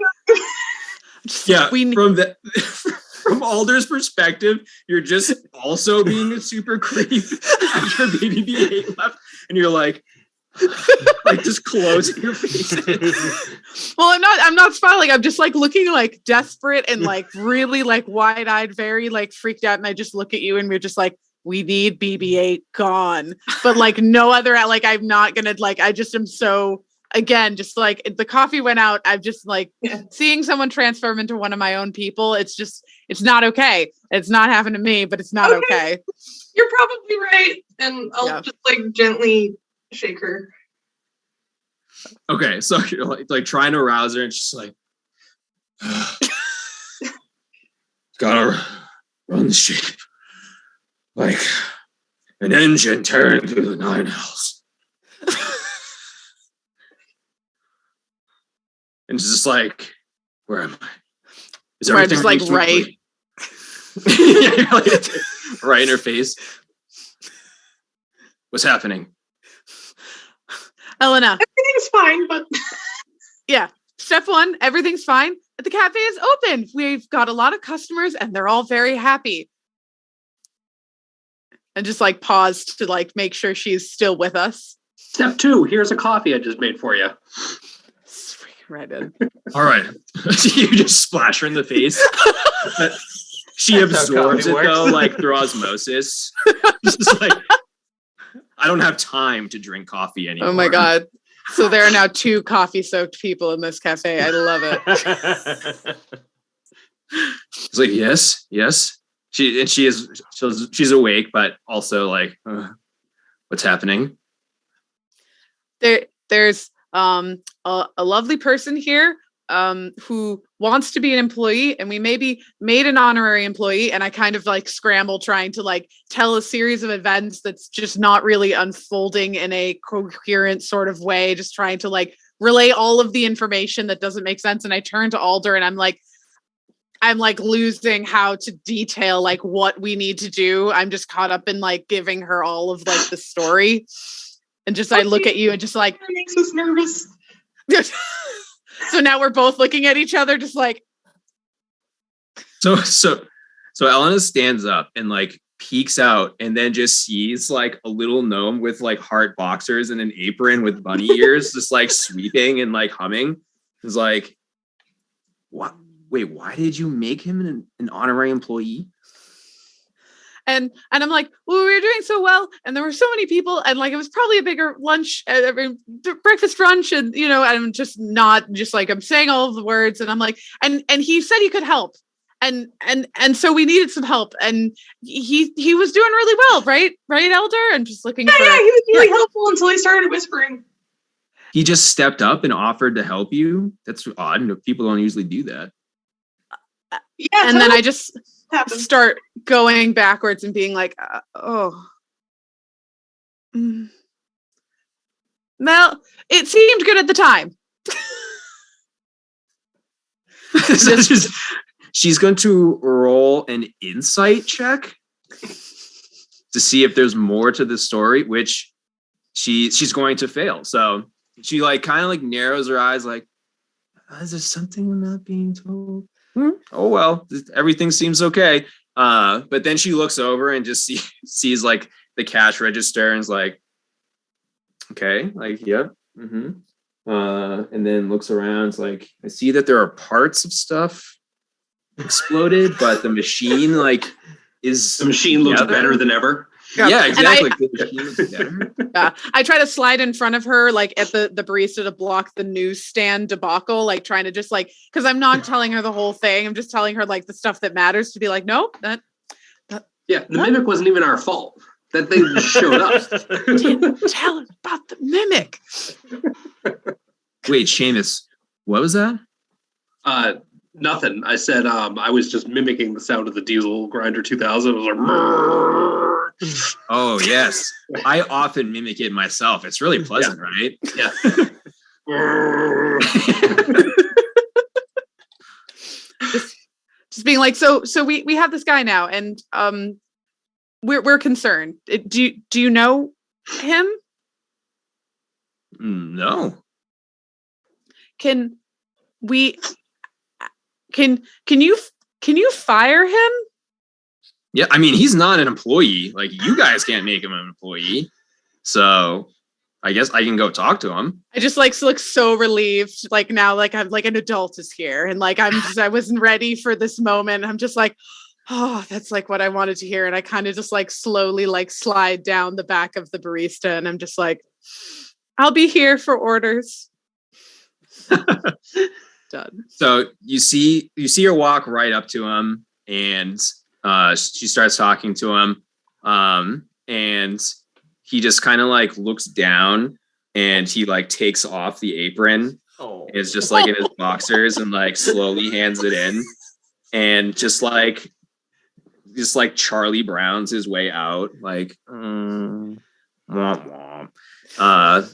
Yeah, from Alder's perspective, you're just also being a super creep after BB-8 left, and you're like just closing your face. well, I'm not smiling. I'm just like looking like desperate and like really like wide-eyed, very like freaked out. And I just look at you and we're just like, we need BB-8 gone. But like no other, like I'm not gonna like, I just am so, again, just like the coffee went out. I'm just like seeing someone transform into one of my own people. It's not okay. It's not happened to me, but it's not okay. You're probably right. And I'll just like gently shake her. Okay, so you're like trying to arouse her, and she's like, gotta run the ship like an engine tearing through the nine hells. And it's just like, where am I? Is Where I'm everything just like running smoothly? Yeah, you're like, right in her face. What's happening? Elena. Everything's fine, but Yeah. Step one, everything's fine. The cafe is open. We've got a lot of customers and they're all very happy. And just like pause to like make sure she's still with us. Step 2, here's a coffee I just made for you. Right in. All right. You just splash her in the face. She absorbs it though, like through osmosis. Just like, I don't have time to drink coffee anymore. Oh my God. So there are now 2 coffee-soaked people in this cafe. I love it. It's like, yes. She's awake, but also like, what's happening? There's a lovely person here who wants to be an employee, and we maybe made an honorary employee, and I kind of like scramble trying to like tell a series of events that's just not really unfolding in a coherent sort of way, just trying to like relay all of the information that doesn't make sense. And I turn to Alder and I'm like, I'm like losing how to detail like what we need to do. I'm just caught up in like giving her all of like the story. And just I look at you and just like It makes us nervous. So now we're both looking at each other just like So Elena stands up and like peeks out and then just sees like a little gnome with like heart boxers and an apron with bunny ears just like sweeping and like humming. It's like, what? Wait, why did you make him an honorary employee? and I'm like, well, we were doing so well and there were so many people and like it was probably a bigger lunch, breakfast brunch, and you know, I'm just not just like I'm saying all of the words and I'm like, and he said he could help. And so we needed some help, and he was doing really well, right, Elder? I'm just looking. Yeah, he was really helpful until he started whispering. He just stepped up and offered to help you. That's odd. People don't usually do that. Yeah, and then I just happened. start going backwards and being like, Well, it seemed good at the time. She's going to roll an insight check to see if there's more to the story, which she's going to fail. So she like kind of like narrows her eyes like, is there something we're not being told? Oh, well, everything seems okay. But then she looks over and just sees like the cash register and is like, okay, like, yep. And then looks around. It's like, I see that there are parts of stuff exploded, but the machine like is The machine looks better than ever. Yeah, exactly. I try to slide in front of her like at the barista to block the newsstand debacle, like trying to just like, because I'm not telling her the whole thing, I'm just telling her like the stuff that matters, to be like, nope, that Yeah, the mimic wasn't even our fault. That thing just showed up. didn't tell her about the mimic. Wait, Seamus, what was that? Nothing. I said I was just mimicking the sound of the diesel grinder 2000. It was like, "Mrrr." Oh yes, I often mimic it myself. It's really pleasant, right? Yeah. just being like, so we have this guy now, and we're concerned. Do you know him? No. Can you fire him? Yeah, I mean, he's not an employee. Like, you guys can't make him an employee. So I guess I can go talk to him. I just like look so relieved. Like now, like I'm like an adult is here, and like I wasn't ready for this moment. I'm just like, oh, that's like what I wanted to hear. And I kind of just like slowly like slide down the back of the barista, and I'm just like, I'll be here for orders. Done. So you see her walk right up to him, and she starts talking to him, and he just kind of like looks down, and he like takes off the apron. Oh, Is just like in his boxers and like slowly hands it in, and just like Charlie Brown's his way out, like womp womp.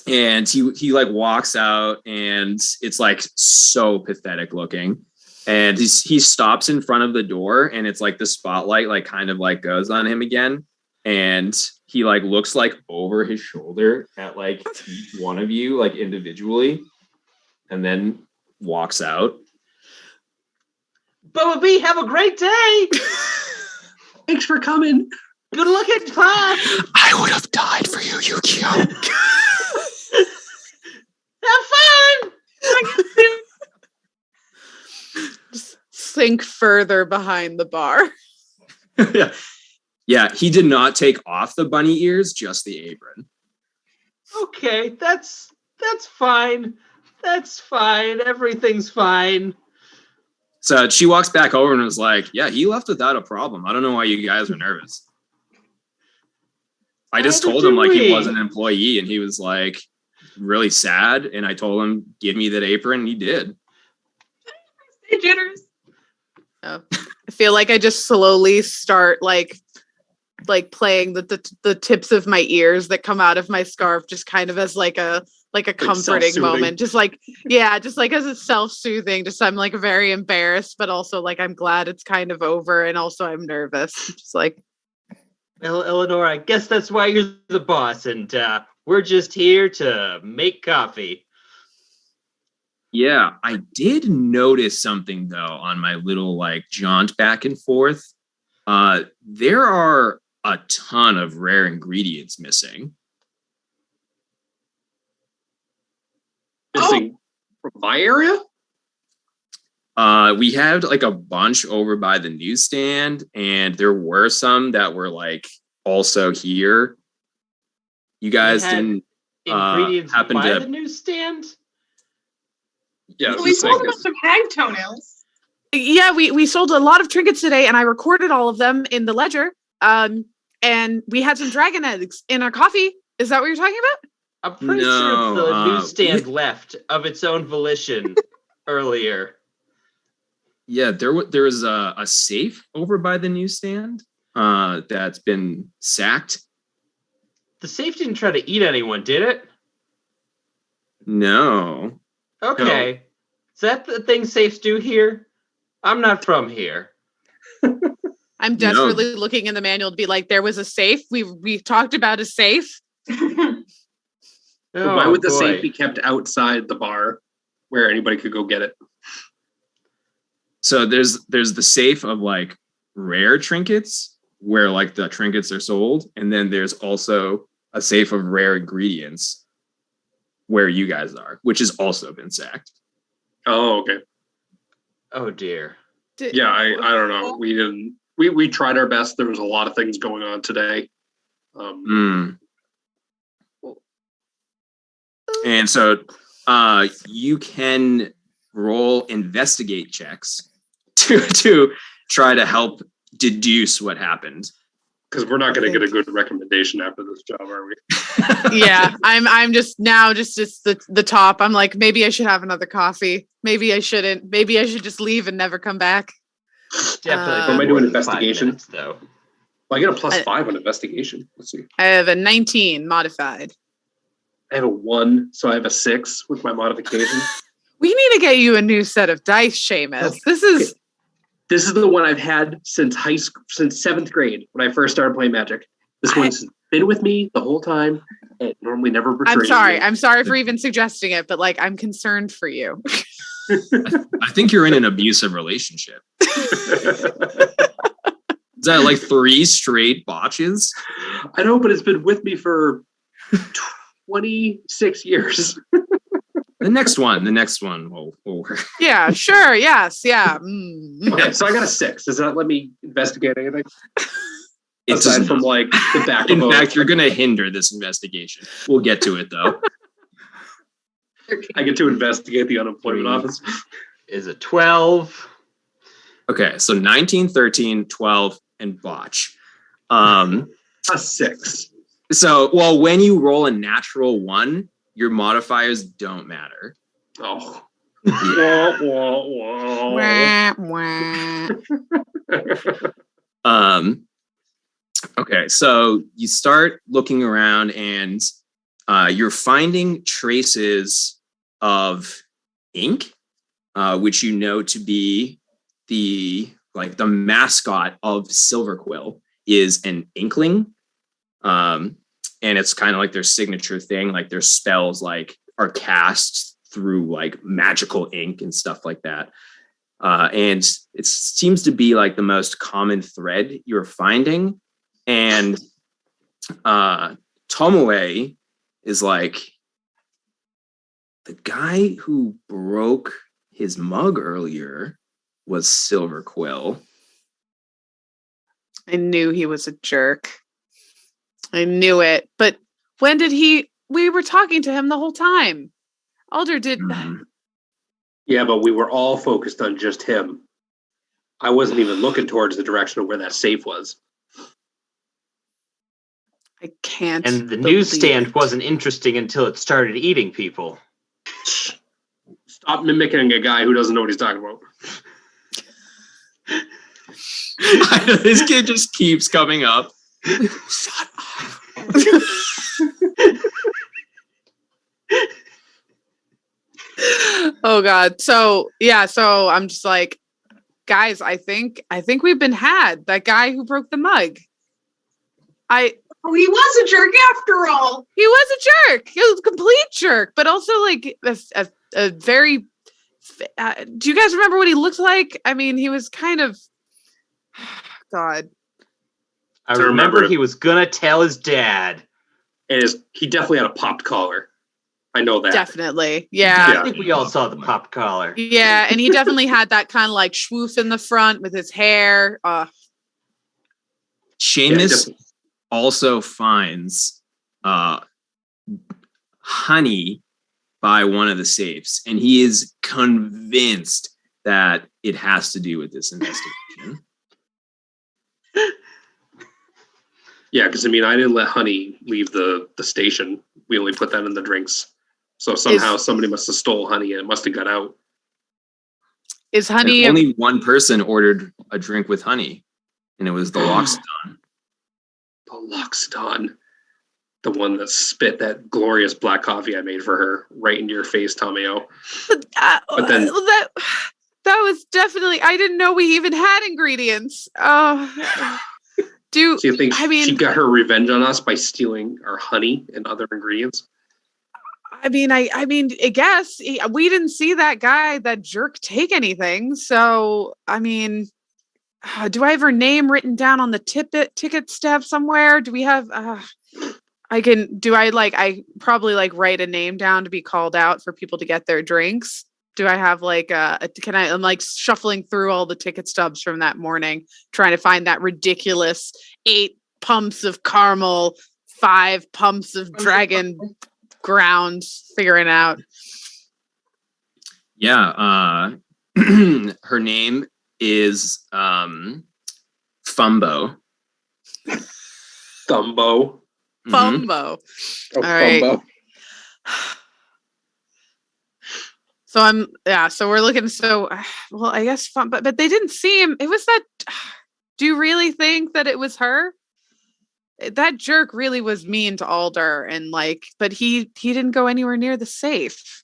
And he like walks out, and it's like so pathetic looking. And he stops in front of the door, and it's like the spotlight like kind of like goes on him again, and he like looks like over his shoulder at like each one of you like individually, and then walks out. Bubba B, have a great day. Thanks for coming. Good luck at class. I would have died for you, Yukio. Have fun. Just sink further behind the bar. Yeah, he did not take off the bunny ears, just the apron. Okay, that's fine. That's fine. Everything's fine. So she walks back over and was like, yeah, he left without a problem. I don't know why you guys were nervous. I just told him like he wasn't an employee, and he was like really sad. And I told him, give me that apron. And he did. Stay generous. Oh. I feel like I just slowly start like playing the tips of my ears that come out of my scarf, just kind of as like a like a comforting self-soothing. moment. Just like, yeah, just like as a self-soothing, just I'm like very embarrassed, but also like I'm glad it's kind of over, and also I'm nervous. Just like, Well, Eleanor, I guess that's why you're the boss, and we're just here to make coffee. Yeah, I did notice something though on my little like jaunt back and forth. There are a ton of rare ingredients missing. Missing from my area? We had like a bunch over by the newsstand, and there were some that were like also here. You guys had didn't Ingredients happen by to the newsstand? Yeah, We sold them some hag toenails. yeah, we sold a lot of trinkets today, and I recorded all of them in the ledger. And we had some dragon eggs in our coffee. Is that what you're talking about? I'm pretty sure the No, newsstand left of its own volition earlier. yeah, there was a safe over by the newsstand that's been sacked. The safe didn't try to eat anyone, did it? No. Okay. Is that the thing safes do here? I'm not from here. I'm desperately looking in the manual to be like, there was a safe. We talked about a safe. Why would the boy. safe be kept outside the bar where anybody could go get it? So there's the safe of like rare trinkets where like the trinkets are sold, and then there's also a safe of rare ingredients where you guys are, which has also been sacked. Oh, okay. Oh dear. Yeah, I don't know. We didn't. We tried our best. There was a lot of things going on today. And so you can roll investigate checks to try to help deduce what happened. Because we're not going to get a good recommendation after this job, are we? Yeah, I'm just now just the top. I'm like, maybe I should have another coffee. Maybe I shouldn't. Maybe I should just leave and never come back. Definitely. Am I doing investigation? Minutes, though. Well, I get a +5 on investigation. Let's see. I have a 19 modified. I have a 1, so I have a 6 with my modification. We need to get you a new set of dice, Seamus. This is the one I've had since high school, since 7th grade when I first started playing Magic. This one's been with me the whole time. And normally never betrays me. I'm sorry for even suggesting it, but like I'm concerned for you. I think you're in an abusive relationship. Is that like 3 straight botches? I know, but it's been with me for 26 years. The next one will work. Yeah, sure. Yes. Yeah. Okay, so I got a 6. Does that let me investigate anything? It Aside doesn't. from like the back In of fact, you're going to hinder this investigation. We'll get to it though. I get to investigate the unemployment office. Is a 12. Okay, so 19, 13, 12, and botch. A 6. So, well, when you roll a natural 1, your modifiers don't matter. Oh. Okay, so you start looking around and you're finding traces of ink, which you know to be the mascot of Silverquill is an inkling. And it's kind of like their signature thing, like their spells like are cast through like magical ink and stuff like that. And it seems to be like the most common thread you're finding. And Tomoe is like, the guy who broke his mug earlier was Silverquill. I knew he was a jerk. I knew it. But when did we were talking to him the whole time. Alder did. Yeah, but we were all focused on just him. I wasn't even looking towards the direction of where that safe was. I can't. And the newsstand wasn't interesting until it started eating people. Stop mimicking a guy who doesn't know what he's talking about. This kid just keeps coming up. Shut up. Oh God. So I'm just like, guys, I think we've been had. That guy who broke the mug. Oh, he was a jerk after all. He was a jerk. He was a complete jerk, but also like a very. Do you guys remember what he looked like? I mean, he was kind of. God. I remember he was gonna tell his dad. And he definitely had a popped collar. I know that. Definitely. Yeah. I think we all saw the pop collar. Yeah, and he definitely had that kind of like swoosh in the front with his hair. Seamus also finds honey by one of the safes, and he is convinced that it has to do with this investigation. Yeah, because I didn't let honey leave the station. We only put that in the drinks. So somehow somebody must have stole honey and it must have got out. Is honey And only one person ordered a drink with honey, and it was the Loxodon. The Loxodon. The one that spit that glorious black coffee I made for her right into your face, Tomoe. But then that was definitely, I didn't know we even had ingredients. So you think she got her revenge on us by stealing our honey and other ingredients? I guess we didn't see that guy, that jerk, take anything. So, do I have her name written down on the ticket stub somewhere? Do we have, I probably write a name down to be called out for people to get their drinks. Do I have I'm like shuffling through all the ticket stubs from that morning, trying to find that ridiculous 8 pumps of caramel, 5 pumps of dragon grounds, figuring out. Yeah. Her name is Fumbo. Thumbo. Fumbo. Mm-hmm. All right. Fumbo. So we're looking. Well, I guess fun, but they didn't see him. It was that. Do you really think that it was her? That jerk really was mean to Alder, and but he didn't go anywhere near the safe.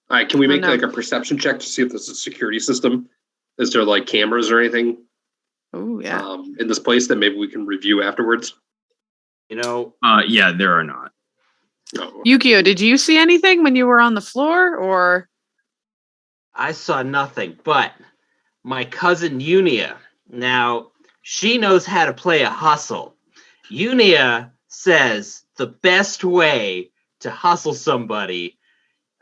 All right, can we make a perception check to see if there's a security system? Is there cameras or anything? Oh yeah. In this place that maybe we can review afterwards? Yeah, there are not. Oh. Yukio, did you see anything when you were on the floor, or? I saw nothing, but my cousin Unia, now she knows how to play a hustle. Unia says the best way to hustle somebody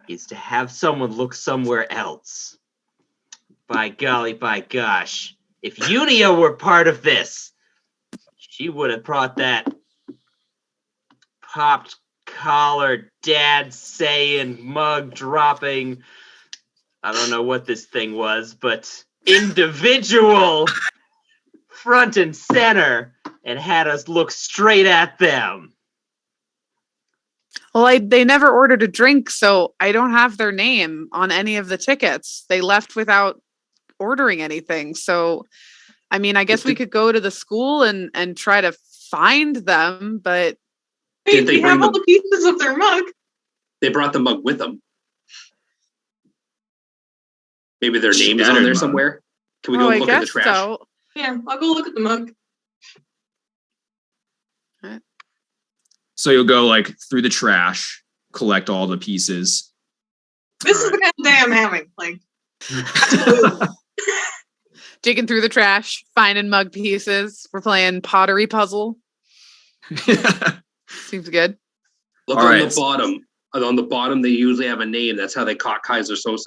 is to have someone look somewhere else. By golly, by gosh. If Unia were part of this, she would have brought that popped collar, dad saying, mug dropping, I don't know what this thing was, but individual front and center, and had us look straight at them. Well, they never ordered a drink, so I don't have their name on any of the tickets. They left without ordering anything. So, I guess we could go to the school and try to find them, but... Wait, they have all the pieces of their mug. They brought the mug with them. Maybe their name is on there somewhere. Can we go look in the trash? So. Yeah, I'll go look at the mug. Right. So you'll go through the trash, collect all the pieces. This is the kind of day I'm having. Absolutely. Digging through the trash, finding mug pieces. We're playing pottery puzzle. Seems good. Look all on the bottom. On the bottom, they usually have a name. That's how they caught Kaiser Sose.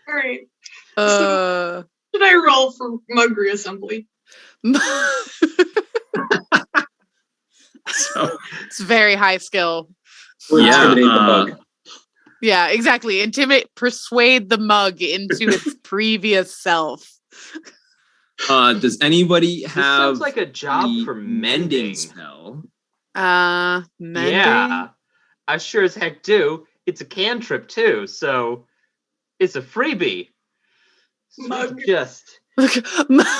All right. So, should I roll for mug reassembly? It's very high skill. Intimidate the mug. Yeah, exactly. Persuade the mug into its previous self. Does anybody have? Sounds like a job for mending spell. Mending? Yeah, I sure as heck do. It's a cantrip too, so it's a freebie. Mug. Just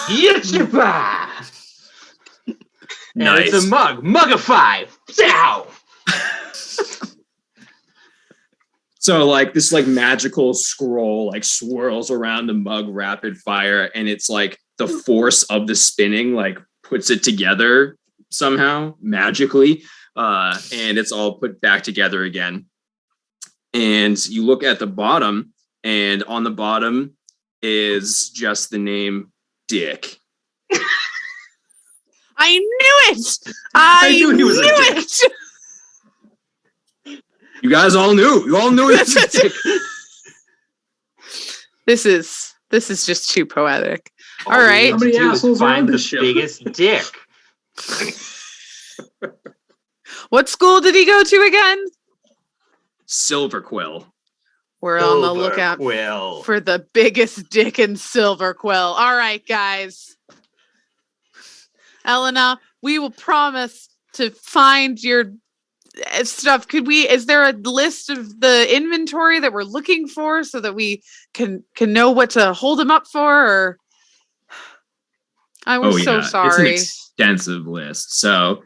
Yichiba! And Nice. it's a mug. Mugify! Zow! So like this like magical scroll like swirls around the mug rapid fire, and it's like the force of the spinning like puts it together somehow magically, and it's all put back together again. And you look at the bottom, and on the bottom is just the name Dick. I knew it. I knew he was a dick. it. You guys all knew. You all knew it was Dick. This is just too poetic. All we right. need How many to do is assholes are on find the this ship? biggest dick. What school did he go to again? Silver Quill. We're on the lookout Quill. for the biggest dick in Silver Quill. All right, guys. Elena, we will promise to find your stuff. Is there a list of the inventory that we're looking for so that we can know what to hold them up for? Or I'm so sorry. It's an extensive list. So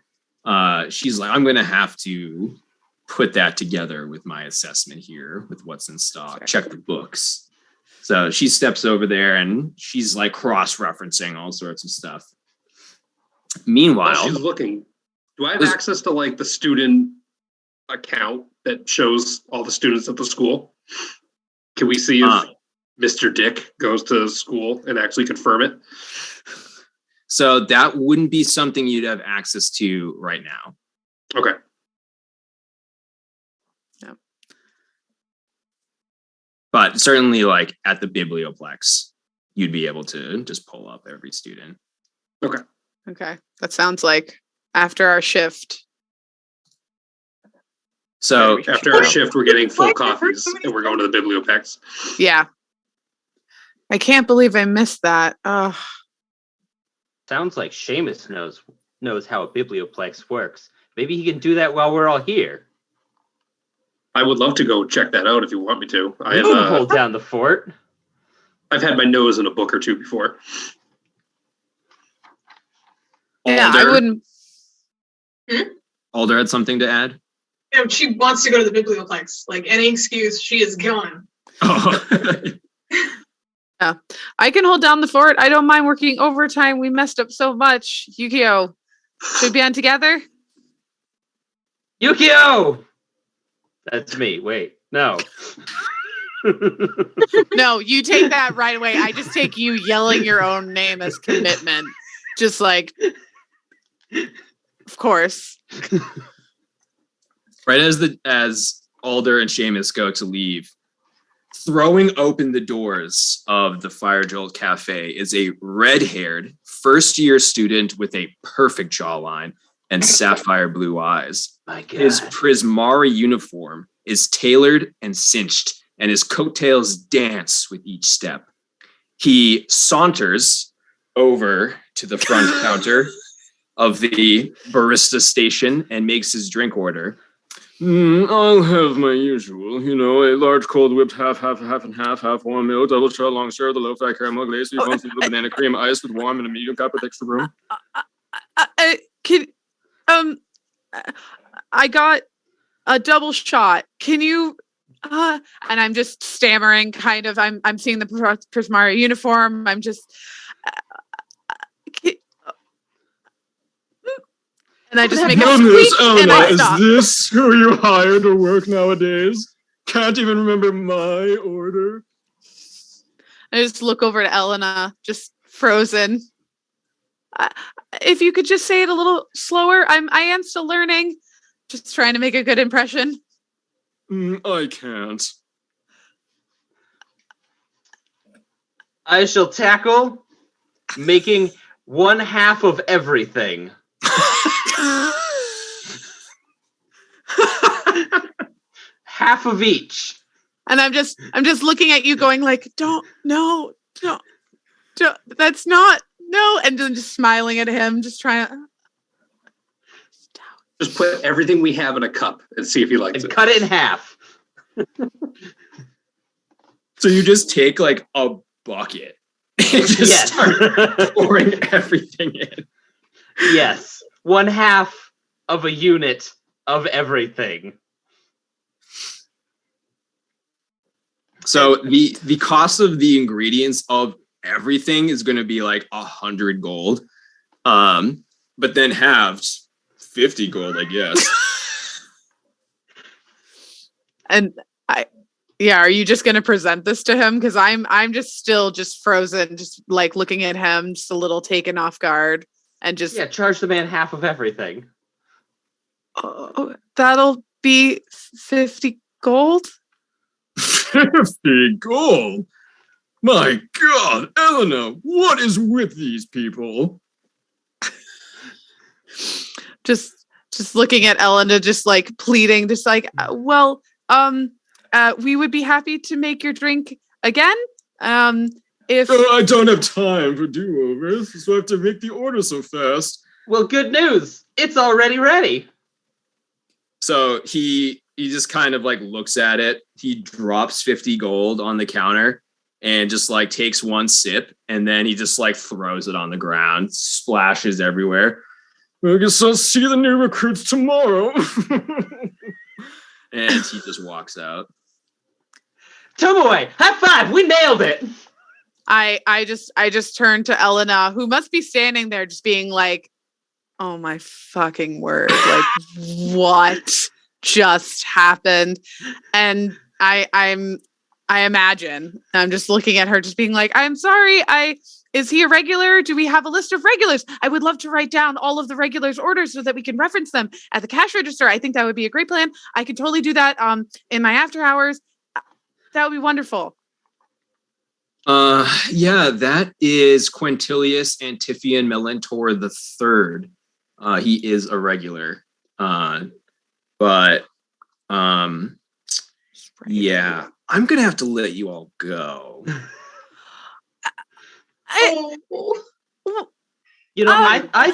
she's like, I'm going to have to put that together with my assessment here with what's in stock. Sure. Check the books. So she steps over there and she's like cross-referencing all sorts of stuff. Meanwhile, While she's looking, do I have access to like the student account that shows all the students at the school? Can we see if Mr. Dick goes to school and actually confirm it? so that wouldn't be something you'd have access to right now. Okay. But certainly like at the Biblioplex, you'd be able to just pull up every student. Okay. That sounds like after our shift. So After our shift, we're getting full coffees and we're going to the Biblioplex. Yeah. I can't believe I missed that. Ugh. Sounds like Seamus knows how a biblioplex works. Maybe he can do that while we're all here. I would love to go check that out if you want me to. We can hold down the fort. I've had my nose in a book or two before. Yeah, I wouldn't. Alder had something to add. She wants to go to the Biblioplex. Like, any excuse, she is going. Oh. Yeah, I can hold down the fort. I don't mind working overtime. We messed up so much. Yukio, should we be on together? Yukio! That's me. Wait, no. No, you take that right away. I just take you yelling your own name as commitment. Just like, of course. Right as Alder and Seamus go to leave, throwing open the doors of the Firejolt Café is a red-haired first-year student with a perfect jawline and sapphire blue eyes. My God. His Prismari uniform is tailored and cinched, and his coattails dance with each step. He saunters over to the front counter of the barista station and makes his drink order. I'll have my usual, a large cold whipped half and half warm milk, double shot, long serve, the low fat caramel glaze, 3 ounces of banana cream, ice with warm and a medium cup with extra room. I got a double shot. Can you? And I'm just stammering, kind of. I'm seeing the Prismari uniform. I'm just. And I just make a squeak and I stop. Is this who you hire to work nowadays? Can't even remember my order. I just look over to Elena, just frozen. If you could just say it a little slower, I am still learning. Just trying to make a good impression. I can't. I shall tackle making 1/2 of everything. Half of each. And I'm just looking at you going like, don't, that's not, no. And then just smiling at him, just trying to. Just put everything we have in a cup and see if he likes And it. cut it in half. So you just take like a bucket just Yes. start pouring everything in. Yes. 1/2 of a unit of everything. So the cost of the ingredients of everything is going to be like 100 gold, but then halved 50 gold, I guess. And are you just gonna present this to him? Because I'm just still just frozen, just like looking at him, just a little taken off guard, and just Charge the man half of everything. that'll be 50 gold. 50 gold? My God, Elena, what is with these people? Just looking at Elena, just like pleading, just like, we would be happy to make your drink again. If I don't have time for do-overs, so I have to make the order so fast. Well, good news. It's already ready. So he just kind of like looks at it. He drops 50 gold on the counter and just like takes one sip, and then he just like throws it on the ground, splashes everywhere. I guess I'll see the new recruits tomorrow. And he just walks out. Tomoe, high five! We nailed it. I just turned to Elena, who must be standing there just being like, oh my fucking word, like what just happened? And I imagine I'm just looking at her just being like, I'm sorry, is he a regular? Do we have a list of regulars? I would love to write down all of the regulars' orders so that we can reference them at the cash register. I think that would be a great plan. I could totally do that in my after hours. That would be wonderful. Yeah, that is Quintilius Antiphian Melentor III. He is a regular. But yeah, I'm gonna have to let you all go. I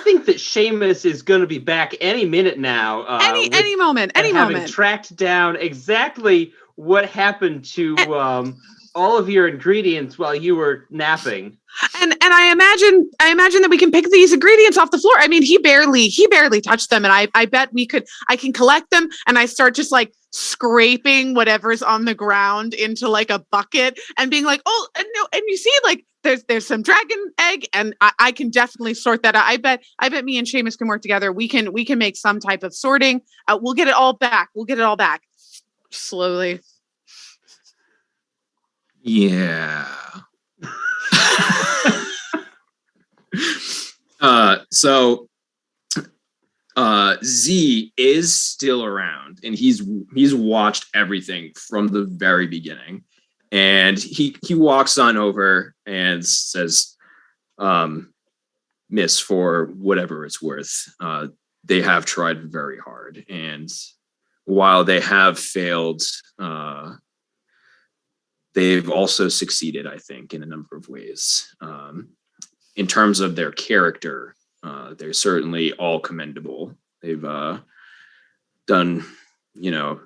think that Seamus is going to be back any minute now. Any moment. Having tracked down exactly what happened to all of your ingredients while you were napping. And I imagine that we can pick these ingredients off the floor. I mean, he barely touched them, and I bet I can collect them, and I start just like scraping whatever's on the ground into like a bucket and being like, oh, and no, and you see like there's some dragon egg, and I can definitely sort that out. I bet me and Seamus can work together. We can make some type of sorting. We'll get it all back. Slowly. Yeah. So Z is still around, and he's watched everything from the very beginning, and he walks on over and says, Miss, for whatever it's worth, they have tried very hard, and while they have failed, they've also succeeded, I think, in a number of ways. In terms of their character, they're certainly all commendable. They've done, the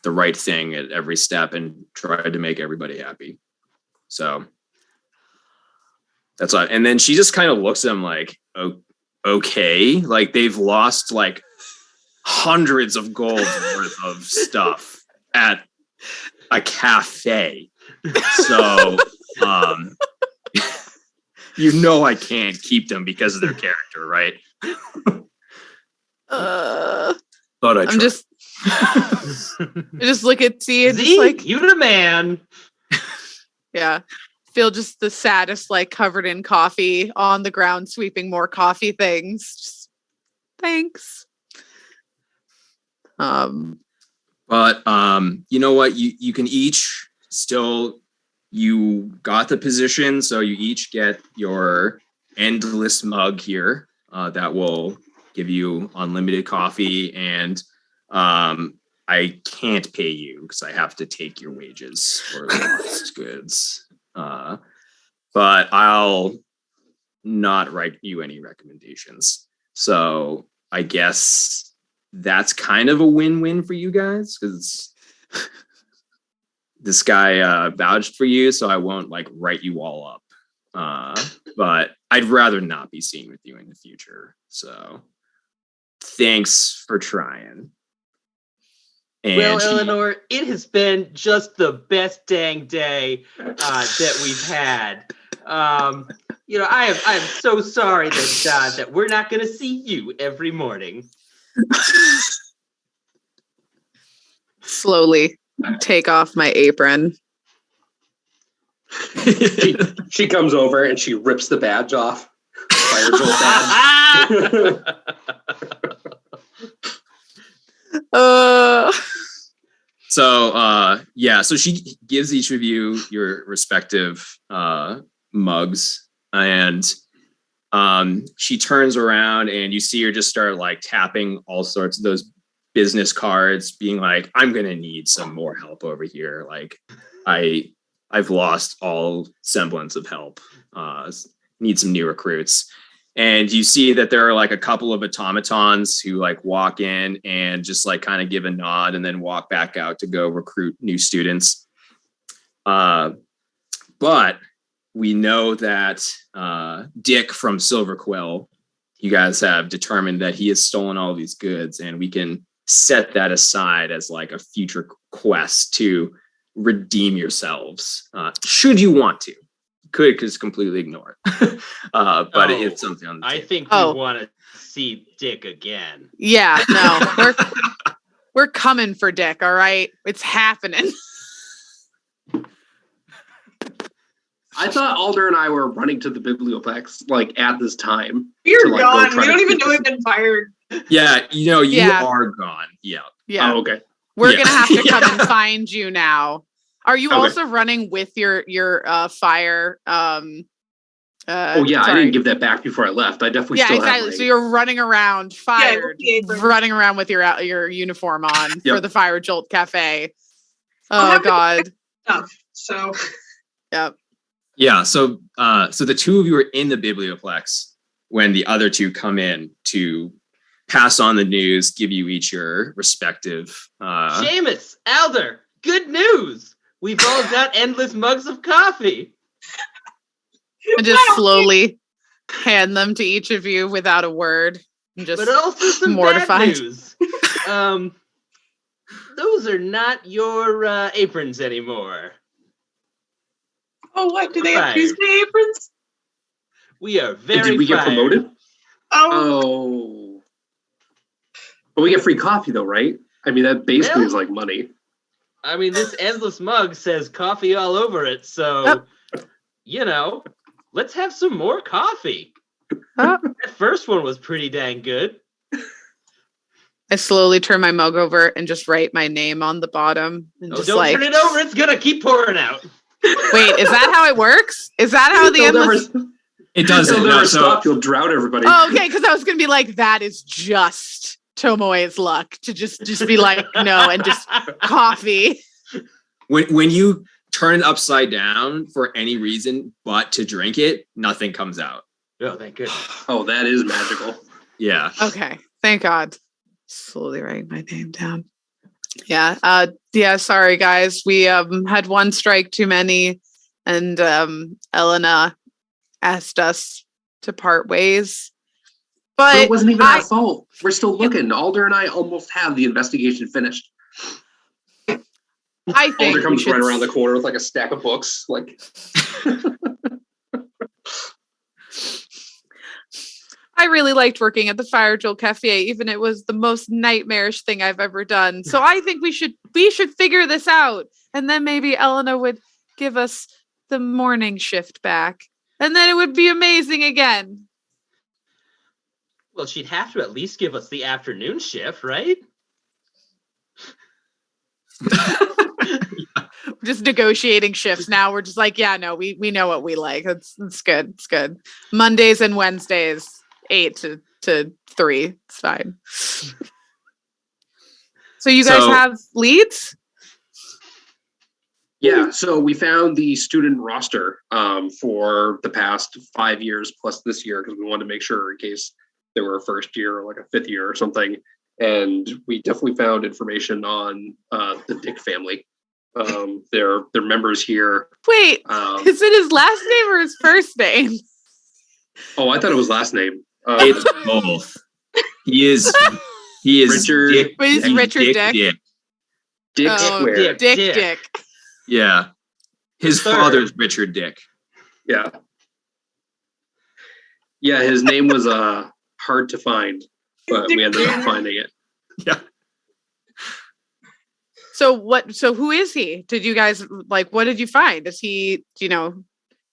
right thing at every step and tried to make everybody happy. So that's all. And then she just kind of looks at him like, oh, okay, like they've lost like hundreds of gold worth of stuff at a cafe. So, I can't keep them because of their character, right? Thought I'd try. I just look at Z and just like, you the man. Yeah. Feel just the saddest, like covered in coffee on the ground, sweeping more coffee things. Just, thanks. But you know what? You can each still, you got the position, so you each get your endless mug here that will give you unlimited coffee, and I can't pay you because I have to take your wages for lost goods. But I'll not write you any recommendations. So I guess that's kind of a win-win for you guys, because this guy vouched for you, so I won't like write you all up. but I'd rather not be seen with you in the future. So thanks for trying. And well, Eleanor, it has been just the best dang day that we've had. I am so sorry that we're not going to see you every morning. Slowly take off my apron. she comes over and she rips the badge off. Firejolt badge. So she gives each of you your respective mugs, and she turns around and you see her just start like tapping all sorts of those business cards, being like, I'm gonna need some more help over here. Like I've lost all semblance of help. Need some new recruits. And you see that there are like a couple of automatons who like walk in and just like kind of give a nod and then walk back out to go recruit new students. But we know that Dick from Silver Quill, you guys have determined that he has stolen all these goods, and we can set that aside as like a future quest to redeem yourselves, should you want to. Could just completely ignore it. But it's something on the table. I think we want to see Dick again. Yeah, no, we're coming for Dick, all right? It's happening. I thought Alder and I were running to the Biblioplex like at this time. We're gone. We don't even know we've been fired. Yeah, you are gone. Yeah. Oh, okay. We're gonna have to come and find you now. Are you also running with your fire? I didn't give that back before I left. I definitely still exactly. have So you're running around, running around with your uniform on for the Firejolt Café. Oh God. Stuff. So. Yep. Yeah. So the two of you are in the Biblioplex when the other two come in to pass on the news, give you each your respective. Seamus, Alder, good news. We've all got endless mugs of coffee. And just slowly hand them to each of you without a word. And just but also some mortified. Bad news. Those are not your aprons anymore. Oh, what? Do they have Tuesday aprons? We are very Did we get promoted? Oh. But we get free coffee though, right? I mean, that basically is like money. I mean, this endless mug says coffee all over it, so, let's have some more coffee. That first one was pretty dang good. I slowly turn my mug over and just write my name on the bottom. And don't turn it over, it's gonna keep pouring out. Wait, is that how it works? Is that how the endless... It doesn't. It'll never stop, you'll drown everybody. Oh, okay, because I was gonna be like, that is just Tomoe's luck to just be like, no, and just coffee. When you turn it upside down for any reason but to drink it, nothing comes out. Oh, thank goodness. Oh, that is magical. Yeah. Okay, thank God. Slowly writing my name down. Yeah. Sorry guys, we had one strike too many, and Elena asked us to part ways. But it wasn't even our fault. We're still looking. Alder and I almost have the investigation finished. I think Alder comes right around the corner with like a stack of books. Like, I really liked working at the Firejolt Café, even it was the most nightmarish thing I've ever done. So I think we should figure this out, and then maybe Elena would give us the morning shift back, and then it would be amazing again. Well, she'd have to at least give us the afternoon shift, right? We're just negotiating shifts now. We're just like, yeah, no, we know what we like. It's good. It's good. Mondays and Wednesdays, 8 to 3. It's fine. So you guys have leads? Yeah, so we found the student roster for the past 5 years plus this year, because we wanted to make sure in case they were a first year or like a fifth year or something. And we definitely found information on the Dick family. They're members here. Wait, is it his last name or his first name? Oh, I thought it was last name. It's both. He is Richard. He's Richard Dick. Dick Oh, Square. Dick. Yeah. His father's Richard Dick. Yeah. Yeah, his name was hard to find, but we ended up finding it. Yeah. So who is he? Did you guys what did you find? Is he,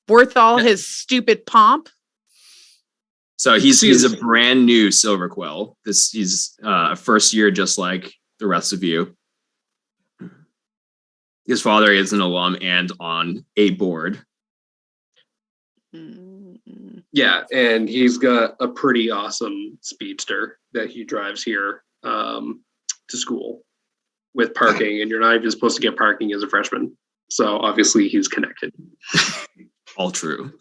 worth all his stupid pomp? So he's a brand new Silver Quill. He's a first year just like the rest of you. His father is an alum and on a board. Yeah, and he's got a pretty awesome speedster that he drives here to school with parking, and you're not even supposed to get parking as a freshman. So obviously he's connected. All true.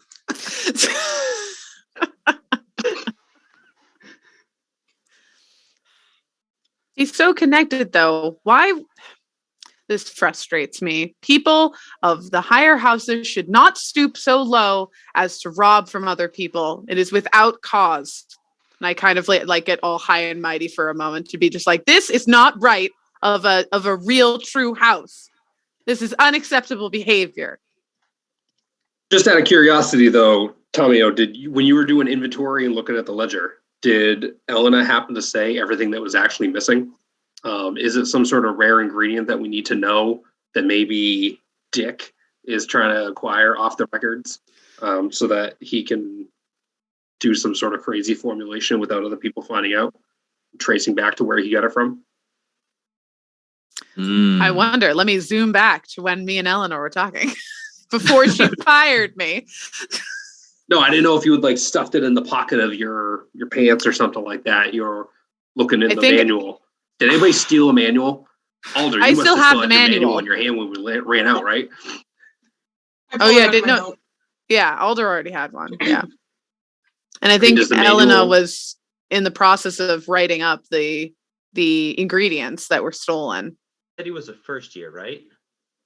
He's so connected, though. Why? This frustrates me. People of the higher houses should not stoop so low as to rob from other people. It is without cause. And I kind of get all high and mighty for a moment to be just like, this is not right of a real true house. This is unacceptable behavior. Just out of curiosity, though, Tomoe, when you were doing inventory and looking at the ledger, did Elena happen to say everything that was actually missing? Is it some sort of rare ingredient that we need to know that maybe Dick is trying to acquire off the records so that he can do some sort of crazy formulation without other people finding out, tracing back to where he got it from? I wonder. Let me zoom back to when me and Eleanor were talking before she fired me. No, I didn't know if you would stuffed it in the pocket of your pants or something like that. You're looking in the manual. Did anybody steal a manual? Alder, you must still have the manual in your hand when we ran out, right? Oh yeah, didn't know. Yeah, Alder already had one. Yeah, and I think Elena was in the process of writing up the ingredients that were stolen. Said he was a first year, right?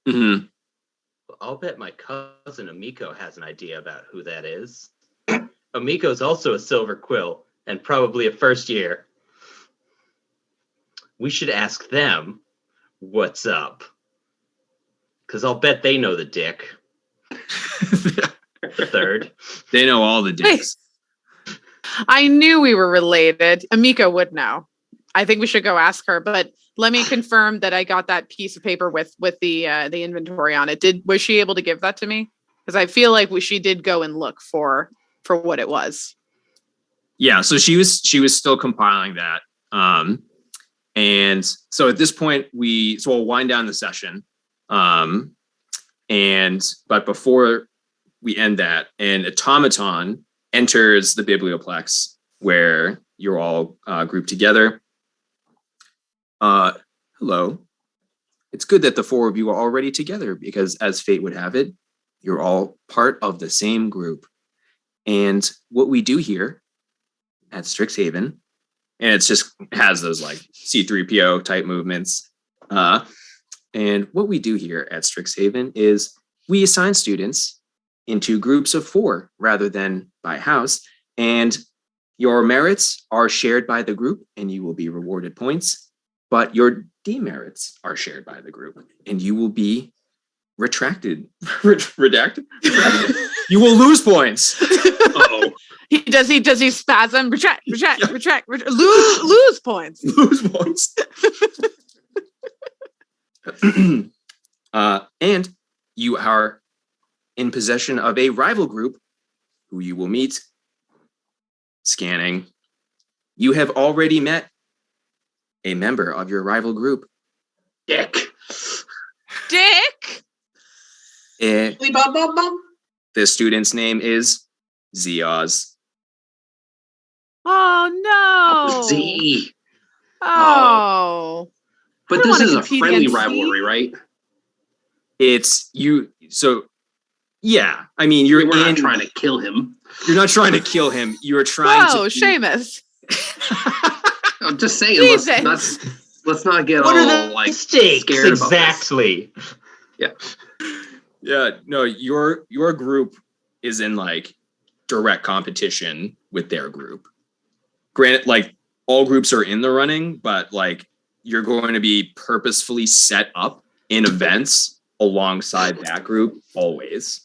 Mm-hmm. Well, I'll bet my cousin Amiko has an idea about who that is. Amiko's also a Silver Quill and probably a first year. We should ask them what's up. Because I'll bet they know the Dick. The third. They know all the Dicks. I knew we were related. Amiko would know. I think we should go ask her, but let me confirm that I got that piece of paper with the inventory on it. Was she able to give that to me? Because I feel like she did go and look for what it was. Yeah, so she was still compiling that. And so at this point we'll wind down the session. But before we end that, an automaton enters the biblioplex where you're all grouped together. Hello. It's good that the four of you are already together because as fate would have it, you're all part of the same group. And what we do here at Strixhaven, and it's just has those C-3PO type movements. And what we do here at Strixhaven is we assign students into groups of 4 rather than by house. And your merits are shared by the group and you will be rewarded points, but your demerits are shared by the group and you will be redacted. You will lose points. Uh-oh. Does he spasm? Retract, lose points. Lose points. And you are in possession of a rival group who you will meet. Scanning. You have already met a member of your rival group. Dick. The student's name is Zeoz. Oh no. Z. Oh. But this is a friendly rivalry, right? It's you. So, yeah. I mean, we're not trying to kill him. You're not trying to kill him. You're trying to. Oh, Seamus. I'm just saying. Let's not get what all are the stakes scared exactly? Yeah. Yeah, no, your group is in like direct competition with their group. Granted, like all groups are in the running, but like you're going to be purposefully set up in events alongside that group always.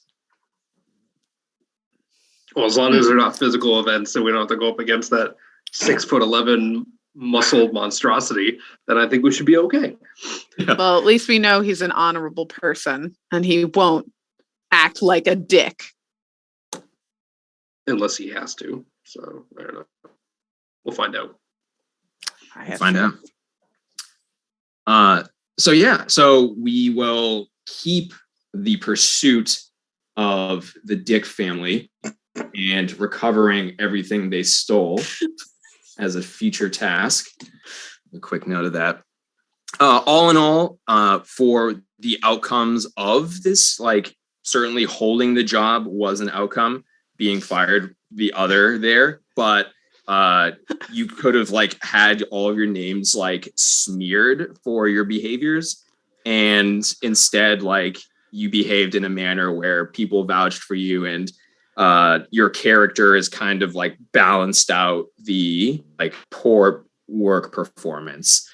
Well, as long as they're not physical events, so we don't have to go up against that 6'11" muscle monstrosity, then I think we should be okay. Yeah. Well, at least we know he's an honorable person and he won't act like a dick. Unless he has to. So I don't know. We'll find out. So we will keep the pursuit of the Dick family and recovering everything they stole as a future task. A quick note of that. All in all, for the outcomes of this, like certainly holding the job was an outcome, being fired the other there, but you could have like had all of your names like smeared for your behaviors, and instead like you behaved in a manner where people vouched for you, and your character is kind of like balanced out the like poor work performance.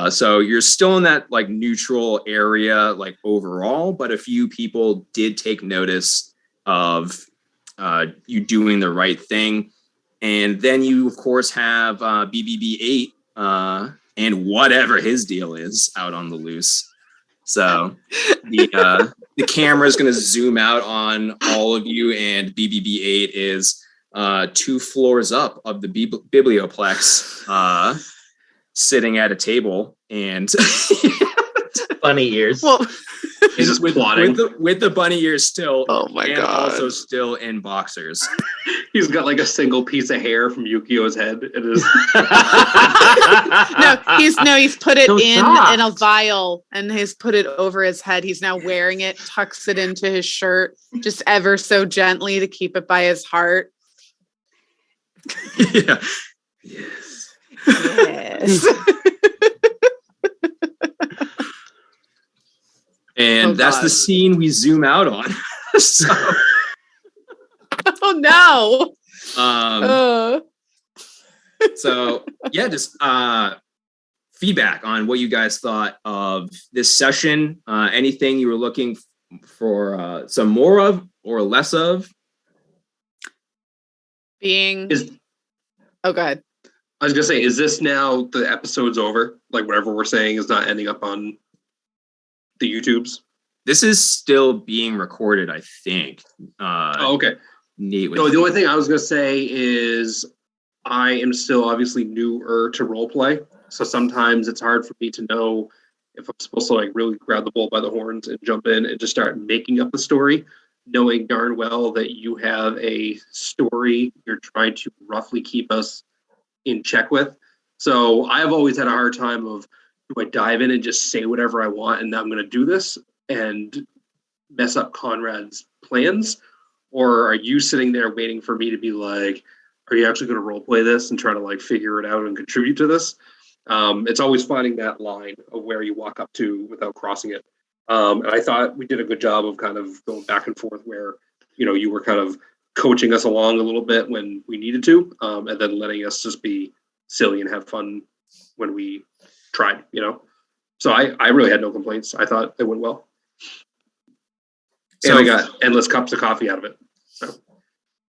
So you're still in that like neutral area like overall, but a few people did take notice of you doing the right thing. And then you, of course, have BBB8 and whatever his deal is out on the loose. So the camera is going to zoom out on all of you, and BBB8 is 2 floors up of the biblioplex, sitting at a table and Bunny ears. Well, He's just plotting. with the bunny ears still. oh my and god. also still in boxers. He's got like a single piece of hair from Yukio's head. It is. He's put it So in soft. a vial and he's put it over his head. He's now wearing it, tucks it into his shirt, just ever so gently to keep it by his heart. Yeah. Yes. And Oh, that's God. the scene we zoom out on. So, Oh no. so yeah, just feedback on what you guys thought of this session. Anything you were looking for some more of or less of? Being Is oh go ahead. I was gonna say, is this now the episode's over? Like whatever we're saying is not ending up on the YouTubes? This is still being recorded, I think. Oh, okay. Neat. No, the only thing I was gonna say is I am still obviously newer to roleplay, so sometimes it's hard for me to know if I'm supposed to like really grab the bull by the horns and jump in and just start making up the story, knowing darn well that you have a story you're trying to roughly keep us in check with. So I've always had a hard time of, do I dive in and just say whatever I want and I'm going to do this and mess up Conrad's plans? Or are you sitting there waiting for me to be like, are you actually going to role play this and try to like figure it out and contribute to this? It's always finding that line of where you walk up to without crossing it. And I thought we did a good job of kind of going back and forth where, you know, you were kind of coaching us along a little bit when we needed to, and then letting us just be silly and have fun when we tried, you know? So I really had no complaints. I thought it went well. So And I got endless cups of coffee out of it. So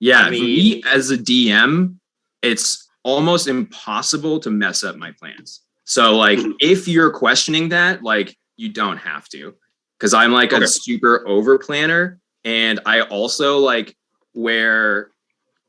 yeah, I for mean- me as a DM, it's almost impossible to mess up my plans. So like Mhm. if you're questioning that, like you don't have to. Because I'm like Okay. a super over planner. And I also like where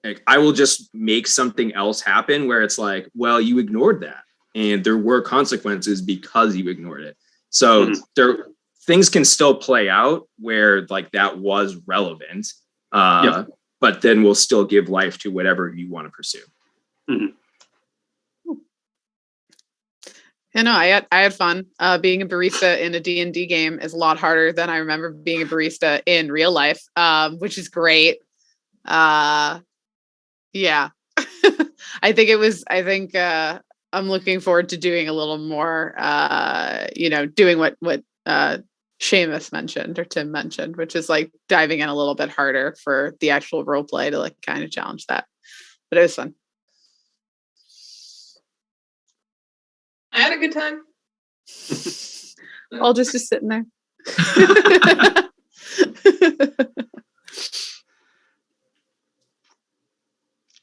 like, I will just make something else happen where it's like, well, you ignored that. And there were consequences because you ignored it. So Mhm. there things can still play out where like that was relevant. Yep. But then we'll still give life to whatever you want to pursue. Yeah, no, I had fun. Being a barista in a D&D game is a lot harder than I remember being a barista in real life, which is great. Yeah. I think I'm looking forward to doing a little more, doing what Seamus mentioned or Tim mentioned, which is like diving in a little bit harder for the actual role play to like kind of challenge that. But it was fun. I had a good time. All just sitting there.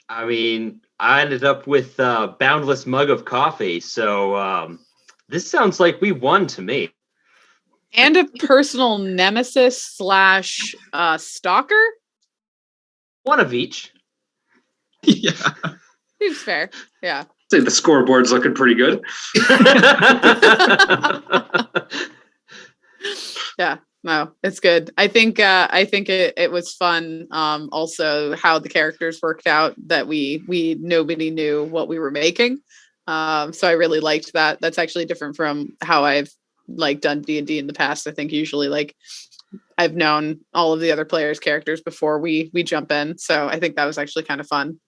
I mean, I ended up with a boundless mug of coffee, so this sounds like we won to me. And a personal nemesis / stalker? One of each. Yeah. Seems fair. Yeah. Say the scoreboard's looking pretty good. Yeah. No, it's good. I think it was fun. Also how the characters worked out, that nobody knew what we were making. So I really liked that. That's actually different from how I've like done D&D in the past. I think usually like I've known all of the other players' characters before we jump in. So I think that was actually kind of fun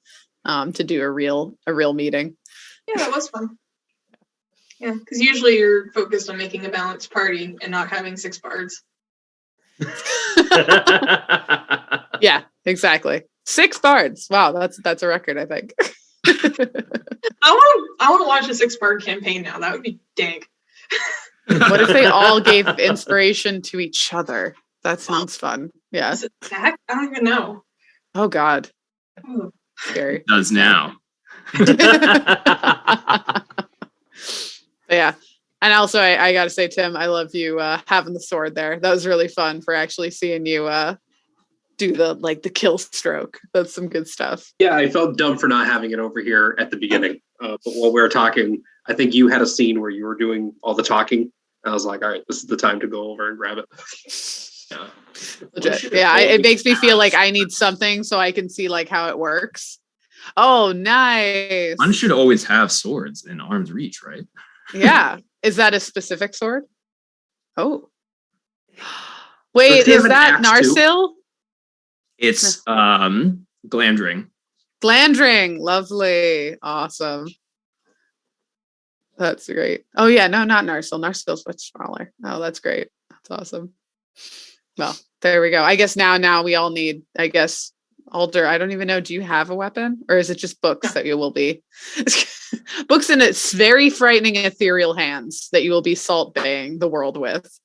to do a real meeting. Yeah, that was fun. Yeah, because usually you're focused on making a balanced party and not having 6 bards. Yeah, exactly. 6 bards. Wow, that's a record, I think. I want to watch a 6 bard campaign now. That would be dank. What if they all gave inspiration to each other? That sounds fun. Yeah. Is it that? I don't even know. Oh God. Ooh. Scary. It does now. Yeah. And also I gotta say, Tim, I love you having the sword there. That was really fun for actually seeing you do the kill stroke. That's some good stuff. Yeah, I felt dumb for not having it over here at the beginning. But while we were talking, I think you had a scene where you were doing all the talking. I was like, all right, this is the time to go over and grab it. Yeah. Legit. Yeah, it makes me feel like I need something so I can see like how it works. Oh, nice. One should always have swords in arm's reach, right? Yeah. Is that a specific sword? Oh. Wait, Does he have is an that axe too? Narsil? It's Glandring. Glandring. Lovely. Awesome. That's great. Oh yeah, no, not Narsil. Narsil's much smaller. Oh, that's great. That's awesome. Well, there we go. I guess now we all need, I guess, Alder, I don't even know. Do you have a weapon? Or is it just books that you will be? Books in its very frightening ethereal hands that you will be salt baying the world with.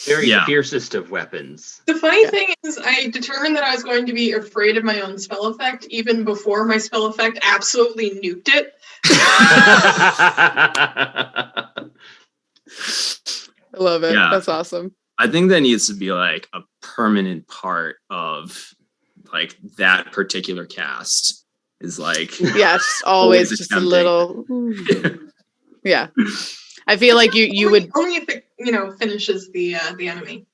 Very fiercest of weapons. The funny thing is, I determined that I was going to be afraid of my own spell effect even before my spell effect absolutely nuked it. I love it. Yeah. That's awesome. I think that needs to be like a permanent part of like that particular cast. Is like yes, always just attempting. A little. Yeah, I feel like you would only if it finishes the enemy.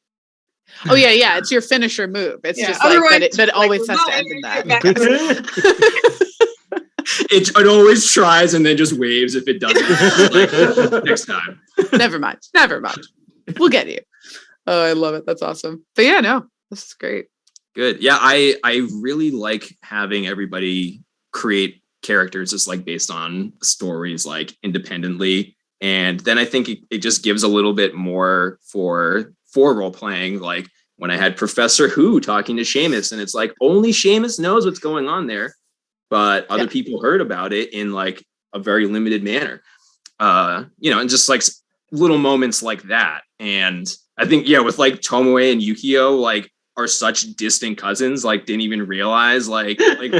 Oh yeah, it's your finisher move. It's just like but it always has to end in that. It always tries and then just waves if it doesn't. Like, next time. Never mind. We'll get you. Oh, I love it. That's awesome. But yeah, no, this is great. Good. Yeah, I really like having everybody create characters just like based on stories like independently. And then I think it just gives a little bit more for role playing. Like when I had Professor Who talking to Seamus, and it's like only Seamus knows what's going on there, but other people heard about it in like a very limited manner. And just like little moments like that. And I think, with like Tomoe and Yukio, like are such distant cousins, like didn't even realize like wait,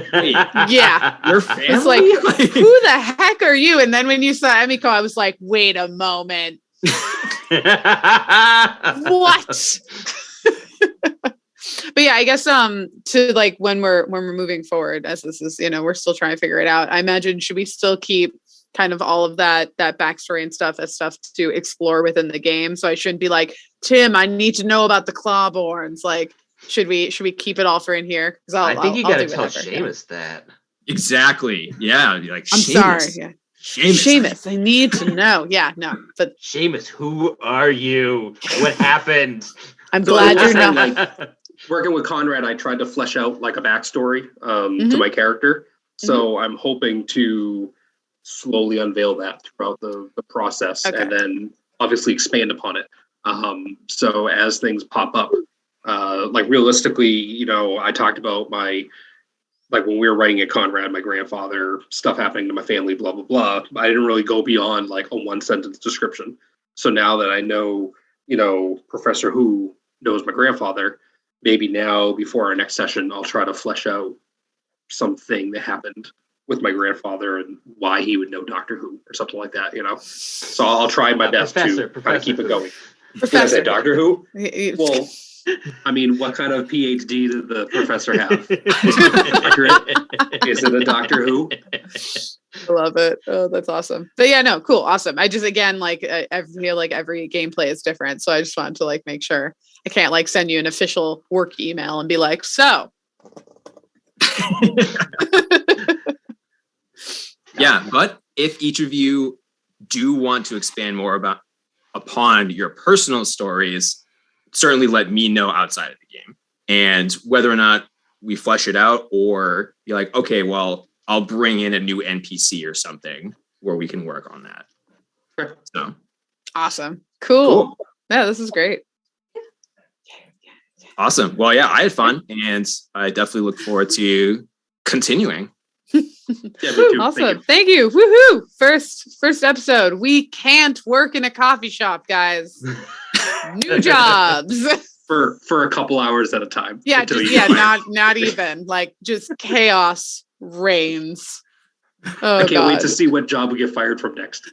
yeah, your family? It's like, who the heck are you? And then when you saw Emiko, I was like, wait a moment. What? But yeah, I guess to like when we're moving forward, as this is, we're still trying to figure it out. I imagine, should we still keep kind of all of that backstory and stuff as stuff to explore within the game? So I shouldn't be like, Tim, I need to know about the Clawborns. Like, should we keep it all for in here? I think you gotta tell Seamus that. Exactly. Yeah. Like, I'm sorry. Yeah. Seamus, I need to know. Yeah, no. But Seamus, who are you? What happened? I'm glad you're not. Like, working with Conrad, I tried to flesh out like a backstory to my character. So I'm hoping to slowly unveil that throughout the process and then obviously expand upon it. So as things pop up, like realistically, you know, I talked about my, like when we were writing at Conrad, my grandfather, stuff happening to my family, blah, blah, blah. I didn't really go beyond like a 1-sentence description. So now that I know, you know, Professor Who knows my grandfather, maybe now before our next session, I'll try to flesh out something that happened with my grandfather and why he would know Doctor Who or something like that, you know? So I'll try my best to kind of keep it going. Did I say Doctor Who? Well, I mean, what kind of PhD did the professor have? Is it a Doctor Who? I love it. Oh, that's awesome. But yeah, no, cool. Awesome. I just, again, like, I feel like every gameplay is different. So I just wanted to like make sure I can't like send you an official work email and be like, so. Yeah. But if each of you do want to expand more upon your personal stories, certainly let me know outside of the game. And whether or not we flesh it out or be like, okay, well, I'll bring in a new NPC or something where we can work on that. Sure. So Awesome. Cool. Yeah, this is great. Awesome. Well, yeah, I had fun and I definitely look forward to continuing. Yeah, me too. Awesome. Thank you. Woohoo. First episode. We can't work in a coffee shop, guys. New jobs. For a couple hours at a time. Yeah, not even. Like just chaos reigns. Oh, I can't wait to see what job we get fired from next.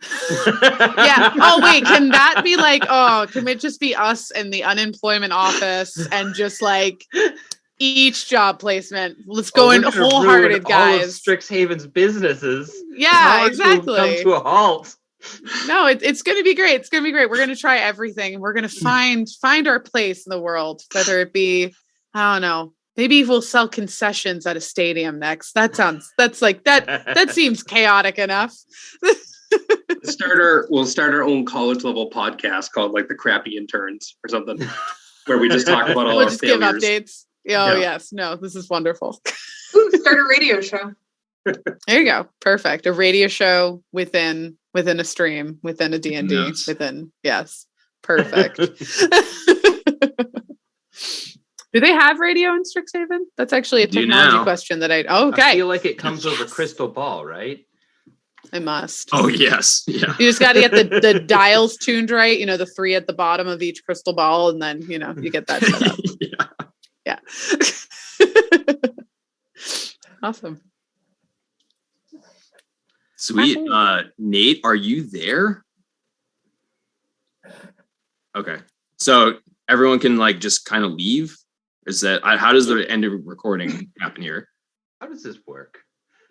Yeah. Oh wait, can that be like, can it just be us in the unemployment office and just like each job placement? Let's go in wholehearted, guys. All of Strixhaven's businesses. Yeah, exactly. Come to a halt. No, it's going to be great. It's going to be great. We're going to try everything and we're going to find our place in the world, whether it be, I don't know, maybe we'll sell concessions at a stadium next. That seems chaotic enough. We'll start our own college level podcast called like the Crappy Interns or something, where we just talk about all we'll our just failures. Give updates. Oh, yes. No, this is wonderful. Ooh, start a radio show. There you go. Perfect. A radio show within a stream, within a D&D, Yes. yes. Perfect. Do they have radio in Strixhaven? That's actually a technology question that okay. I feel like it comes over crystal ball, right? I must. Oh, yes. Yeah. You just got to get the dials tuned right, you know, the 3 at the bottom of each crystal ball, and then, you know, you get that set up. Yeah. Awesome. Sweet. Nate, are you there? Okay. So everyone can like just kind of leave? Is that how does the end of recording happen here? How does this work?